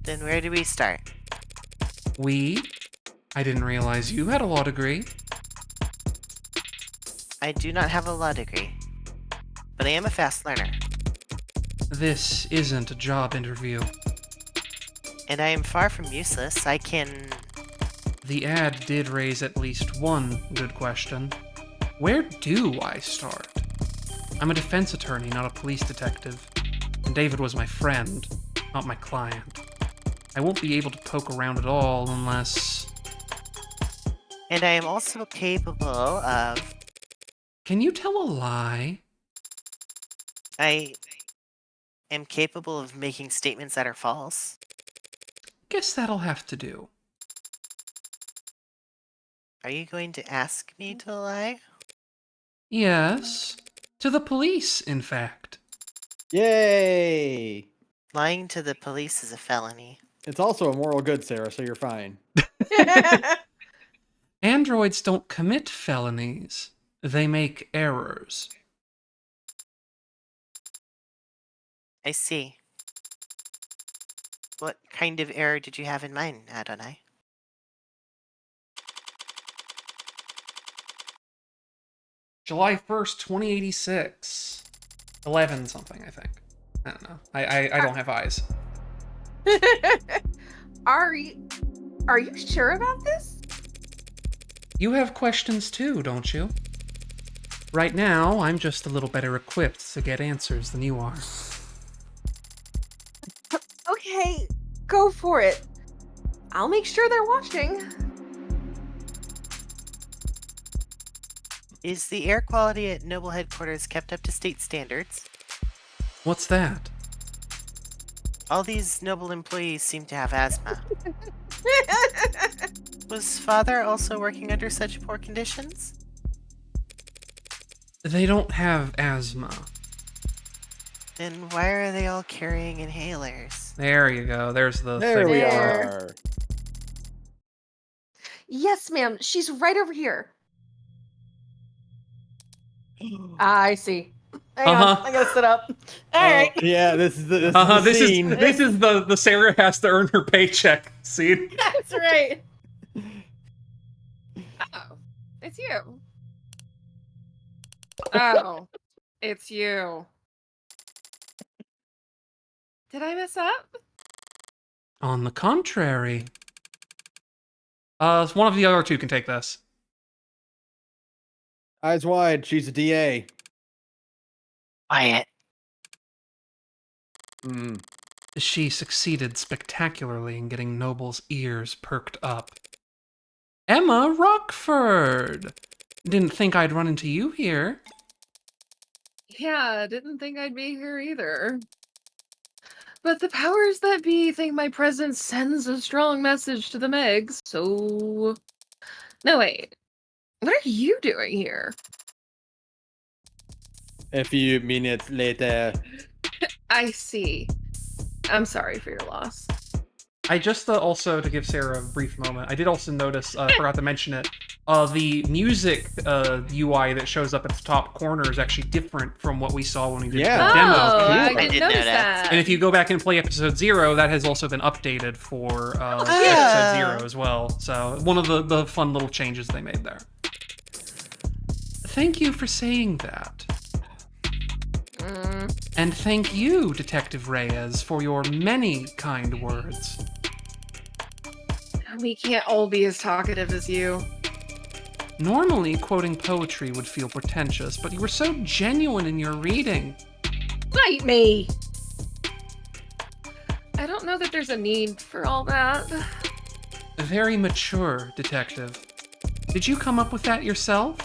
S3: Then where do we start?
S1: I didn't realize you had a law degree.
S3: I do not have a law degree, but I am a fast learner,
S1: This isn't a job interview.
S3: and I am far from useless. I can...
S1: The ad did raise at least one good question. Where do I start? I'm a defense attorney, not a police detective. And David was my friend, not my client. I won't be able to poke around at all unless...
S3: And I am also capable of...
S1: Can you tell a lie?
S3: I am capable of making statements that are false.
S1: Guess that'll have to do.
S3: Are you going to ask me to lie?
S1: Yes. To the police, in fact.
S2: Yay!
S3: Lying to the police is a felony.
S2: It's also a moral good, Sarah, so you're fine.
S1: Androids don't commit felonies. They make errors.
S3: I see. What kind of error did you have in mind, Adonai?
S1: July 1st, 2086. 11 something, I think. I don't know. I don't have eyes.
S6: Are you sure about this?
S1: You have questions too, don't you? Right now, I'm just a little better equipped to get answers than you are.
S6: Okay, go for it. I'll make sure they're watching.
S3: Is the air quality at Noble headquarters kept up to state standards?
S1: What's that?
S3: All these Noble employees seem to have asthma. Was Father also working under such poor conditions?
S1: They don't have asthma.
S3: Then why are they all carrying inhalers?
S1: There you go. There's the
S2: There
S1: thing.
S2: we
S6: There.
S2: are.
S6: Yes, ma'am. She's right over here. I see. Hang on, I gotta sit up. All right.
S2: Yeah, this is the
S1: This
S2: scene.
S1: is the Sarah has to earn her paycheck scene.
S5: That's right. Oh, it's you. Oh, it's you. Did I mess up?
S1: On the contrary. One of the other two can take this.
S2: Eyes wide. She's a DA.
S3: Quiet.
S2: Hmm.
S1: She succeeded spectacularly in getting Noble's ears perked up. Emma Rockford! Didn't think I'd run into you here.
S5: Yeah, didn't think I'd be here either. But the powers that be think my presence sends a strong message to the Megs, so... No, wait. What are you doing here?
S2: A few minutes later.
S5: I see. I'm sorry for your loss.
S1: I just also, to give Sarah a brief moment, I did also notice, forgot to mention it, the music UI that shows up at the top corner is actually different from what we saw when we did
S2: Yeah.
S1: the
S5: Oh,
S1: demo.
S5: I
S3: I
S5: didn't
S3: did
S5: notice
S3: know that.
S5: that.
S1: And if you go back and play episode 0, that has also been updated for
S6: yeah.
S1: episode 0 as well. So one of the fun little changes they made there. Thank you for saying that. And thank you, Detective Reyes, for your many kind words.
S5: We can't all be as talkative as you.
S1: Normally, quoting poetry would feel pretentious, but you were so genuine in your reading.
S5: Bite me! I don't know that there's a need for all that.
S1: Very mature, Detective. Did you come up with that yourself?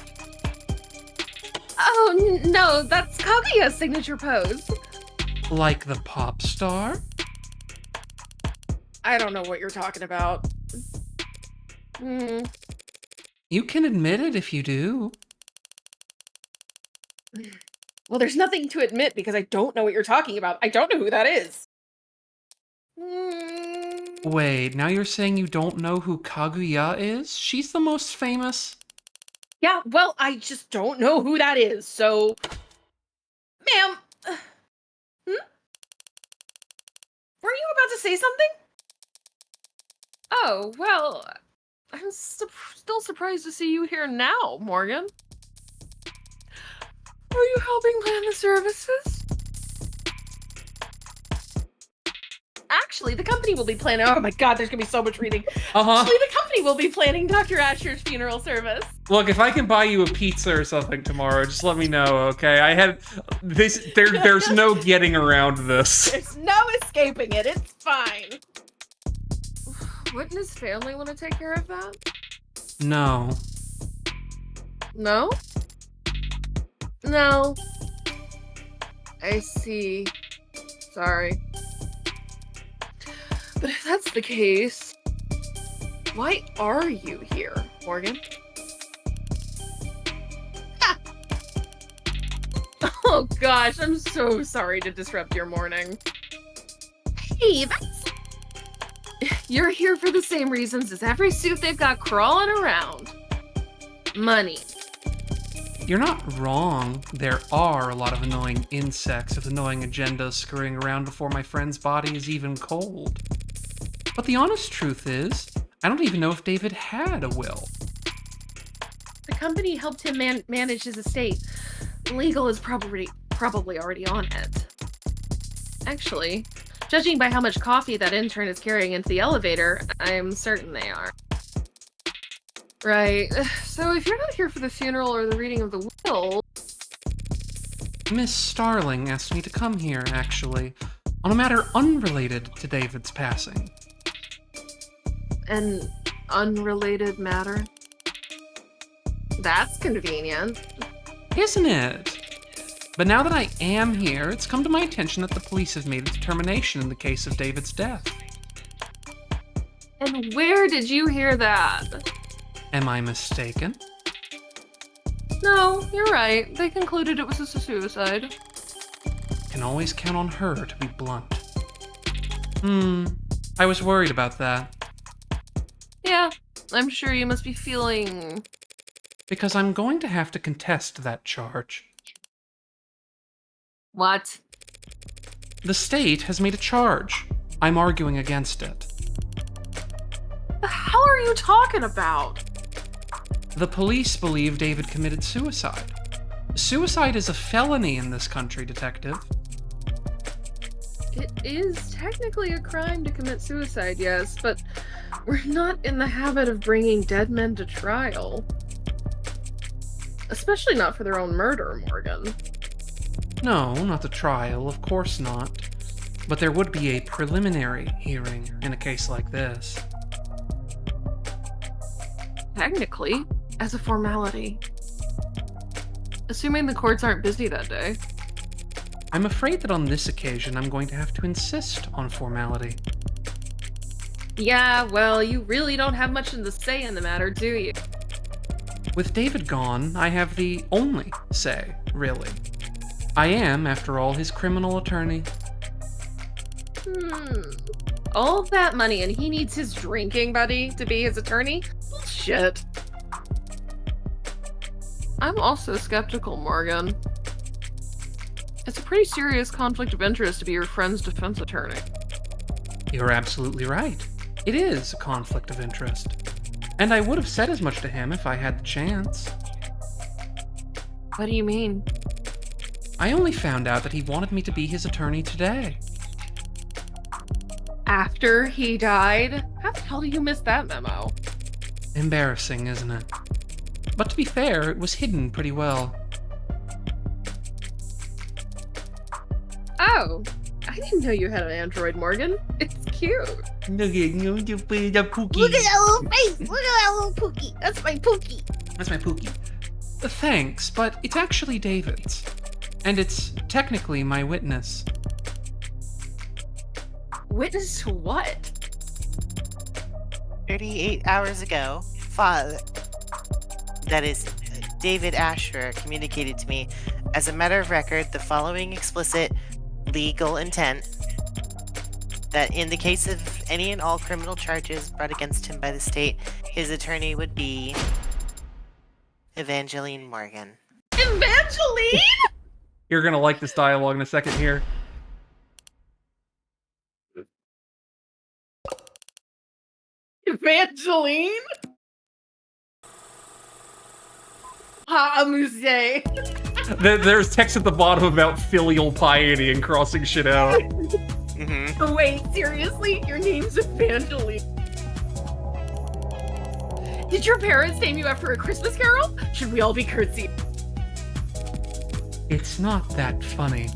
S5: Oh, no, that's Kaguya's signature pose.
S1: Like the pop star?
S5: I don't know what you're talking about.
S1: You can admit it if you do.
S5: Well, there's nothing to admit because I don't know what you're talking about. I don't know who that is.
S1: Wait, now you're saying you don't know who Kaguya is? She's the most famous.
S5: Yeah, well, I just don't know who that is, so... Ma'am! Were you about to say something? Oh, well, I'm still surprised to see you here now, Morgan. Are you helping plan the services? Actually, the company will be planning... Oh my god, there's gonna be so much reading. Actually, the company will be planning Dr. Asher's funeral service.
S1: Look, if I can buy you a pizza or something tomorrow, just let me know, okay? I had this. There's no getting around this.
S5: There's no escaping it. It's fine. Wouldn't his family want to take care of that?
S1: No.
S5: No? No. I see. Sorry. But if that's the case, why are you here, Morgan? Ah! Oh gosh, I'm so sorry to disrupt your morning. Hey, that's... You're here for the same reasons as every suit they've got crawling around. Money.
S1: You're not wrong. There are a lot of annoying insects with annoying agendas scurrying around before my friend's body is even cold. But the honest truth is, I don't even know if David had a will.
S5: The company helped him manage his estate. Legal is probably already on it. Actually, judging by how much coffee that intern is carrying into the elevator, I'm certain they are. Right. So if you're not here for the funeral or the reading of the will...
S1: Miss Starling asked me to come here, actually, on a matter unrelated to David's passing.
S5: An unrelated matter? That's convenient.
S1: Isn't it? But now that I am here, it's come to my attention that the police have made a determination in the case of David's death.
S5: And where did you hear that?
S1: Am I mistaken?
S5: No, you're right. They concluded it was a suicide.
S1: Can always count on her to be blunt. I was worried about that.
S5: Yeah, I'm sure you must be feeling...
S1: Because I'm going to have to contest that charge.
S5: What?
S1: The state has made a charge. I'm arguing against it.
S5: The hell are you talking about?
S1: The police believe David committed suicide. Suicide is a felony in this country, Detective.
S5: It is technically a crime to commit suicide, yes, but we're not in the habit of bringing dead men to trial. Especially not for their own murder, Morgan.
S1: No, not the trial, of course not. But there would be a preliminary hearing in a case like this.
S5: Technically, as a formality. Assuming the courts aren't busy that day.
S1: I'm afraid that on this occasion I'm going to have to insist on formality.
S5: Yeah, well, you really don't have much of the say in the matter, do you?
S1: With David gone, I have the only say, really. I am, after all, his criminal attorney.
S5: All of that money and he needs his drinking buddy to be his attorney? Bullshit. I'm also skeptical, Morgan. It's a pretty serious conflict of interest to be your friend's defense attorney.
S1: You're absolutely right. It is a conflict of interest. And I would have said as much to him if I had the chance.
S5: What do you mean?
S1: I only found out that he wanted me to be his attorney today.
S5: After he died? How the hell do you miss that memo?
S1: Embarrassing, isn't it? But to be fair, it was hidden pretty well.
S5: Oh, I didn't know you had an android, Morgan. It's cute.
S1: Look at that Pookie.
S6: Look at that little face! Look at that little Pookie! That's my Pookie!
S1: That's my Pookie. Thanks, but it's actually David's. And it's technically my witness.
S5: Witness to what?
S3: 38 hours ago, that is, David Asher communicated to me, as a matter of record, the following explicit legal intent: that in the case of any and all criminal charges brought against him by the state, his attorney would be Evangeline Morgan.
S5: Evangeline?
S1: You're gonna like this dialogue in a second here.
S5: Evangeline? Ha, amuse.
S1: There's text at the bottom about filial piety and crossing shit out.
S3: Mm-hmm.
S5: Oh, wait, seriously? Your name's Evangeline? Did your parents name you after a Christmas carol? Should we all be curtsy?
S1: It's not that funny.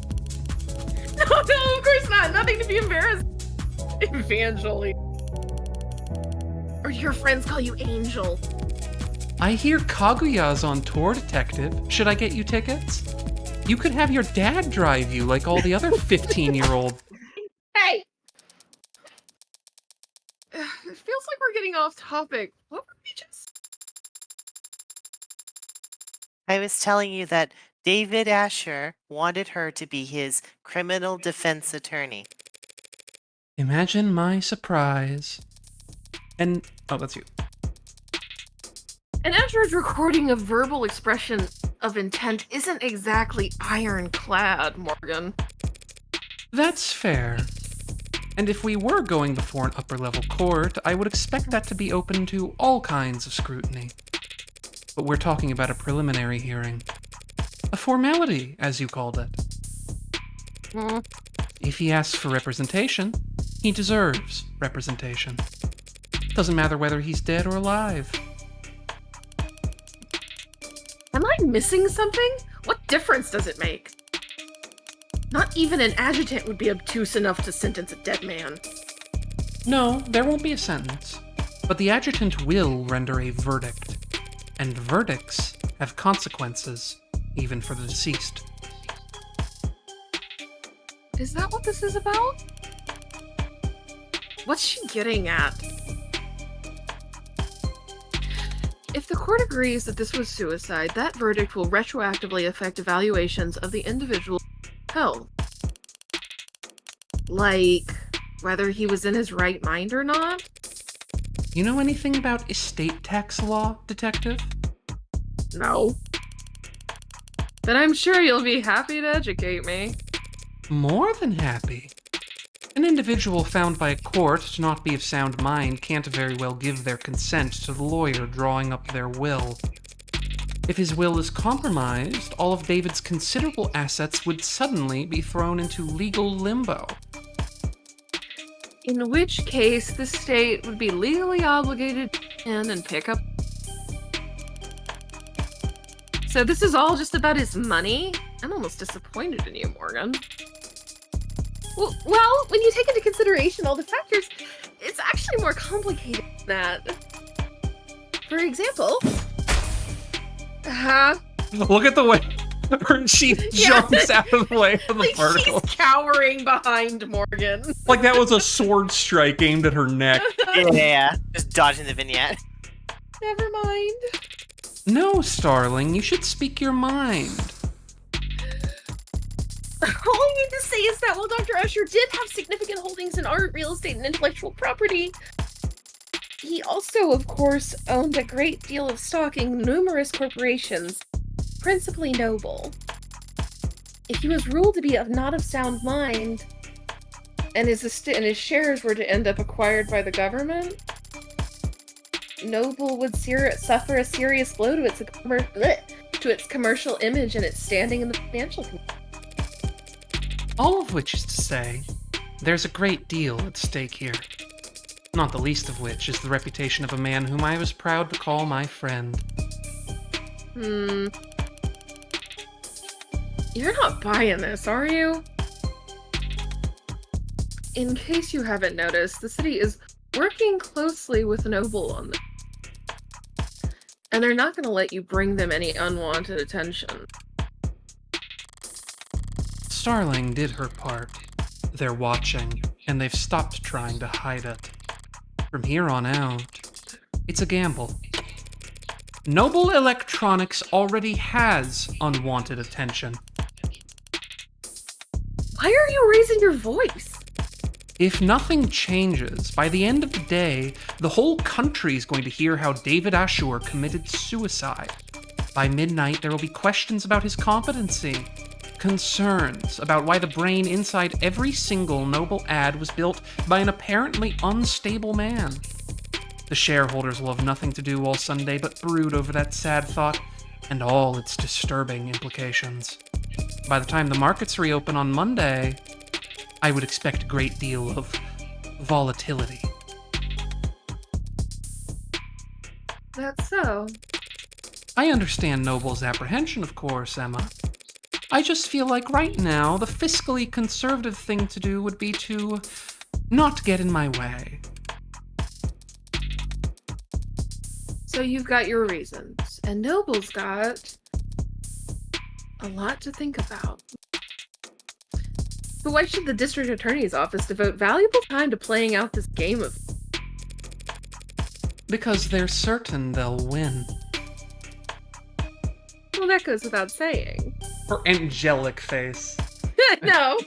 S5: No, of course not. Nothing to be embarrassed. Evangeline. Or do your friends call you Angel?
S1: I hear Kaguya's on tour, Detective. Should I get you tickets? You could have your dad drive you like all the other 15-year-old.
S5: Hey! It feels like we're getting off topic. What were we just...
S3: I was telling you that David Asher wanted her to be his criminal defense attorney.
S1: Imagine my surprise. And, oh, that's you.
S5: An Android recording of verbal expression of intent isn't exactly ironclad, Morgan.
S1: That's fair. And if we were going before an upper-level court, I would expect that to be open to all kinds of scrutiny. But we're talking about a preliminary hearing. A formality, as you called it. If he asks for representation, he deserves representation. Doesn't matter whether he's dead or alive.
S5: Am I missing something? What difference does it make? Not even an adjutant would be obtuse enough to sentence a dead man.
S1: No, there won't be a sentence. But the adjutant will render a verdict. And verdicts have consequences, even for the deceased.
S5: Is that what this is about? What's she getting at? If the court agrees that this was suicide, that verdict will retroactively affect evaluations of the individual's health. Like, whether he was in his right mind or not?
S1: You know anything about estate tax law, Detective?
S5: No. But I'm sure you'll be happy to educate me.
S1: More than happy. An individual found by a court to not be of sound mind can't very well give their consent to the lawyer drawing up their will. If his will is compromised, all of David's considerable assets would suddenly be thrown into legal limbo.
S5: In which case, the state would be legally obligated to come in and pick up. So this is all just about his money? I'm almost disappointed in you, Morgan. Well, when you take into consideration all the factors, it's actually more complicated than that. For example...
S1: Look at the way she jumps out of the way of the
S5: like
S1: particle.
S5: She's cowering behind Morgan.
S1: Like that was a sword strike aimed at her neck.
S3: Yeah, just dodging the vignette.
S5: Never mind.
S1: No, Starling, you should speak your mind.
S5: All I need to say is that while Dr. Usher did have significant holdings in art, real estate, and intellectual property, he also, of course, owned a great deal of stock in numerous corporations, principally Noble. If he was ruled to be not of sound mind, and his shares were to end up acquired by the government, Noble would suffer a serious blow to its commercial image and its standing in the financial community.
S1: All of which is to say, there's a great deal at stake here. Not the least of which is the reputation of a man whom I was proud to call my friend.
S5: You're not buying this, are you? In case you haven't noticed, the city is working closely with Noble on this. And they're not going to let you bring them any unwanted attention.
S1: Starling did her part. They're watching, and they've stopped trying to hide it. From here on out, it's a gamble. Noble Electronics already has unwanted attention.
S5: Why are you raising your voice?
S1: If nothing changes, by the end of the day, the whole country is going to hear how David Ashur committed suicide. By midnight, there will be questions about his competency, concerns about why the brain inside every single Noble ad was built by an apparently unstable man. The shareholders will have nothing to do all Sunday but brood over that sad thought and all its disturbing implications. By the time the markets reopen on Monday, I would expect a great deal of volatility.
S5: That's so.
S1: I understand Noble's apprehension, of course, Emma. I just feel like right now, the fiscally conservative thing to do would be to not get in my way.
S5: So you've got your reasons, and Noble's got a lot to think about. But why should the district attorney's office devote valuable time to playing out this game of...
S1: Because they're certain they'll win.
S5: Well, that goes without saying.
S1: Her angelic face.
S5: No.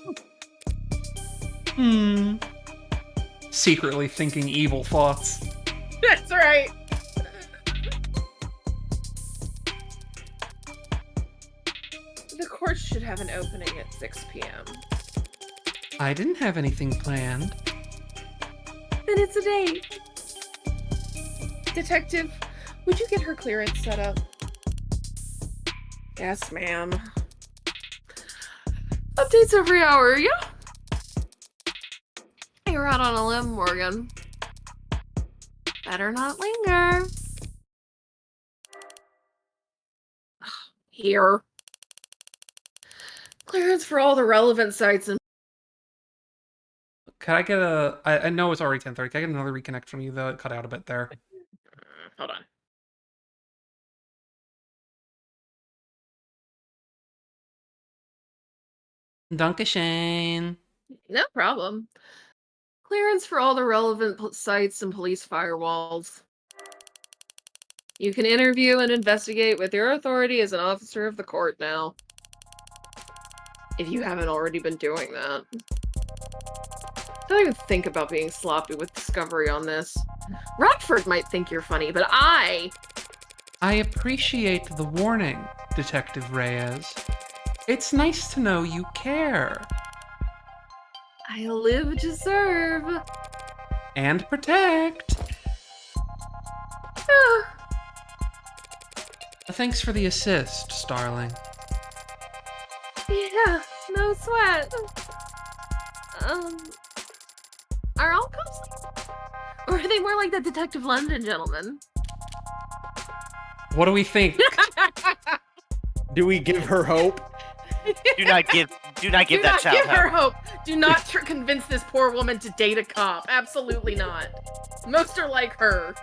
S1: Secretly thinking evil thoughts.
S5: That's right. The court should have an opening at 6 p.m.
S1: I didn't have anything planned.
S5: Then it's a date. Detective, would you get her clearance set up? Yes, ma'am. Updates every hour, yeah? You're out on a limb, Morgan. Better not linger. Here. Clearance for all the relevant sites and...
S1: Can I get a... I know it's already 10:30. Can I get another reconnect from you, though? It cut out a bit there.
S5: Hold on.
S1: Dankeschön.
S5: No problem. Clearance for all the relevant sites and police firewalls. You can interview and investigate with your authority as an officer of the court now. If you haven't already been doing that. Don't even think about being sloppy with discovery on this. Rockford might think you're funny, but I
S1: appreciate the warning, Detective Reyes. It's nice to know you care.
S5: I live to serve.
S1: And protect. Thanks for the assist, Starling.
S6: Yeah, no sweat. Are all cops like... Or are they more like the Detective London gentleman?
S1: What do we think?
S2: Do we give her hope?
S3: Do not give that
S5: Do not
S3: child
S5: give her
S3: hope.
S5: hope. Do not convince this poor woman to date a cop. Absolutely not. Most are like her.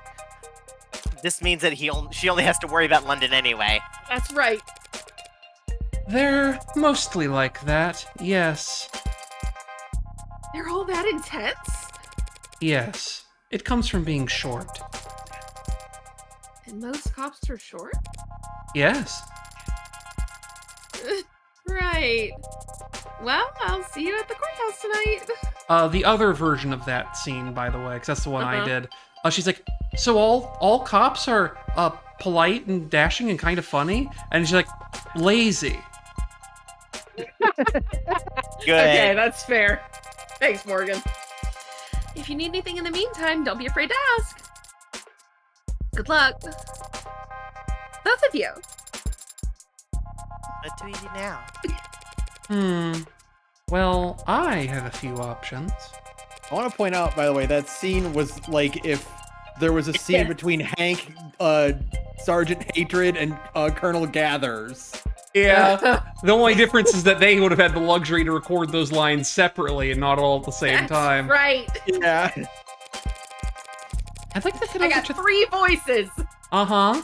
S3: This means that she only has to worry about London anyway.
S5: That's right.
S1: They're mostly like that, yes.
S5: They're all that intense?
S1: Yes. It comes from being short.
S5: And most cops are short?
S1: Yes.
S5: Right. Well, I'll see you at the courthouse tonight.
S1: The other version of that scene, by the way, because that's the one I
S5: Uh-huh.
S1: did. She's like, so all cops are polite and dashing and kind of funny? And she's like, lazy.
S3: Good.
S5: Okay, that's fair. Thanks, Morgan. If you need anything in the meantime, don't be afraid to ask. Good luck. Both of you.
S3: What do we do now?
S1: Well, I have a few options.
S2: I want to point out, by the way, that scene was like if there was a scene between Hank, Sergeant Hatred, and Colonel Gathers.
S1: Yeah. The only difference is that they would have had the luxury to record those lines separately and not all at the same
S5: That's
S1: time.
S5: right.
S2: Yeah.
S1: I'd like to head
S5: I
S1: over
S5: got
S1: to
S5: 3 voices.
S1: Uh-huh.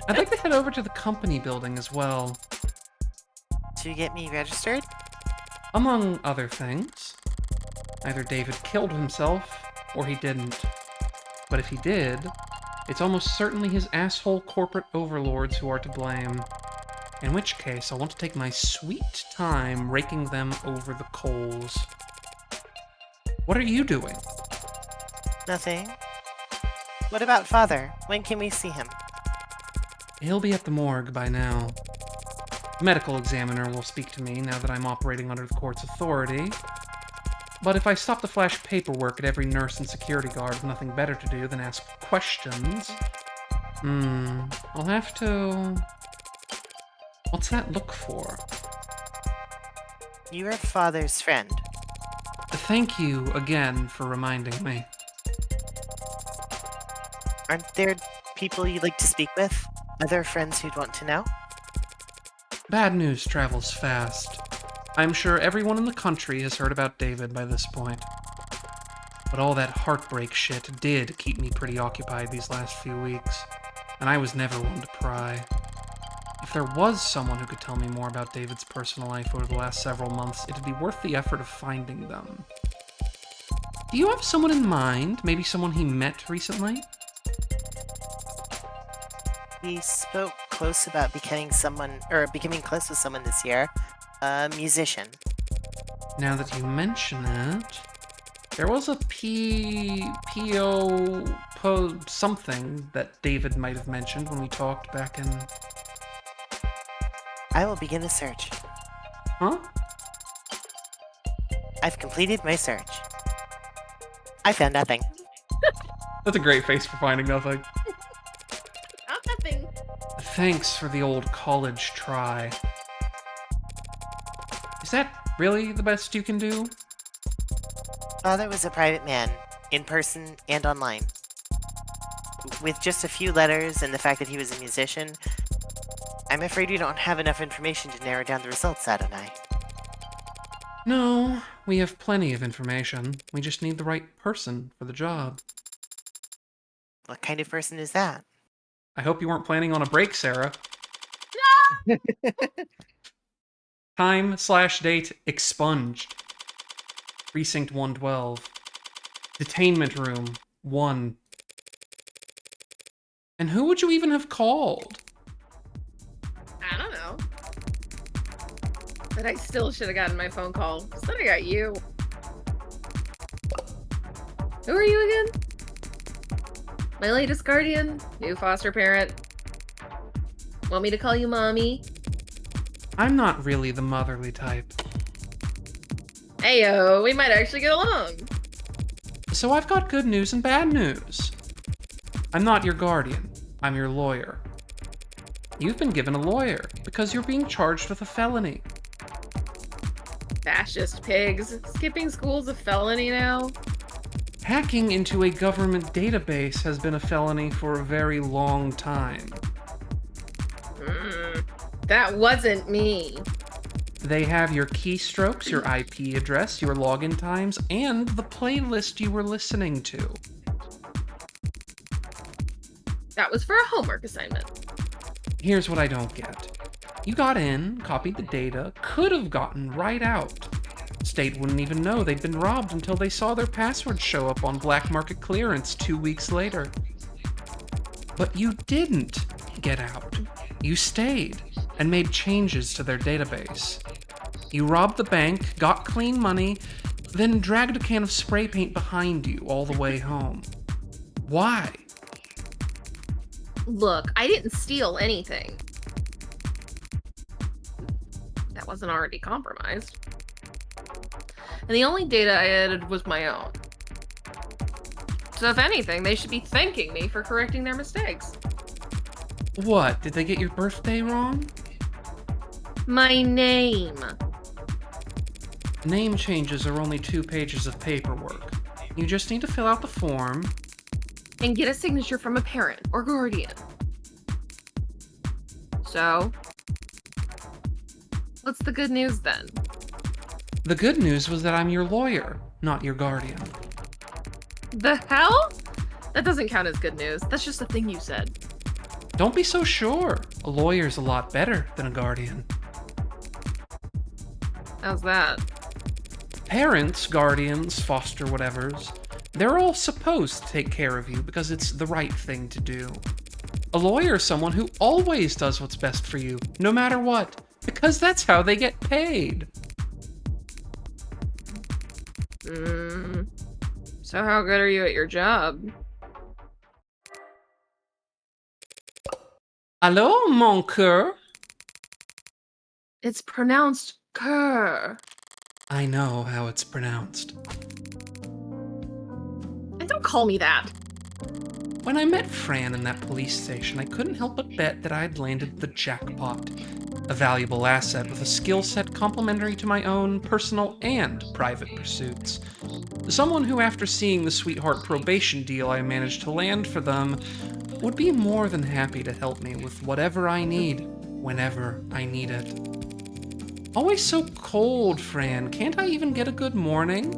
S1: I'd like to head over to the company building as well.
S3: To get me registered?
S1: Among other things. Either David killed himself, or he didn't. But if he did, it's almost certainly his asshole corporate overlords who are to blame. In which case, I want to take my sweet time raking them over the coals. What are you doing?
S3: Nothing. What about Father? When can we see him?
S1: He'll be at the morgue by now. The medical examiner will speak to me now that I'm operating under the court's authority. But if I stop to flash paperwork at every nurse and security guard with nothing better to do than ask questions... I'll have to... What's that look for?
S3: You're Father's friend.
S1: Thank you again for reminding me.
S3: Aren't there people you'd like to speak with? Other friends who'd want to know?
S1: Bad news travels fast. I'm sure everyone in the country has heard about David by this point. But all that heartbreak shit did keep me pretty occupied these last few weeks, and I was never one to pry. If there was someone who could tell me more about David's personal life over the last several months, it'd be worth the effort of finding them. Do you have someone in mind? Maybe someone he met recently?
S3: We spoke close about becoming close with someone this year. A musician.
S1: Now that you mention it, there was a something that David might have mentioned when we talked back in...
S3: I will begin a search.
S1: Huh?
S3: I've completed my search. I found nothing.
S1: That's a great face for finding nothing.
S5: Not nothing.
S1: Thanks for the old college try. Is that really the best you can do?
S3: Father was a private man, in person and online. With just a few letters and the fact that he was a musician, I'm afraid we don't have enough information to narrow down the results, Adonai.
S1: No, we have plenty of information. We just need the right person for the job.
S3: What kind of person is that?
S1: I hope you weren't planning on a break, Sarah. Time/date expunged. Precinct 112. Detainment room 1. And who would you even have called?
S5: I don't know. But I still should have gotten my phone call. Instead I got you. Who are you again? My latest guardian? New foster parent? Want me to call you mommy?
S1: I'm not really the motherly type.
S5: Heyo, we might actually get along.
S1: So I've got good news and bad news. I'm not your guardian. I'm your lawyer. You've been given a lawyer because you're being charged with a felony.
S5: Fascist pigs. Skipping school's a felony now?
S1: Hacking into a government database has been a felony for a very long time.
S5: That wasn't me.
S1: They have your keystrokes, your IP address, your login times, and the playlist you were listening to.
S5: That was for a homework assignment.
S1: Here's what I don't get. You got in, copied the data, could have gotten right out. State wouldn't even know they'd been robbed until they saw their passwords show up on black market clearance 2 weeks later. But you didn't get out. You stayed and made changes to their database. You robbed the bank, got clean money, then dragged a can of spray paint behind you all the way home. Why?
S5: Look, I didn't steal anything. That wasn't already compromised. And the only data I added was my own. So if anything, they should be thanking me for correcting their mistakes.
S1: What, did they get your birthday wrong?
S5: My name.
S1: Name changes are only 2 pages of paperwork. You just need to fill out the form.
S5: And get a signature from a parent or guardian. So, what's the good news then?
S1: The good news was that I'm your lawyer, not your guardian.
S5: The hell? That doesn't count as good news. That's just a thing you said.
S1: Don't be so sure. A lawyer's a lot better than a guardian.
S5: How's that?
S1: Parents, guardians, foster whatevers, they're all supposed to take care of you because it's the right thing to do. A lawyer is someone who always does what's best for you, no matter what, because that's how they get paid.
S5: So how good are you at your job?
S1: Allô, mon cœur?
S5: It's pronounced cur.
S1: I know how it's pronounced.
S5: And don't call me that.
S1: When I met Fran in that police station, I couldn't help but bet that I'd landed the jackpot. A valuable asset with a skill set complementary to my own personal and private pursuits. Someone who, after seeing the sweetheart probation deal I managed to land for them, would be more than happy to help me with whatever I need, whenever I need it. Always so cold, Fran. Can't I even get a good morning?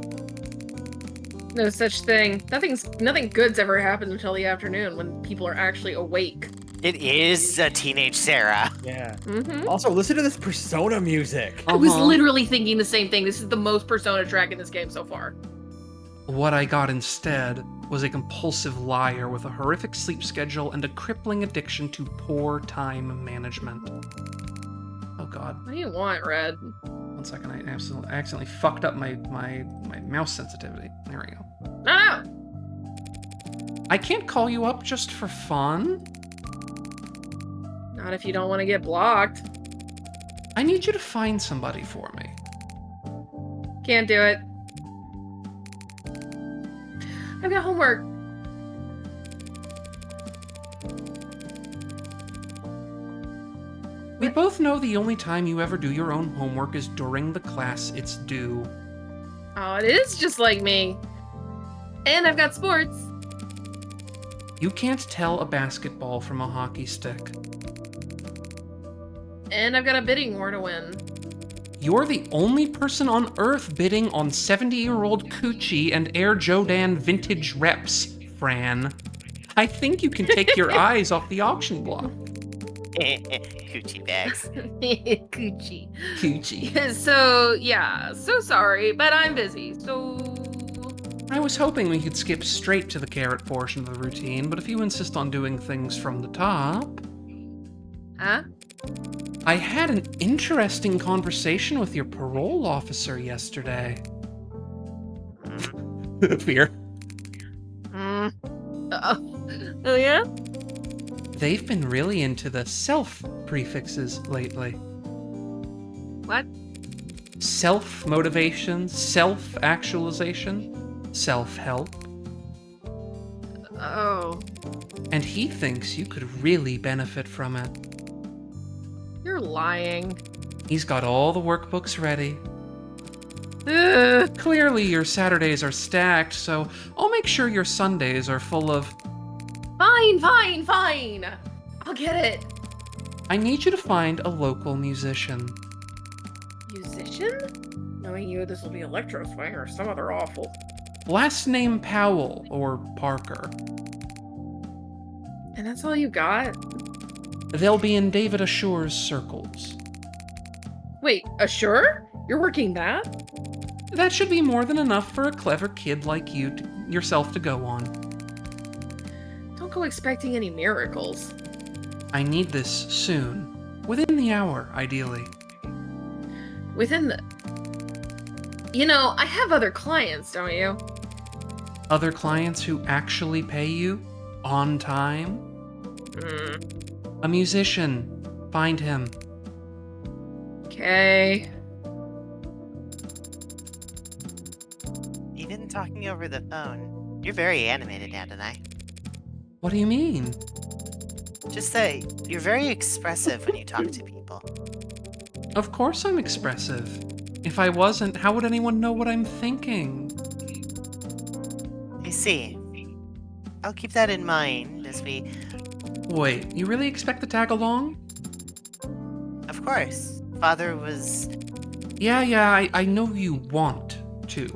S5: No such thing. Nothing good's ever happened until the afternoon when people are actually awake.
S3: It is a teenage Sarah.
S2: Yeah.
S5: Mm-hmm.
S2: Also, listen to this Persona music.
S5: I was
S1: Uh-huh.
S5: literally thinking the same thing. This is the most Persona track in this game so far.
S1: What I got instead was a compulsive liar with a horrific sleep schedule and a crippling addiction to poor time management. Oh god.
S5: What do you want, Red?
S1: 1 second, I accidentally fucked up my mouse sensitivity. There we go.
S5: No!
S1: I can't call you up just for fun.
S5: Not if you don't want to get blocked.
S1: I need you to find somebody for me.
S5: Can't do it. I've got homework.
S1: We both know the only time you ever do your own homework is during the class it's due.
S5: Oh, it is just like me. And I've got sports.
S1: You can't tell a basketball from a hockey stick.
S5: And I've got a bidding war to win.
S1: You're the only person on Earth bidding on 70-year-old Coochie and Air Jodan vintage reps, Fran. I think you can take your eyes off the auction block.
S3: Coochie bags.
S5: Coochie.
S1: Coochie.
S5: So, yeah. So sorry, but I'm busy. So...
S1: I was hoping we could skip straight to the carrot portion of the routine, but if you insist on doing things from the top...
S5: Huh?
S1: I had an interesting conversation with your parole officer yesterday. Fear.
S5: Oh, yeah?
S1: They've been really into the self prefixes lately.
S5: What?
S1: self-motivation, self-actualization, self-help.
S5: Oh,
S1: And he thinks you could really benefit from it.
S5: you're lying.
S1: He's got all the workbooks ready.
S5: Ugh.
S1: Clearly your Saturdays are stacked, so I'll make sure your Sundays are full of...
S5: Fine. I'll get it.
S1: I need you to find a local musician.
S5: Musician? Knowing you, this will be electro swing or some other awful.
S1: Last name Powell or Parker.
S5: And that's all you got?
S1: They'll be in David Assure's circles.
S5: Wait, Assure? You're working that?
S1: That should be more than enough for a clever kid like you yourself to go on.
S5: Don't go expecting any miracles.
S1: I need this soon. Within the hour, ideally.
S5: Within the... You know, I have other clients, don't you?
S1: Other clients who actually pay you? On time? A musician. Find him.
S5: Okay.
S3: Even talking over the phone, you're very animated, Adonai.
S1: What do you mean?
S3: Just say, you're very expressive when you talk to people.
S1: Of course I'm expressive. If I wasn't, how would anyone know what I'm thinking?
S3: I see. I'll keep that in mind as we...
S1: Wait, you really expect to tag along?
S3: Of course. Father was...
S1: Yeah, I know you want to.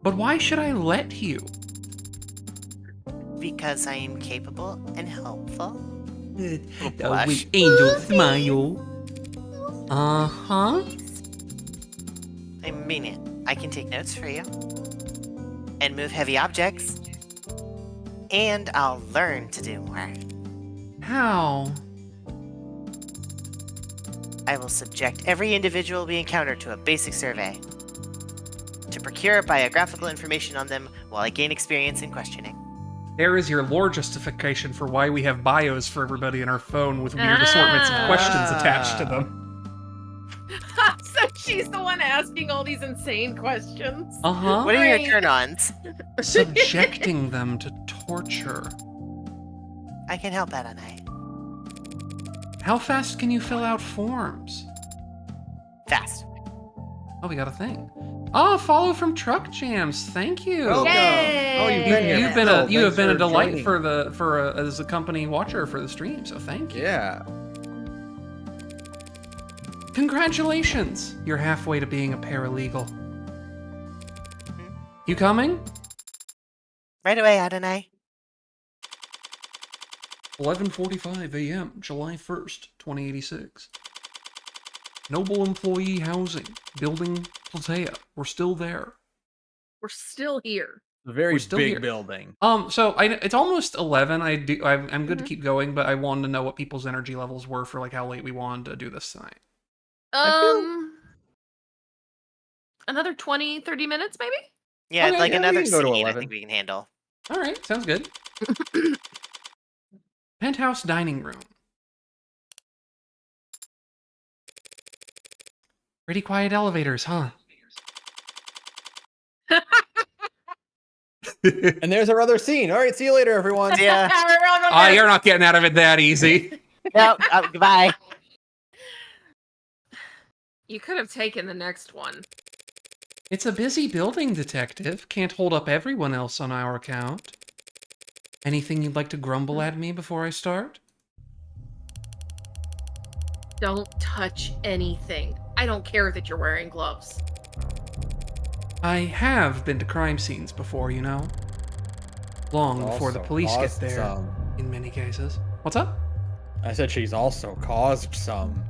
S1: But why should I let you?
S3: Because I am capable and helpful.
S1: Oh,
S3: blush.
S1: with angel smile. Uh-huh.
S3: I mean it. I can take notes for you. And move heavy objects. And I'll learn to do more.
S1: How?
S3: I will subject every individual we encounter to a basic survey. To procure biographical information on them while I gain experience in questioning.
S1: There is your lore justification for why we have bios for everybody in our phone with weird assortments of questions attached to them.
S5: So she's the one asking all these insane questions.
S1: Uh-huh.
S3: What are your
S5: Right.
S3: turn-ons?
S1: Subjecting them to torture.
S3: I can help Adonai.
S1: How fast can you fill out forms?
S3: Fast.
S1: Oh, we got a thing. Oh, follow from Truck Jams. Thank you.
S2: Welcome.
S5: Yay!
S2: Oh, you've been here.
S1: You've been
S2: Phil,
S1: you have
S2: thanks
S1: been a delight
S2: joining.
S1: as a company watcher for the stream. So thank you.
S2: Yeah.
S1: Congratulations. You're halfway to being a paralegal. You coming?
S3: Right away, Adonai.
S1: 11:45 a.m., July 1st, 2086. Noble Employee Housing, Building Platea. We're still there.
S5: We're still here.
S2: A very
S1: We're still
S2: big
S1: here.
S2: building.
S1: So it's almost 11. I'm good to
S5: Mhm.
S1: keep going, but I wanted to know what people's energy levels were for like how late we wanted to do this tonight.
S5: Another 20, 30 minutes, maybe?
S3: Yeah,
S1: Okay,
S3: like
S1: yeah, we
S3: another
S2: can go to
S3: scene I
S2: 11.
S3: think we can handle.
S1: All right, sounds good. Penthouse dining room. Pretty quiet elevators, huh?
S2: And there's our other scene. All right, see you later, everyone.
S3: Yeah.
S1: Oh, you're not getting out of it that easy.
S3: No, goodbye.
S5: You could have taken the next one.
S1: It's a busy building, detective. Can't hold up everyone else on our account. Anything you'd like to grumble at me before I start?
S5: Don't touch anything. I don't care that you're wearing gloves.
S1: I have been to crime scenes before, you know. Long before the
S2: Also
S1: police get
S2: caused
S1: there,
S2: some.
S1: in many cases. What's up?
S2: I said she's also caused some.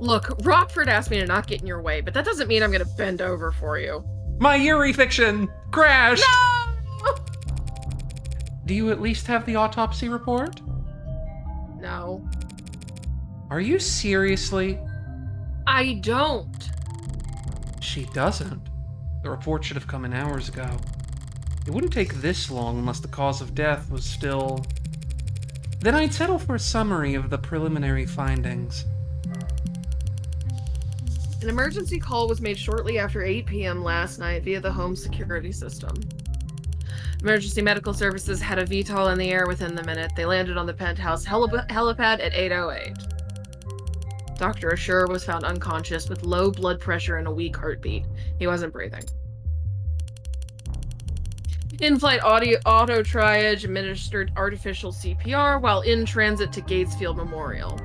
S5: Look, Rockford asked me to not get in your way, but that doesn't mean I'm gonna bend over for you.
S1: My Yuri fiction crashed!
S5: No!
S1: Do you at least have the autopsy report?
S5: No,
S1: Are you seriously?
S5: I don't.
S1: She doesn't. The report should have come in hours ago. It wouldn't take this long unless the cause of death was still... Then I'd settle for a summary of the preliminary findings.
S5: An emergency call was made shortly after 8 p.m. last night via the home security system. Emergency medical services had a VTOL in the air within the minute. They landed on the penthouse helipad at 8:08. Dr. Ashur was found unconscious with low blood pressure and a weak heartbeat. He wasn't breathing. In-flight auto triage administered artificial CPR while in transit to Gatesfield Memorial.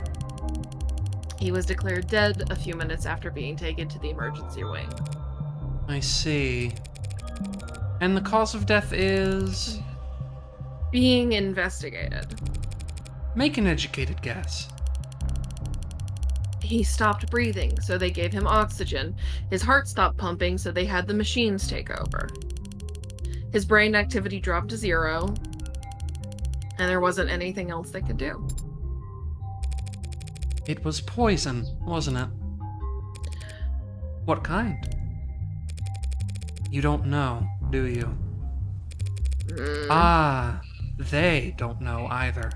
S5: He was declared dead a few minutes after being taken to the emergency wing.
S1: I see. And the cause of death is?
S5: Being investigated.
S1: Make an educated guess.
S5: He stopped breathing, so they gave him oxygen. His heart stopped pumping, so they had the machines take over. His brain activity dropped to 0, and there wasn't anything else they could do.
S1: It was poison, wasn't it? What kind? You don't know, do you? Ah, they don't know either.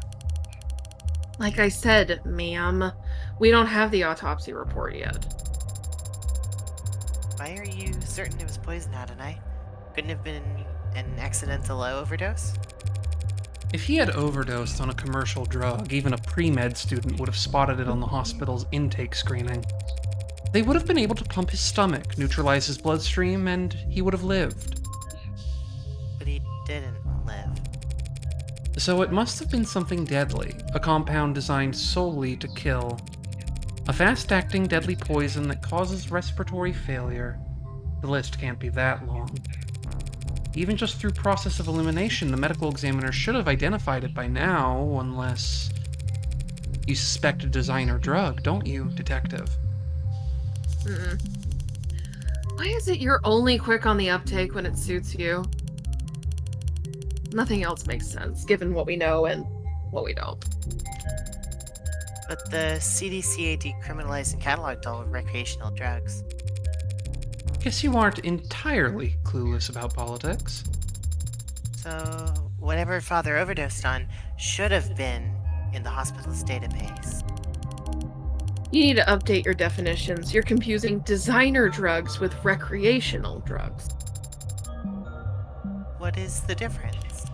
S5: Like I said, ma'am, we don't have the autopsy report yet.
S3: Why are you certain it was poison, Adonai? Couldn't have been an accidental overdose?
S1: If he had overdosed on a commercial drug, even a pre-med student would have spotted it on the hospital's intake screening. They would have been able to pump his stomach, neutralize his bloodstream, and he would have lived.
S3: But he didn't live.
S1: So it must have been something deadly, a compound designed solely to kill. A fast-acting deadly poison that causes respiratory failure. The list can't be that long. Even just through process of elimination, the medical examiner should have identified it by now, unless... You suspect a designer drug, don't you, detective?
S5: Why is it you're only quick on the uptake when it suits you? Nothing else makes sense, given what we know and what we don't.
S3: But the CDCA decriminalized and cataloged all recreational drugs.
S1: Guess you aren't entirely clueless about politics.
S3: So, whatever Father overdosed on should have been in the hospital's database.
S5: You need to update your definitions. You're confusing designer drugs with recreational drugs.
S3: What is the difference?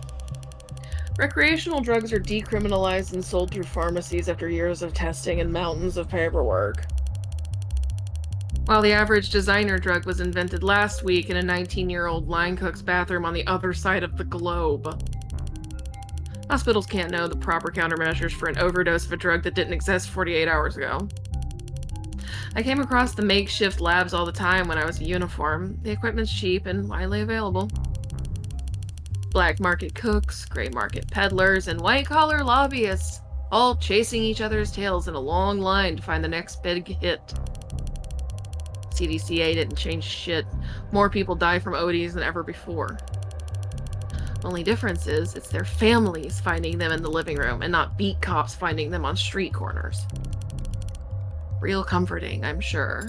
S5: Recreational drugs are decriminalized and sold through pharmacies after years of testing and mountains of paperwork. While the average designer drug was invented last week in a 19-year-old line cook's bathroom on the other side of the globe. Hospitals can't know the proper countermeasures for an overdose of a drug that didn't exist 48 hours ago. I came across the makeshift labs all the time when I was in uniform. The equipment's cheap and widely available. Black market cooks, gray market peddlers, and white-collar lobbyists, all chasing each other's tails in a long line to find the next big hit. CDCA didn't change shit. More people die from ODs than ever before. Only difference is, it's their families finding them in the living room and not beat cops finding them on street corners. Real comforting, I'm sure.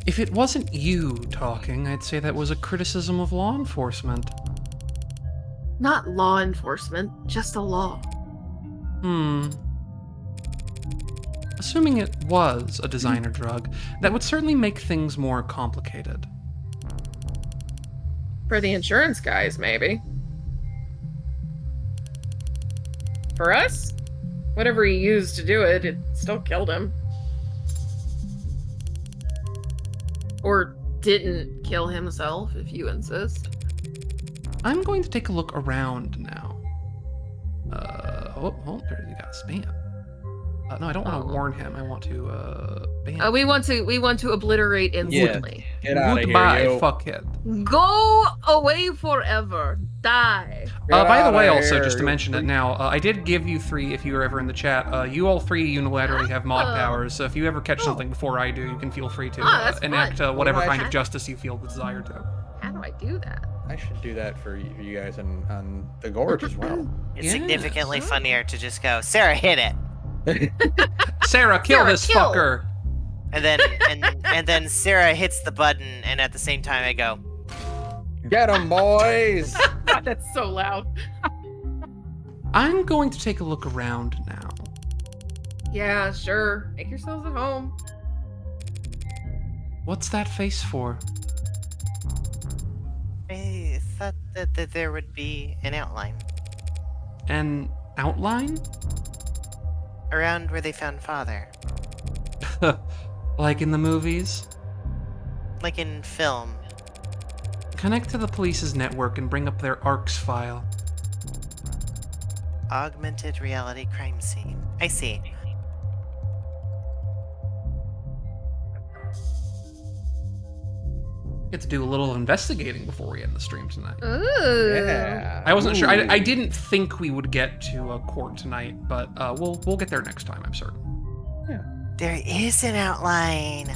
S1: If it wasn't you talking, I'd say that was a criticism of law enforcement.
S5: Not law enforcement, just a law.
S1: Assuming it was a designer drug, that would certainly make things more complicated.
S5: For the insurance guys, maybe. For us? Whatever he used to do it, it still killed him. Or didn't kill himself, if you insist.
S1: I'm going to take a look around now. There you got spam. No, I don't want to warn him. I want to ban.
S5: We want to obliterate instantly.
S2: Get out of here,
S1: Goodbye,
S2: yo.
S1: fuckhead.
S5: Go away forever. Die.
S1: By the way,
S2: outta
S1: also,
S2: here,
S1: just to
S2: you
S1: mention it now, I did give you 3 if you were ever in the chat. You all 3 unilaterally have mod powers, so if you ever catch something before I do, you can feel free to
S5: that's
S1: enact
S5: fun.
S1: whatever
S2: Well, I
S1: kind of
S2: should-
S1: justice you feel the desire to.
S5: How do I do that?
S2: I should do that for you guys on the Gorge as well.
S3: It's
S1: Yes.
S3: significantly funnier to just go, Sarah, hit it.
S1: Sarah, kill
S5: Sarah,
S1: this
S5: kill.
S1: fucker!
S3: And then and then Sarah hits the button, and at the same time I go,
S2: Get 'em, boys!
S5: God, that's so loud.
S1: I'm going to take a look around now.
S5: Yeah, sure. Make yourselves at home.
S1: What's that face for?
S3: I thought that there would be an outline
S1: An outline?
S3: around where they found Father,
S1: Like in the movies?
S3: like in film.
S1: Connect to the police's network and bring up their ARCS file.
S3: Augmented reality crime scene. I see.
S1: Get to do a little investigating before we end the stream tonight.
S5: Ooh.
S2: Yeah.
S1: I wasn't sure.
S2: Ooh.
S1: I didn't think we would get to a court tonight, but we'll get there next time, I'm certain.
S3: There is an outline.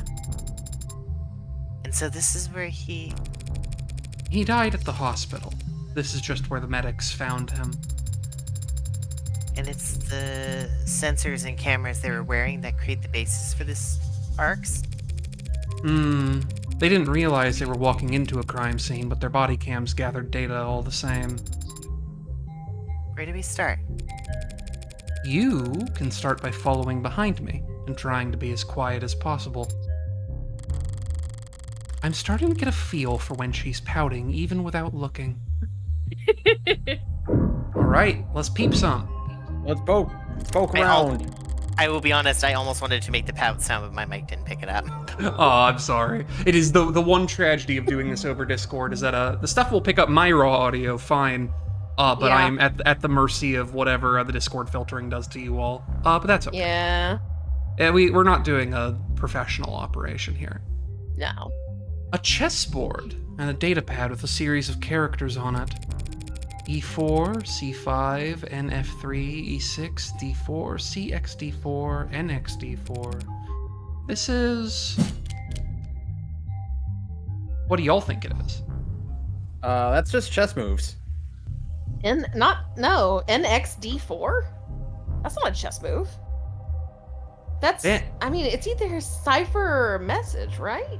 S3: And so this is where he
S1: died at the hospital. This is just where the medics found him.
S3: and it's the sensors and cameras they were wearing that create the basis for this ARCS.
S1: They didn't realize they were walking into a crime scene, but their body cams gathered data all the same.
S3: Where do we start?
S1: You can start by following behind me and trying to be as quiet as possible. I'm starting to get a feel for when she's pouting, even without looking. Alright, let's peep some.
S2: Let's poke
S3: I
S2: around.
S3: I will be honest, I almost wanted to make the pout sound, but my mic didn't pick it up.
S1: Oh, I'm sorry. It is the one tragedy of doing this over Discord is that the stuff will pick up my raw audio fine, but
S5: Yeah.
S1: I'm at the mercy of whatever the Discord filtering does to you all. But that's okay.
S5: Yeah.
S1: We're not doing a professional operation here.
S5: No.
S1: A chessboard and a data pad with a series of characters on it. E4, C5, NF3, E6, D4, CXD4, NXD4. This is... What do y'all think it is?
S2: That's just chess moves.
S5: NXD4? That's not a chess move. That's
S1: Eh.
S5: I mean, it's either cipher or message, right?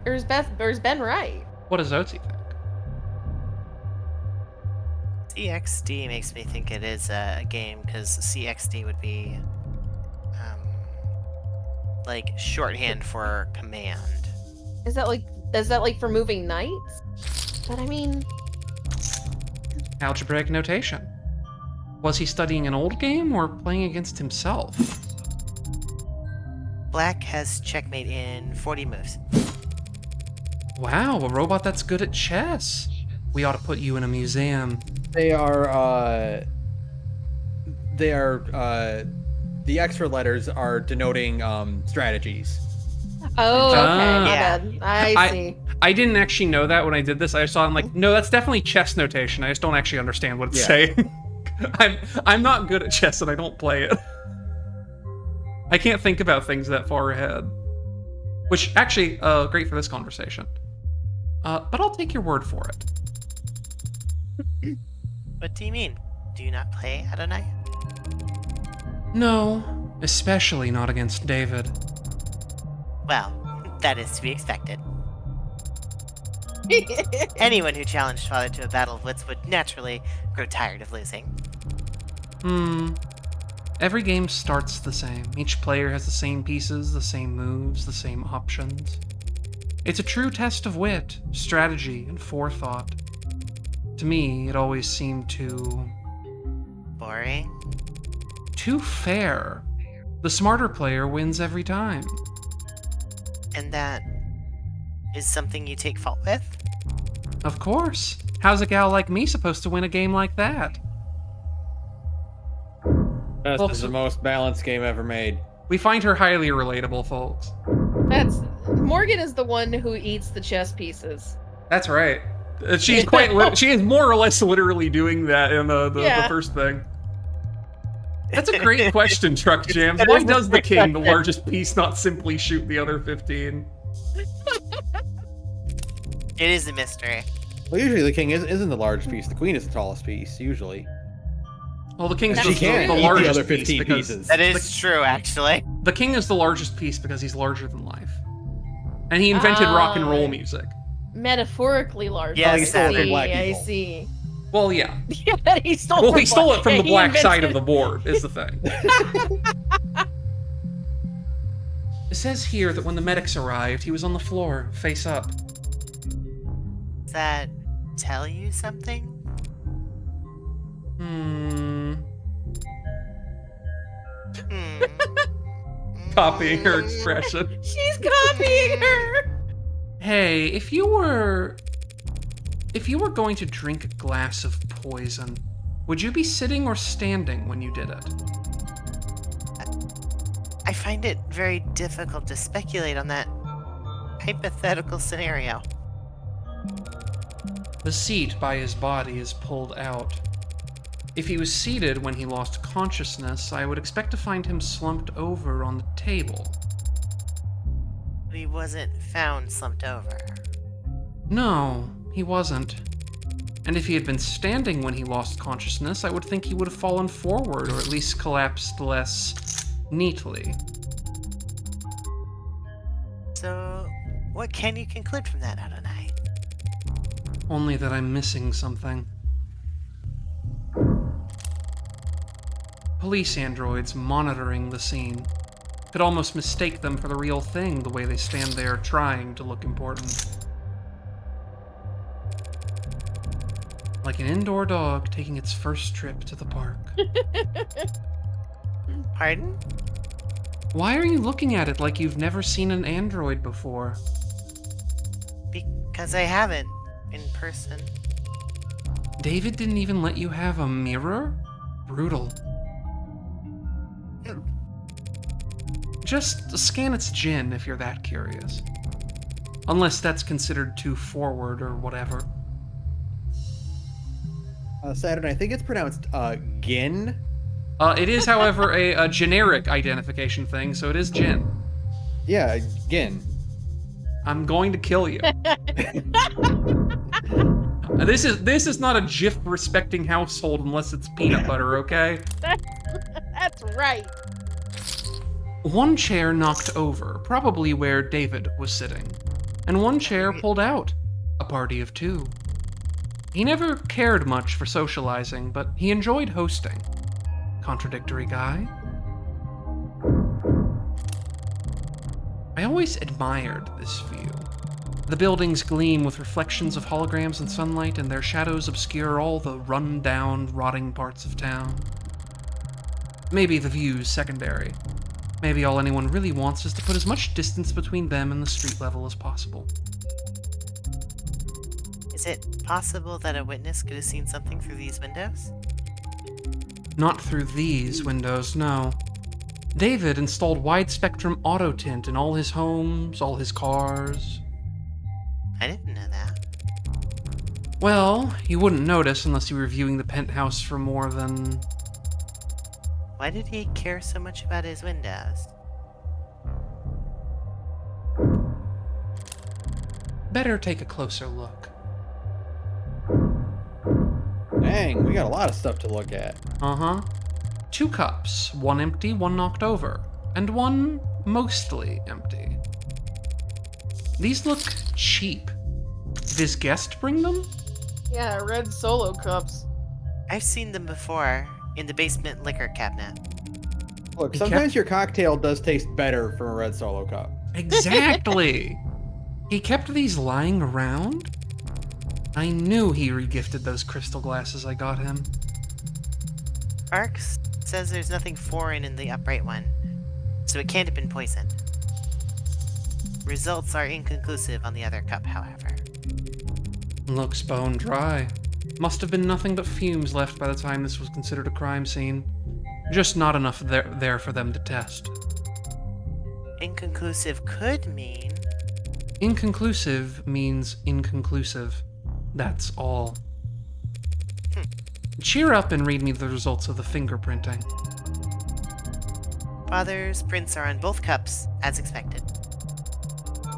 S5: Or is Ben right?
S1: What does Otzi think?
S3: CXD makes me think it is a game, because CXD would be, like, shorthand for command.
S5: Is that like for moving knights? But I mean,
S1: Algebraic notation. Was he studying an old game or playing against himself?
S3: Black has checkmate in 40 moves.
S1: Wow, a robot that's good at chess. We ought to put you in a museum.
S2: They are the extra letters are denoting strategies.
S5: oh, okay, my
S3: Yeah.
S5: bad. I see.
S1: I didn't actually know that when I did this. I saw it, I'm like, no, that's definitely chess notation. I just don't actually understand what it's
S2: Yeah.
S1: saying. I'm not good at chess and I don't play it. I can't think about things that far ahead. Which, actually, great for this conversation. But I'll take your word for it.
S3: What do you mean? Do you not play Adonai?
S1: No, especially not against David.
S3: Well, that is to be expected. Anyone who challenged Father to a battle of wits would naturally grow tired of losing.
S1: Every game starts the same. Each player has the same pieces, the same moves, the same options. It's a true test of wit, strategy, and forethought. To me, it always seemed too
S3: Boring?
S1: fair. The smarter player wins every time.
S3: And that is something you take fault with?
S1: Of course. How's a gal like me supposed to win a game like that?
S2: This
S1: Well,
S2: is
S1: so-
S2: the most balanced game ever made.
S1: We find her highly relatable, folks.
S5: That's Morgan is the one who eats the chess pieces.
S1: That's right. She's she is more or less literally doing that in the
S5: Yeah.
S1: first thing. That's a great question, Truck Jams. Why does the king, the largest piece, not simply shoot the other 15?
S3: It is a mystery.
S2: Well, usually the king isn't the largest piece. The queen is the tallest piece, usually.
S1: Well, the king's
S3: She
S1: just
S2: can't
S1: the
S2: eat the
S1: largest
S2: other
S1: piece
S2: 15
S1: because
S2: pieces.
S3: That is true, actually.
S1: the king is the largest piece because he's larger than life, and he invented rock and roll music.
S5: Metaphorically large.
S3: Yes,
S5: I
S3: he stole it from
S5: see,
S2: black
S5: I
S2: people.
S5: see.
S1: Well, yeah.
S5: Yeah, he stole.
S1: Well, he stole it from the
S5: he
S1: black side of
S5: invented-
S1: the board. Is the thing. It says here that when the medics arrived, he was on the floor, face up.
S3: Does that tell you something?
S1: Hmm.
S3: Hmm.
S1: Copying her expression.
S5: She's copying her.
S1: Hey, if you were going to drink a glass of poison, would you be sitting or standing when you did it?
S3: I find it very difficult to speculate on that hypothetical scenario.
S1: The seat by his body is pulled out. If he was seated when he lost consciousness, I would expect to find him slumped over on the table.
S3: He wasn't found slumped over.
S1: No, he wasn't. And if he had been standing when he lost consciousness, I would think he would have fallen forward or at least collapsed less neatly.
S3: So, what can you conclude from that, Adonai?
S1: Only that I'm missing something. Police androids monitoring the scene could almost mistake them for the real thing the way they stand there trying to look important. Like an indoor dog taking its first trip to the park.
S3: Pardon?
S1: Why are you looking at it like you've never seen an android before?
S3: Because I haven't, in person.
S1: David didn't even let you have a mirror? Brutal. Just scan its gin if you're that curious. Unless that's considered too forward or whatever.
S2: Saturn, I think it's pronounced Gin.
S1: It is, however, a generic identification thing, so it is gin.
S2: Yeah, Gin.
S1: I'm going to kill you. This is not a GIF respecting household unless it's peanut butter, okay?
S5: That's right.
S1: One chair knocked over, probably where David was sitting, and one chair pulled out, a party of two. He never cared much for socializing, but he enjoyed hosting. Contradictory guy. I always admired this view. The buildings gleam with reflections of holograms and sunlight, and their shadows obscure all the run-down, rotting parts of town. Maybe the view's secondary. Maybe all anyone really wants is to put as much distance between them and the street level as possible.
S3: Is it possible that a witness could have seen something through these windows?
S1: Not through these windows, no. David installed wide-spectrum auto tint in all his homes, all his cars.
S3: I didn't know that.
S1: Well, you wouldn't notice unless you were viewing the penthouse for more than...
S3: Why did he care so much about his windows?
S1: Better take a closer look.
S2: Dang, we got a lot of stuff to look at.
S1: Uh-huh. 2 cups, one empty, one knocked over, and one mostly empty. These look cheap. Did his guest bring them?
S5: Yeah, red solo cups.
S3: I've seen them before, in the basement liquor cabinet.
S2: Look,
S1: He
S2: sometimes
S1: kept-
S2: your cocktail does taste better from a red solo cup.
S1: Exactly! He kept these lying around? I knew he regifted those crystal glasses I got him.
S3: Arx says there's nothing foreign in the upright one, so it can't have been poisoned. Results are inconclusive on the other cup, however.
S1: Looks bone dry. Must have been nothing but fumes left by the time this was considered a crime scene. Just not enough there for them to test.
S3: Inconclusive could mean...
S1: Inconclusive means inconclusive. That's all. Cheer up and read me the results of the fingerprinting.
S3: Father's prints are on both cups, as expected.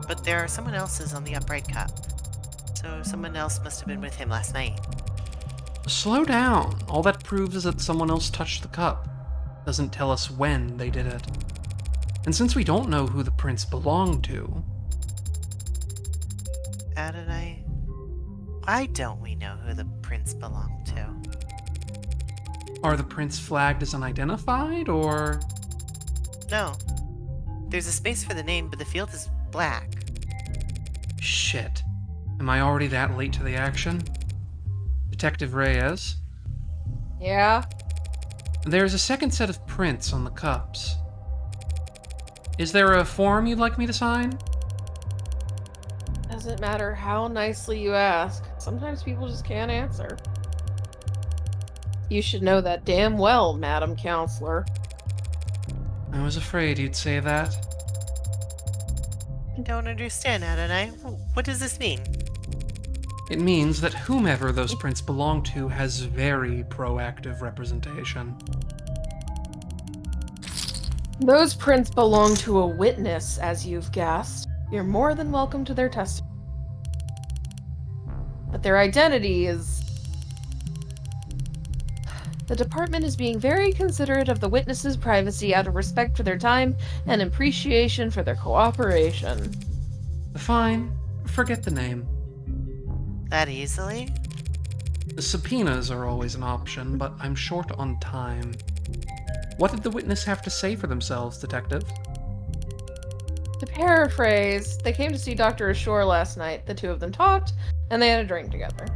S3: But there are someone else's on the upright cup. So someone else must have been with him last night.
S1: Slow down. All that proves is that someone else touched the cup. Doesn't tell us when they did it. And since we don't know who the prints belong to...
S3: Adonai, why don't we know who the prints belong to?
S1: Are the prints flagged as unidentified, or...
S3: No. There's a space for the name, but the field is black.
S1: Shit. Am I already that late to the action? Detective Reyes?
S5: Yeah?
S1: There's a second set of prints on the cups. Is there a form you'd like me to sign?
S5: Doesn't matter how nicely you ask. Sometimes people just can't answer. You should know that damn well, Madam Counselor.
S1: I was afraid you'd say that.
S3: I don't understand, Adonai. What does this mean?
S1: It means that whomever those prints belong to has very proactive representation.
S5: Those prints belong to a witness, as you've guessed. You're more than welcome to their testimony. But their identity is... The department is being very considerate of the witnesses' privacy out of respect for their time and appreciation for their cooperation.
S1: Fine. Forget the name.
S3: That easily?
S1: The subpoenas are always an option, but I'm short on time. What did the witness have to say for themselves, Detective?
S5: To paraphrase, they came to see Dr. Ashore last night. The two of them talked, and they had a drink together.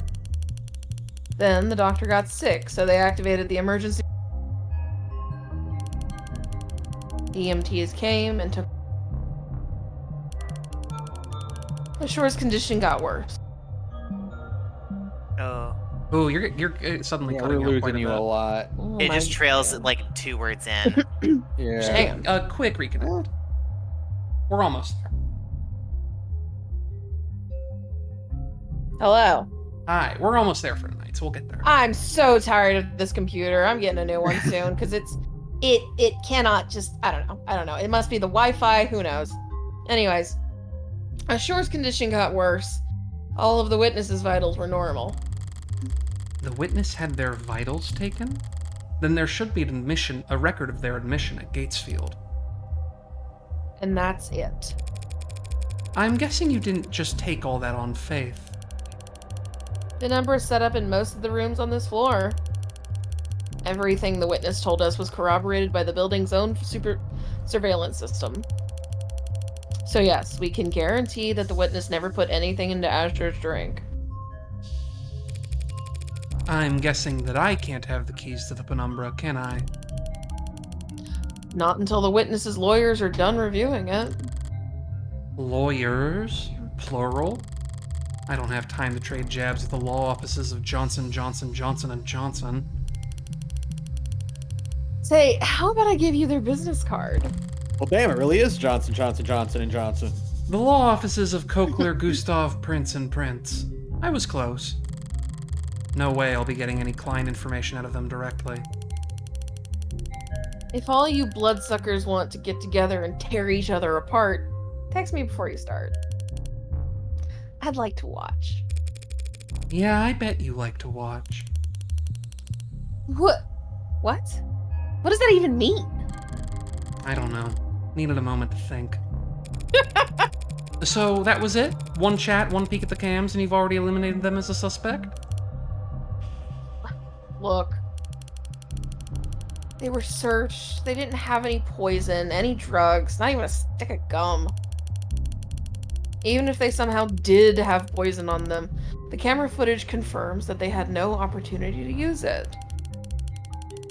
S5: Then the doctor got sick, so they activated the emergency. EMTs came and took... Ashore's condition got worse.
S3: Oh.
S1: Oh, you're suddenly
S2: Yeah,
S1: cutting
S2: we're
S1: out quite
S2: losing
S1: a
S2: you
S1: bit.
S2: a lot.
S5: Oh
S3: It
S5: my
S3: just trails
S5: God.
S3: like 2 words in.
S2: Yeah.
S5: Damn.
S1: A quick reconnect. We're almost there.
S5: Hello.
S1: Hi, we're almost there for tonight, so we'll get there.
S5: I'm so tired of this computer. I'm getting a new one soon because it cannot just I don't know. It must be the Wi-Fi. Who knows? Anyways, Ashore's condition got worse. All of the witnesses' vitals were normal.
S1: The witness had their vitals taken? Then there should be a record of their admission at Gatesfield.
S5: And that's it.
S1: I'm guessing you didn't just take all that on faith.
S5: The number is set up in most of the rooms on this floor. Everything the witness told us was corroborated by the building's own surveillance system. So yes, we can guarantee that the witness never put anything into Asher's drink.
S1: I'm guessing that I can't have the keys to the penumbra, can I?
S5: Not until the witness's lawyers are done reviewing it.
S1: Lawyers? Plural? I don't have time to trade jabs with the law offices of Johnson, Johnson, Johnson & Johnson.
S5: Say, how about I give you their business card?
S2: Well, damn, it really is Johnson, Johnson, Johnson & Johnson.
S1: The law offices of Cochlear, Gustav, Prince & Prince. I was close. No way I'll be getting any client information out of them directly.
S5: If all you bloodsuckers want to get together and tear each other apart, text me before you start. I'd like to watch.
S1: Yeah, I bet you like to watch.
S5: What? What? What does that even mean?
S1: I don't know. Needed a moment to think. So, that was it? One chat, one peek at the cams, and you've already eliminated them as a suspect?
S5: Look. They were searched. They didn't have any poison, any drugs, not even a stick of gum. Even if they somehow did have poison on them, the camera footage confirms that they had no opportunity to use it.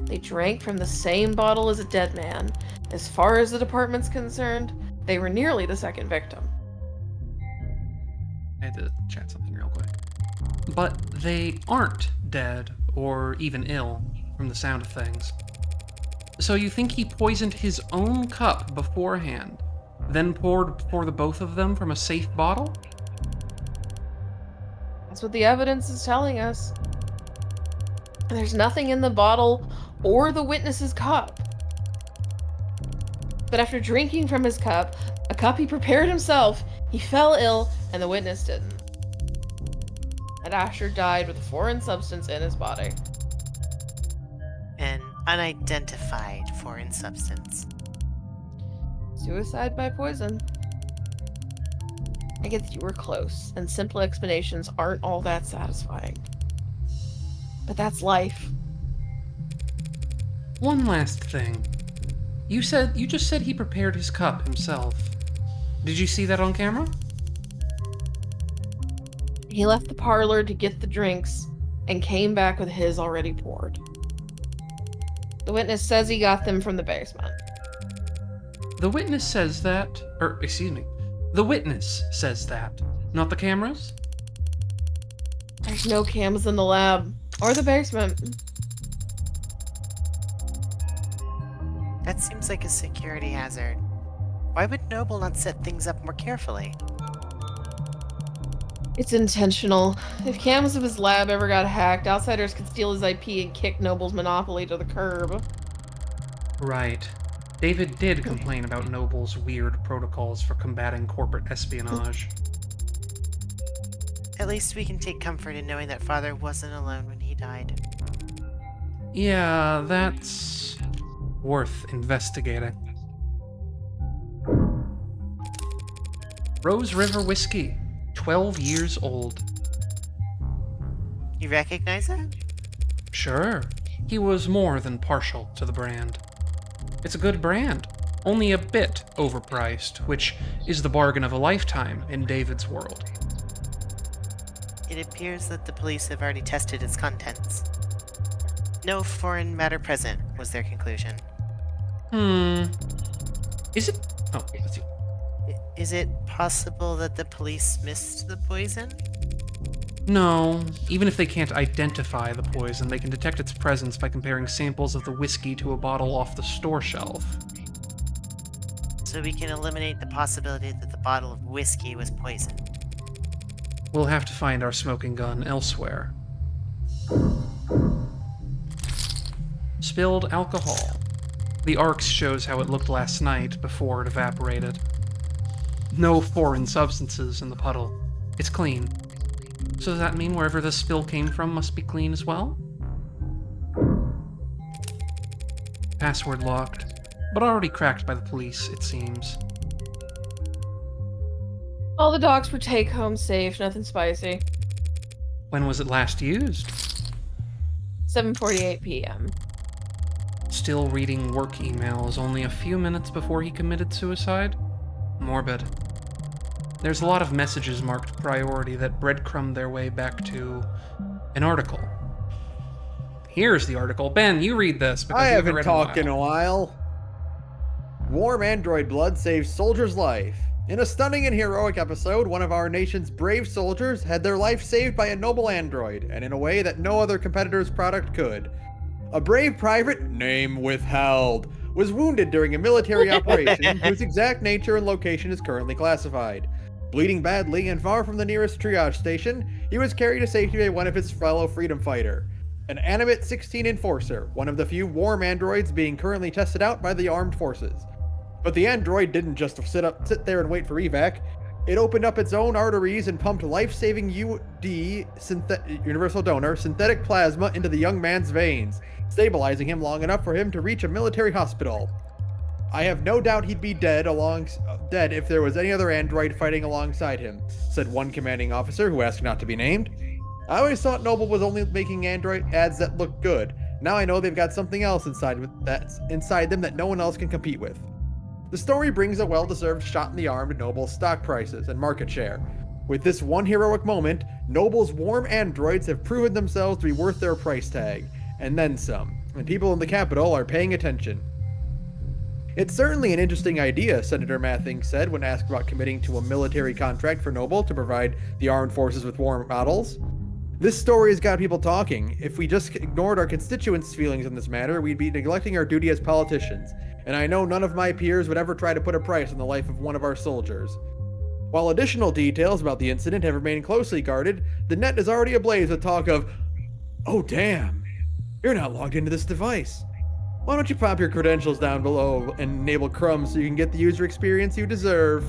S5: They drank from the same bottle as a dead man. As far as the department's concerned, they were nearly the second victim.
S1: I had to chat something real quick. But they aren't dead or even ill, from the sound of things. So you think he poisoned his own cup beforehand, then poured for the both of them from a safe bottle?
S5: That's what the evidence is telling us. There's nothing in the bottle or the witness's cup. But after drinking from his cup, a cup he prepared himself, he fell ill and the witness didn't. And Asher died with a foreign substance in his body.
S3: An unidentified foreign substance.
S5: Suicide by poison. I get that you were close, and simple explanations aren't all that satisfying. But that's life.
S1: One last thing. You just said he prepared his cup himself. Did you see that on camera?
S5: He left the parlor to get the drinks and came back with his already poured. The witness says he got them from the basement.
S1: The witness says that, the witness says that, not the cameras?
S5: There's no cams in the lab or the basement.
S3: That seems like a security hazard. Why would Noble not set things up more carefully?
S5: It's intentional. If cams of his lab ever got hacked, outsiders could steal his IP and kick Noble's monopoly to the curb.
S1: Right. David did complain about Noble's weird protocols for combating corporate espionage.
S3: At least we can take comfort in knowing that Father wasn't alone when he died.
S1: Yeah, that's worth investigating. Rose River Whiskey, 12 years old.
S3: You recognize it?
S1: Sure, he was more than partial to the brand. It's a good brand, only a bit overpriced, which is the bargain of a lifetime in David's world.
S3: It appears that the police have already tested its contents. No foreign matter present, was their conclusion.
S1: Is it? Oh, let's see.
S3: Is it possible that the police missed the poison?
S1: No, even if they can't identify the poison, they can detect its presence by comparing samples of the whiskey to a bottle off the store shelf.
S3: So we can eliminate the possibility that the bottle of whiskey was poisoned.
S1: We'll have to find our smoking gun elsewhere. Spilled alcohol. The ARX shows how it looked last night before it evaporated. No foreign substances in the puddle. It's clean. So does that mean wherever this spill came from must be clean as well? Password locked, but already cracked by the police, it seems.
S5: All the dogs were take-home safe, nothing spicy.
S1: When was it last used?
S5: 7:48 p.m.
S1: Still reading work emails only a few minutes before he committed suicide? Morbid. There's a lot of messages marked priority that breadcrumb their way back to an article. Here's the article. Ben, you read this. Because
S2: I
S1: you
S2: haven't
S1: read
S2: talked in a while. Warm android blood saves soldier's life. In a stunning and heroic episode, one of our nation's brave soldiers had their life saved by a noble android, and in a way that no other competitor's product could. A brave private, name withheld, was wounded during a military operation whose exact nature and location is currently classified. Bleeding badly and far from the nearest triage station, he was carried to safety by one of his fellow freedom fighter, an animate 16 enforcer, one of the few warm androids being currently tested out by the armed forces. But the android didn't just sit there and wait for evac. It opened up its own arteries and pumped life-saving universal donor synthetic plasma into the young man's veins, stabilizing him long enough for him to reach a military hospital. I have no doubt he'd be dead if there was any other android fighting alongside him, said one commanding officer who asked not to be named. I always thought Noble was only making android ads that looked good. Now I know they've got something else inside them that no one else can compete with. The story brings a well-deserved shot in the arm to Noble's stock prices and market share. With this one heroic moment, Noble's warm androids have proven themselves to be worth their price tag, and then some, and people in the Capitol are paying attention. It's certainly an interesting idea, Senator Mathing said when asked about committing to a military contract for Noble to provide the armed forces with warm models. This story has got people talking. If we just ignored our constituents' feelings in this matter, we'd be neglecting our duty as politicians, and I know none of my peers would ever try to put a price on the life of one of our soldiers. While additional details about the incident have remained closely guarded, the net is already ablaze with talk of, "Oh damn, you're not logged into this device. Why don't you pop your credentials down below and enable crumbs so you can get the user experience you deserve?"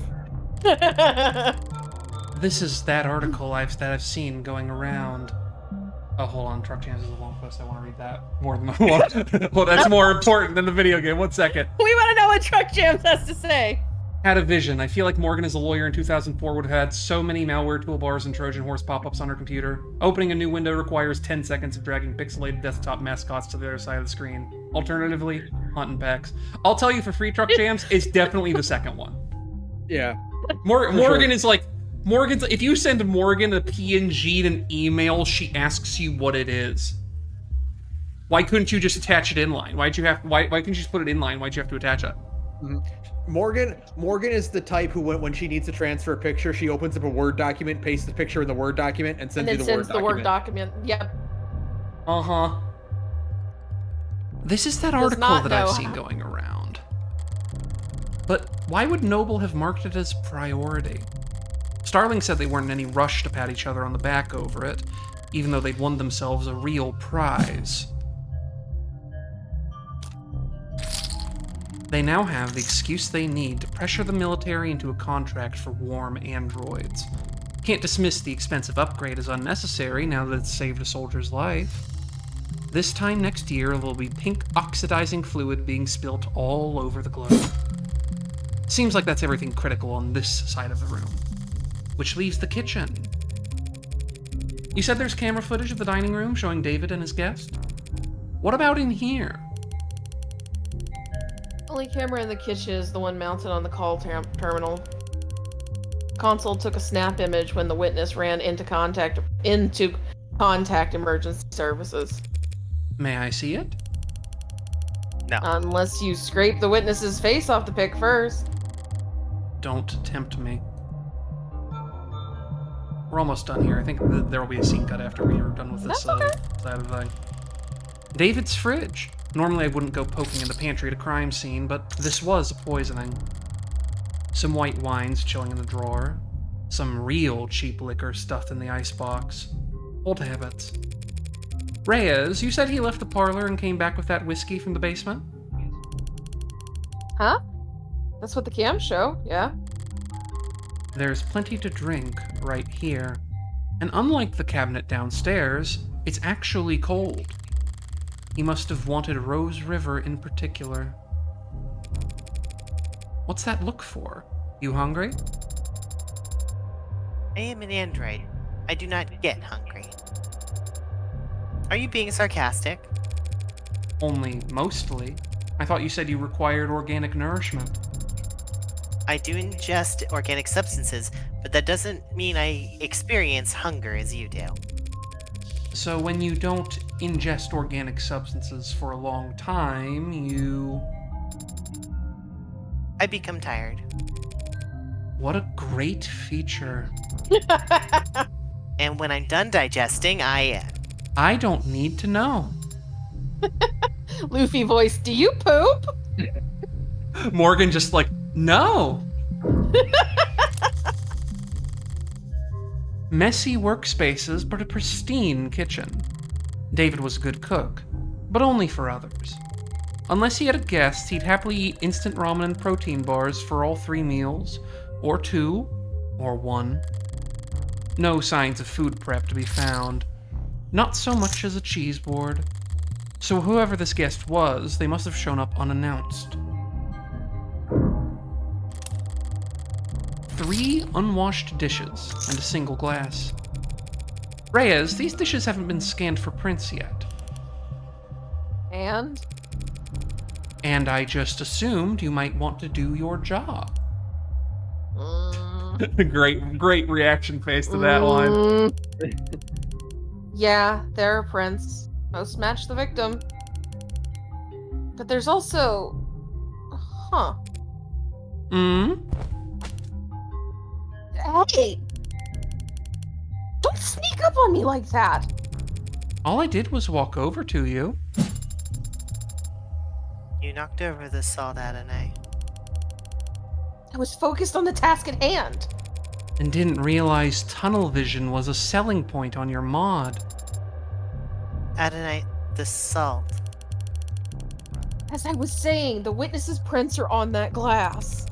S1: This is that article that I've seen going around. Oh, hold on. Truck Jams is a long post. I want to read that more than I want. Well, that's more important than the video game. 1 second.
S5: We want to know what Truck Jams has to say.
S1: Had a vision. I feel like Morgan as a lawyer in 2004 would have had so many malware toolbars and Trojan horse pop-ups on her computer. Opening a new window requires 10 seconds of dragging pixelated desktop mascots to the other side of the screen. Alternatively, hunting packs. I'll tell you for free truck jams, it's definitely the second one.
S2: Yeah.
S1: Morgan is like, if you send Morgan a PNG in an email, she asks you what it is. Why couldn't you just attach it inline? Why couldn't you just put it inline? Why'd you have to attach it?
S2: Mhm. Morgan is the type who, when she needs to transfer a picture, she opens up a Word document, pastes the picture in the Word document, and sends you the Word document.
S5: Yep.
S1: Uh-huh. This is that article that I've seen going around. But why would Noble have marked it as priority? Starling said they weren't in any rush to pat each other on the back over it, even though they'd won themselves a real prize. They now have the excuse they need to pressure the military into a contract for warm androids. Can't dismiss the expensive upgrade as unnecessary now that it's saved a soldier's life. This time next year, there'll be pink oxidizing fluid being spilt all over the globe. Seems like that's everything critical on this side of the room. Which leaves the kitchen. You said there's camera footage of the dining room showing David and his guest? What about in here?
S5: Only camera in the kitchen is the one mounted on the call terminal. Console took a snap image when the witness ran into contact emergency services.
S1: May I see it?
S3: No.
S5: Unless you scrape the witness's face off the pic first.
S1: Don't tempt me. We're almost done here. I think there will be a scene cut after we are done with this side of the thing. David's fridge. Normally I wouldn't go poking in the pantry at a crime scene, but this was a poisoning. Some white wines chilling in the drawer. Some real cheap liquor stuffed in the icebox. Old habits. Reyes, you said he left the parlor and came back with that whiskey from the basement?
S5: Huh? That's what the cams show, yeah.
S1: There's plenty to drink right here. And unlike the cabinet downstairs, it's actually cold. He must have wanted Rose River in particular. What's that look for? You hungry?
S3: I am an android. I do not get hungry. Are you being sarcastic?
S1: Only mostly. I thought you said you required organic nourishment.
S3: I do ingest organic substances, but that doesn't mean I experience hunger as you do.
S1: So when you don't ingest organic substances for a long time, you...
S3: I become tired.
S1: What a great feature.
S3: And when I'm done digesting, I
S1: don't need to know.
S5: Luffy voice, do you poop?
S1: Morgan just like, no. Messy workspaces, but a pristine kitchen. David was a good cook, but only for others. Unless he had a guest, he'd happily eat instant ramen and protein bars for all 3 meals, or 2, or 1. No signs of food prep to be found. Not so much as a cheese board. So whoever this guest was, they must have shown up unannounced. 3 unwashed dishes and a single glass. Reyes, these dishes haven't been scanned for prints yet.
S5: And?
S1: And I just assumed you might want to do your job. Great reaction face to that line.
S5: Yeah, there are prints. Most match the victim. But there's also... Huh. Hey! Don't sneak up on me like that!
S1: All I did was walk over to you.
S3: You knocked over the salt, Adonai.
S5: I was focused on the task at hand.
S1: And didn't realize tunnel vision was a selling point on your mod.
S3: Adonai, the salt.
S5: As I was saying, the witness's prints are on that glass.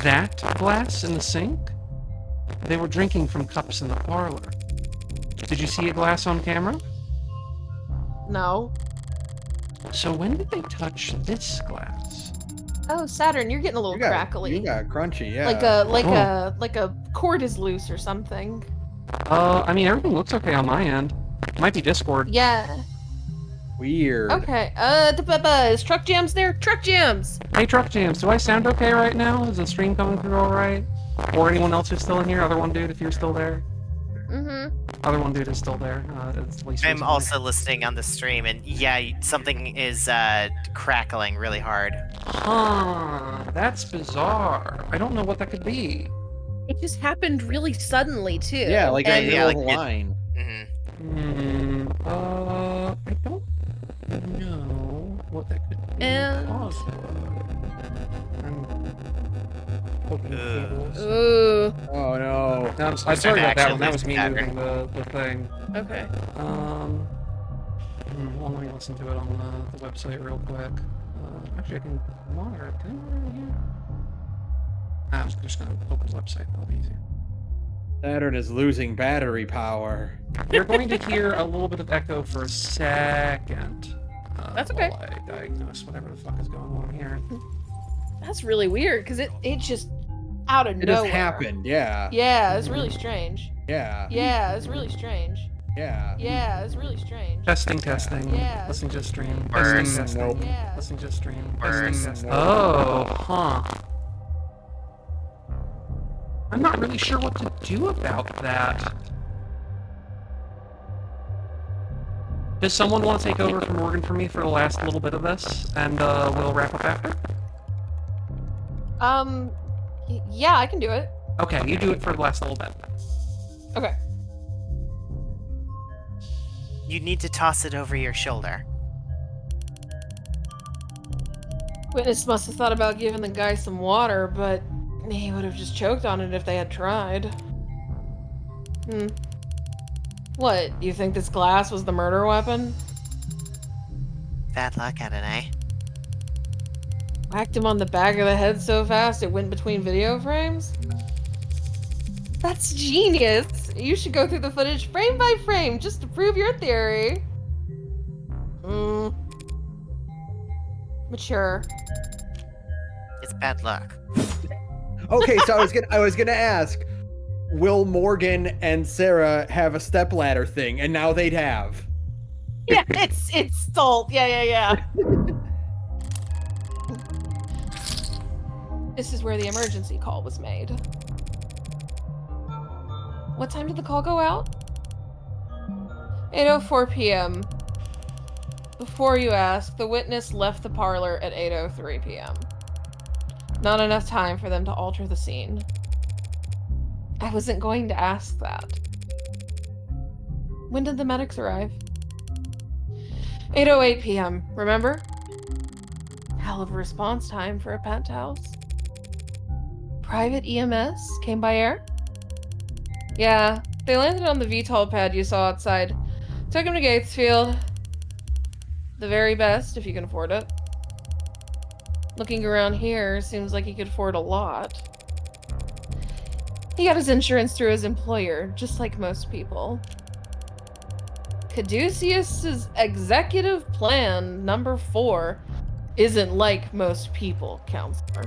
S1: That glass in the sink? They were drinking from cups in the parlor. Did you see a glass on camera?
S5: No.
S1: So when did they touch this glass?
S5: Oh, Saturn, you're getting a little crackly.
S2: You got crunchy, yeah.
S5: Like a cord is loose or something.
S1: I mean, everything looks okay on my end. Might be Discord.
S5: Yeah.
S2: Weird.
S5: Okay. Is Truck Jams there? Truck Jams.
S1: Hey, Truck Jams, do I sound okay right now? Is the stream coming through all right? Or anyone else who's still in here? Other one dude, if you're still there.
S5: Mm-hmm.
S1: Other one dude is still there. It's at least
S3: I'm
S1: recently.
S3: also listening on the stream, and yeah, something is crackling really hard.
S1: Huh, that's bizarre. I don't know what that could be.
S5: It just happened really suddenly too.
S2: Yeah, like in
S5: and
S2: the
S3: yeah,
S2: middle of
S3: like
S2: the line.
S1: I don't know what that could be
S5: And-
S1: cause of. I'm poking the cables.
S5: Ooh.
S2: Oh no.
S1: No, I'm sorry about that one. That was me
S3: Actually,
S1: moving the thing.
S5: Okay.
S1: Well, let me listen to it on the website real quick. Actually, I can monitor it. Can I monitor it here? I'm just gonna open the website. That'll be easier.
S2: Saturn is losing battery power.
S1: You're going to hear a little bit of echo for a second.
S5: That's okay.
S1: While I diagnose whatever the fuck is going on here.
S5: That's really weird because it just out of
S2: It
S5: nowhere.
S2: just happened. Yeah.
S5: Yeah, it's really strange.
S2: Yeah.
S5: Yeah, it's really strange.
S2: Yeah.
S5: Yeah, it's really strange.
S1: Testing, testing.
S5: Yeah.
S1: Listening to the stream.
S3: Burn.
S1: Testing, testing.
S2: Nope.
S5: Yeah.
S1: Listening to the stream.
S3: Burn.
S1: Testing, testing.
S2: Nope.
S1: Oh, huh. I'm not really sure what to do about that. Does someone want to take over from Morgan for me for the last little bit of this, and we'll wrap up after?
S5: Yeah, I can do it.
S1: Okay, you do it for the last little bit.
S5: Okay.
S3: You need to toss it over your shoulder.
S5: Witness must have thought about giving the guy some water, but he would have just choked on it if they had tried. What, you think this glass was the murder weapon?
S3: Bad luck, Adonai.
S5: Whacked him on the back of the head so fast it went between video frames? That's genius! You should go through the footage frame by frame just to prove your theory. Mature.
S3: It's bad luck.
S2: Okay, so I was gonna ask, will Morgan and Sarah have a stepladder thing? And now they'd have.
S5: Yeah, it's salt. Yeah. This is where the emergency call was made. What time did the call go out? 8:04 p.m. Before you ask, the witness left the parlor at 8:03 p.m. Not enough time for them to alter the scene. I wasn't going to ask that. When did the medics arrive? 8:08 p.m., remember? Hell of a response time for a penthouse. Private EMS came by air? Yeah, they landed on the VTOL pad you saw outside. Took him to Gatesfield. The very best, if you can afford it. Looking around here, seems like he could afford a lot. He got his insurance through his employer, just like most people. Caduceus's executive plan, number 4, isn't like most people, counselor.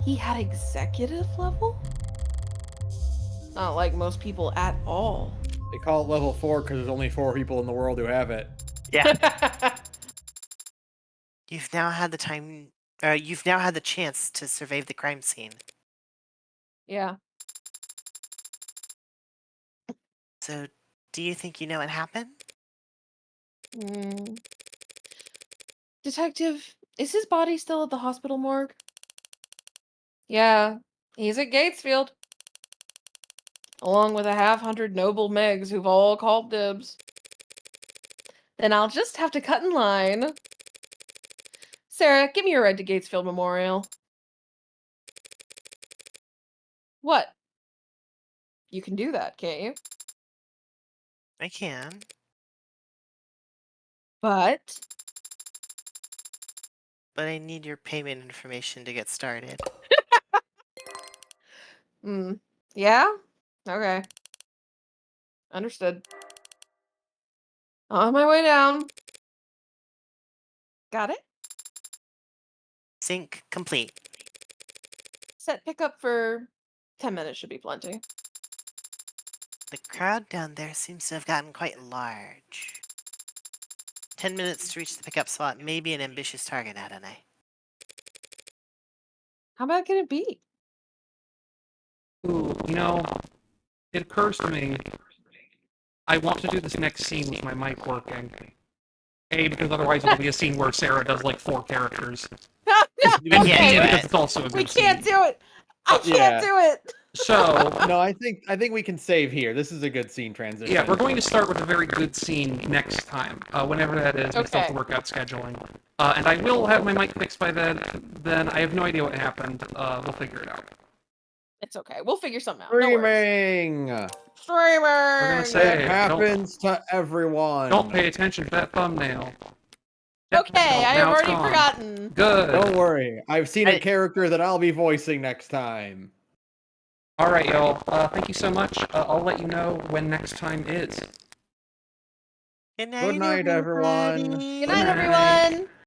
S5: He had executive level? Not like most people at all.
S2: They call it level 4 because there's only 4 people in the world who have it.
S3: Yeah. You've now had the time. You've now had the chance to survey the crime scene.
S5: Yeah.
S3: So, do you think you know what happened?
S5: Detective, is his body still at the hospital morgue? Yeah, he's at Gatesfield. Along with 100 noble Megs who've all called dibs. Then I'll just have to cut in line. Sarah, give me your ride to Gatesfield Memorial. What? You can do that, can't you?
S3: I can.
S5: But
S3: I need your payment information to get started.
S5: yeah? Okay. Understood. On my way down. Got it?
S3: Sync complete.
S5: Set pickup for 10 minutes should be plenty.
S3: The crowd down there seems to have gotten quite large. 10 minutes to reach the pickup spot. Maybe an ambitious target, I don't know.
S6: How bad can it be?
S1: Ooh, you know, it occurs to me, I want to do this next scene with my mic working. A, because otherwise it'll be a scene where Sarah does like 4 characters. And B,
S3: Okay,
S1: because
S3: but-
S1: it's also a good
S6: We can't
S1: scene.
S6: do it. I
S2: Yeah.
S6: can't do it.
S1: So,
S2: No, I think we can save here. This is a good scene transition.
S1: yeah, we're going to start with a very good scene next time, whenever that is. We still have to
S6: Okay.
S1: work out scheduling. And I will have my mic fixed by then. Then I have no idea what happened. We'll figure it out.
S6: It's okay. We'll figure something out. No worries.
S2: Streaming.
S1: We're gonna say,
S2: It happens to everyone.
S1: don't pay attention to that thumbnail.
S6: Okay, I have
S1: Now it's
S6: already
S1: gone.
S6: forgotten.
S1: Good.
S2: Don't worry. I've seen a
S3: Hey.
S2: character that I'll be voicing next time.
S1: All right, y'all. Thank you so much. I'll let you know when next time is.
S3: Good
S2: Good night, everyone.
S6: Good
S1: Good
S6: night,
S1: night.
S6: everyone.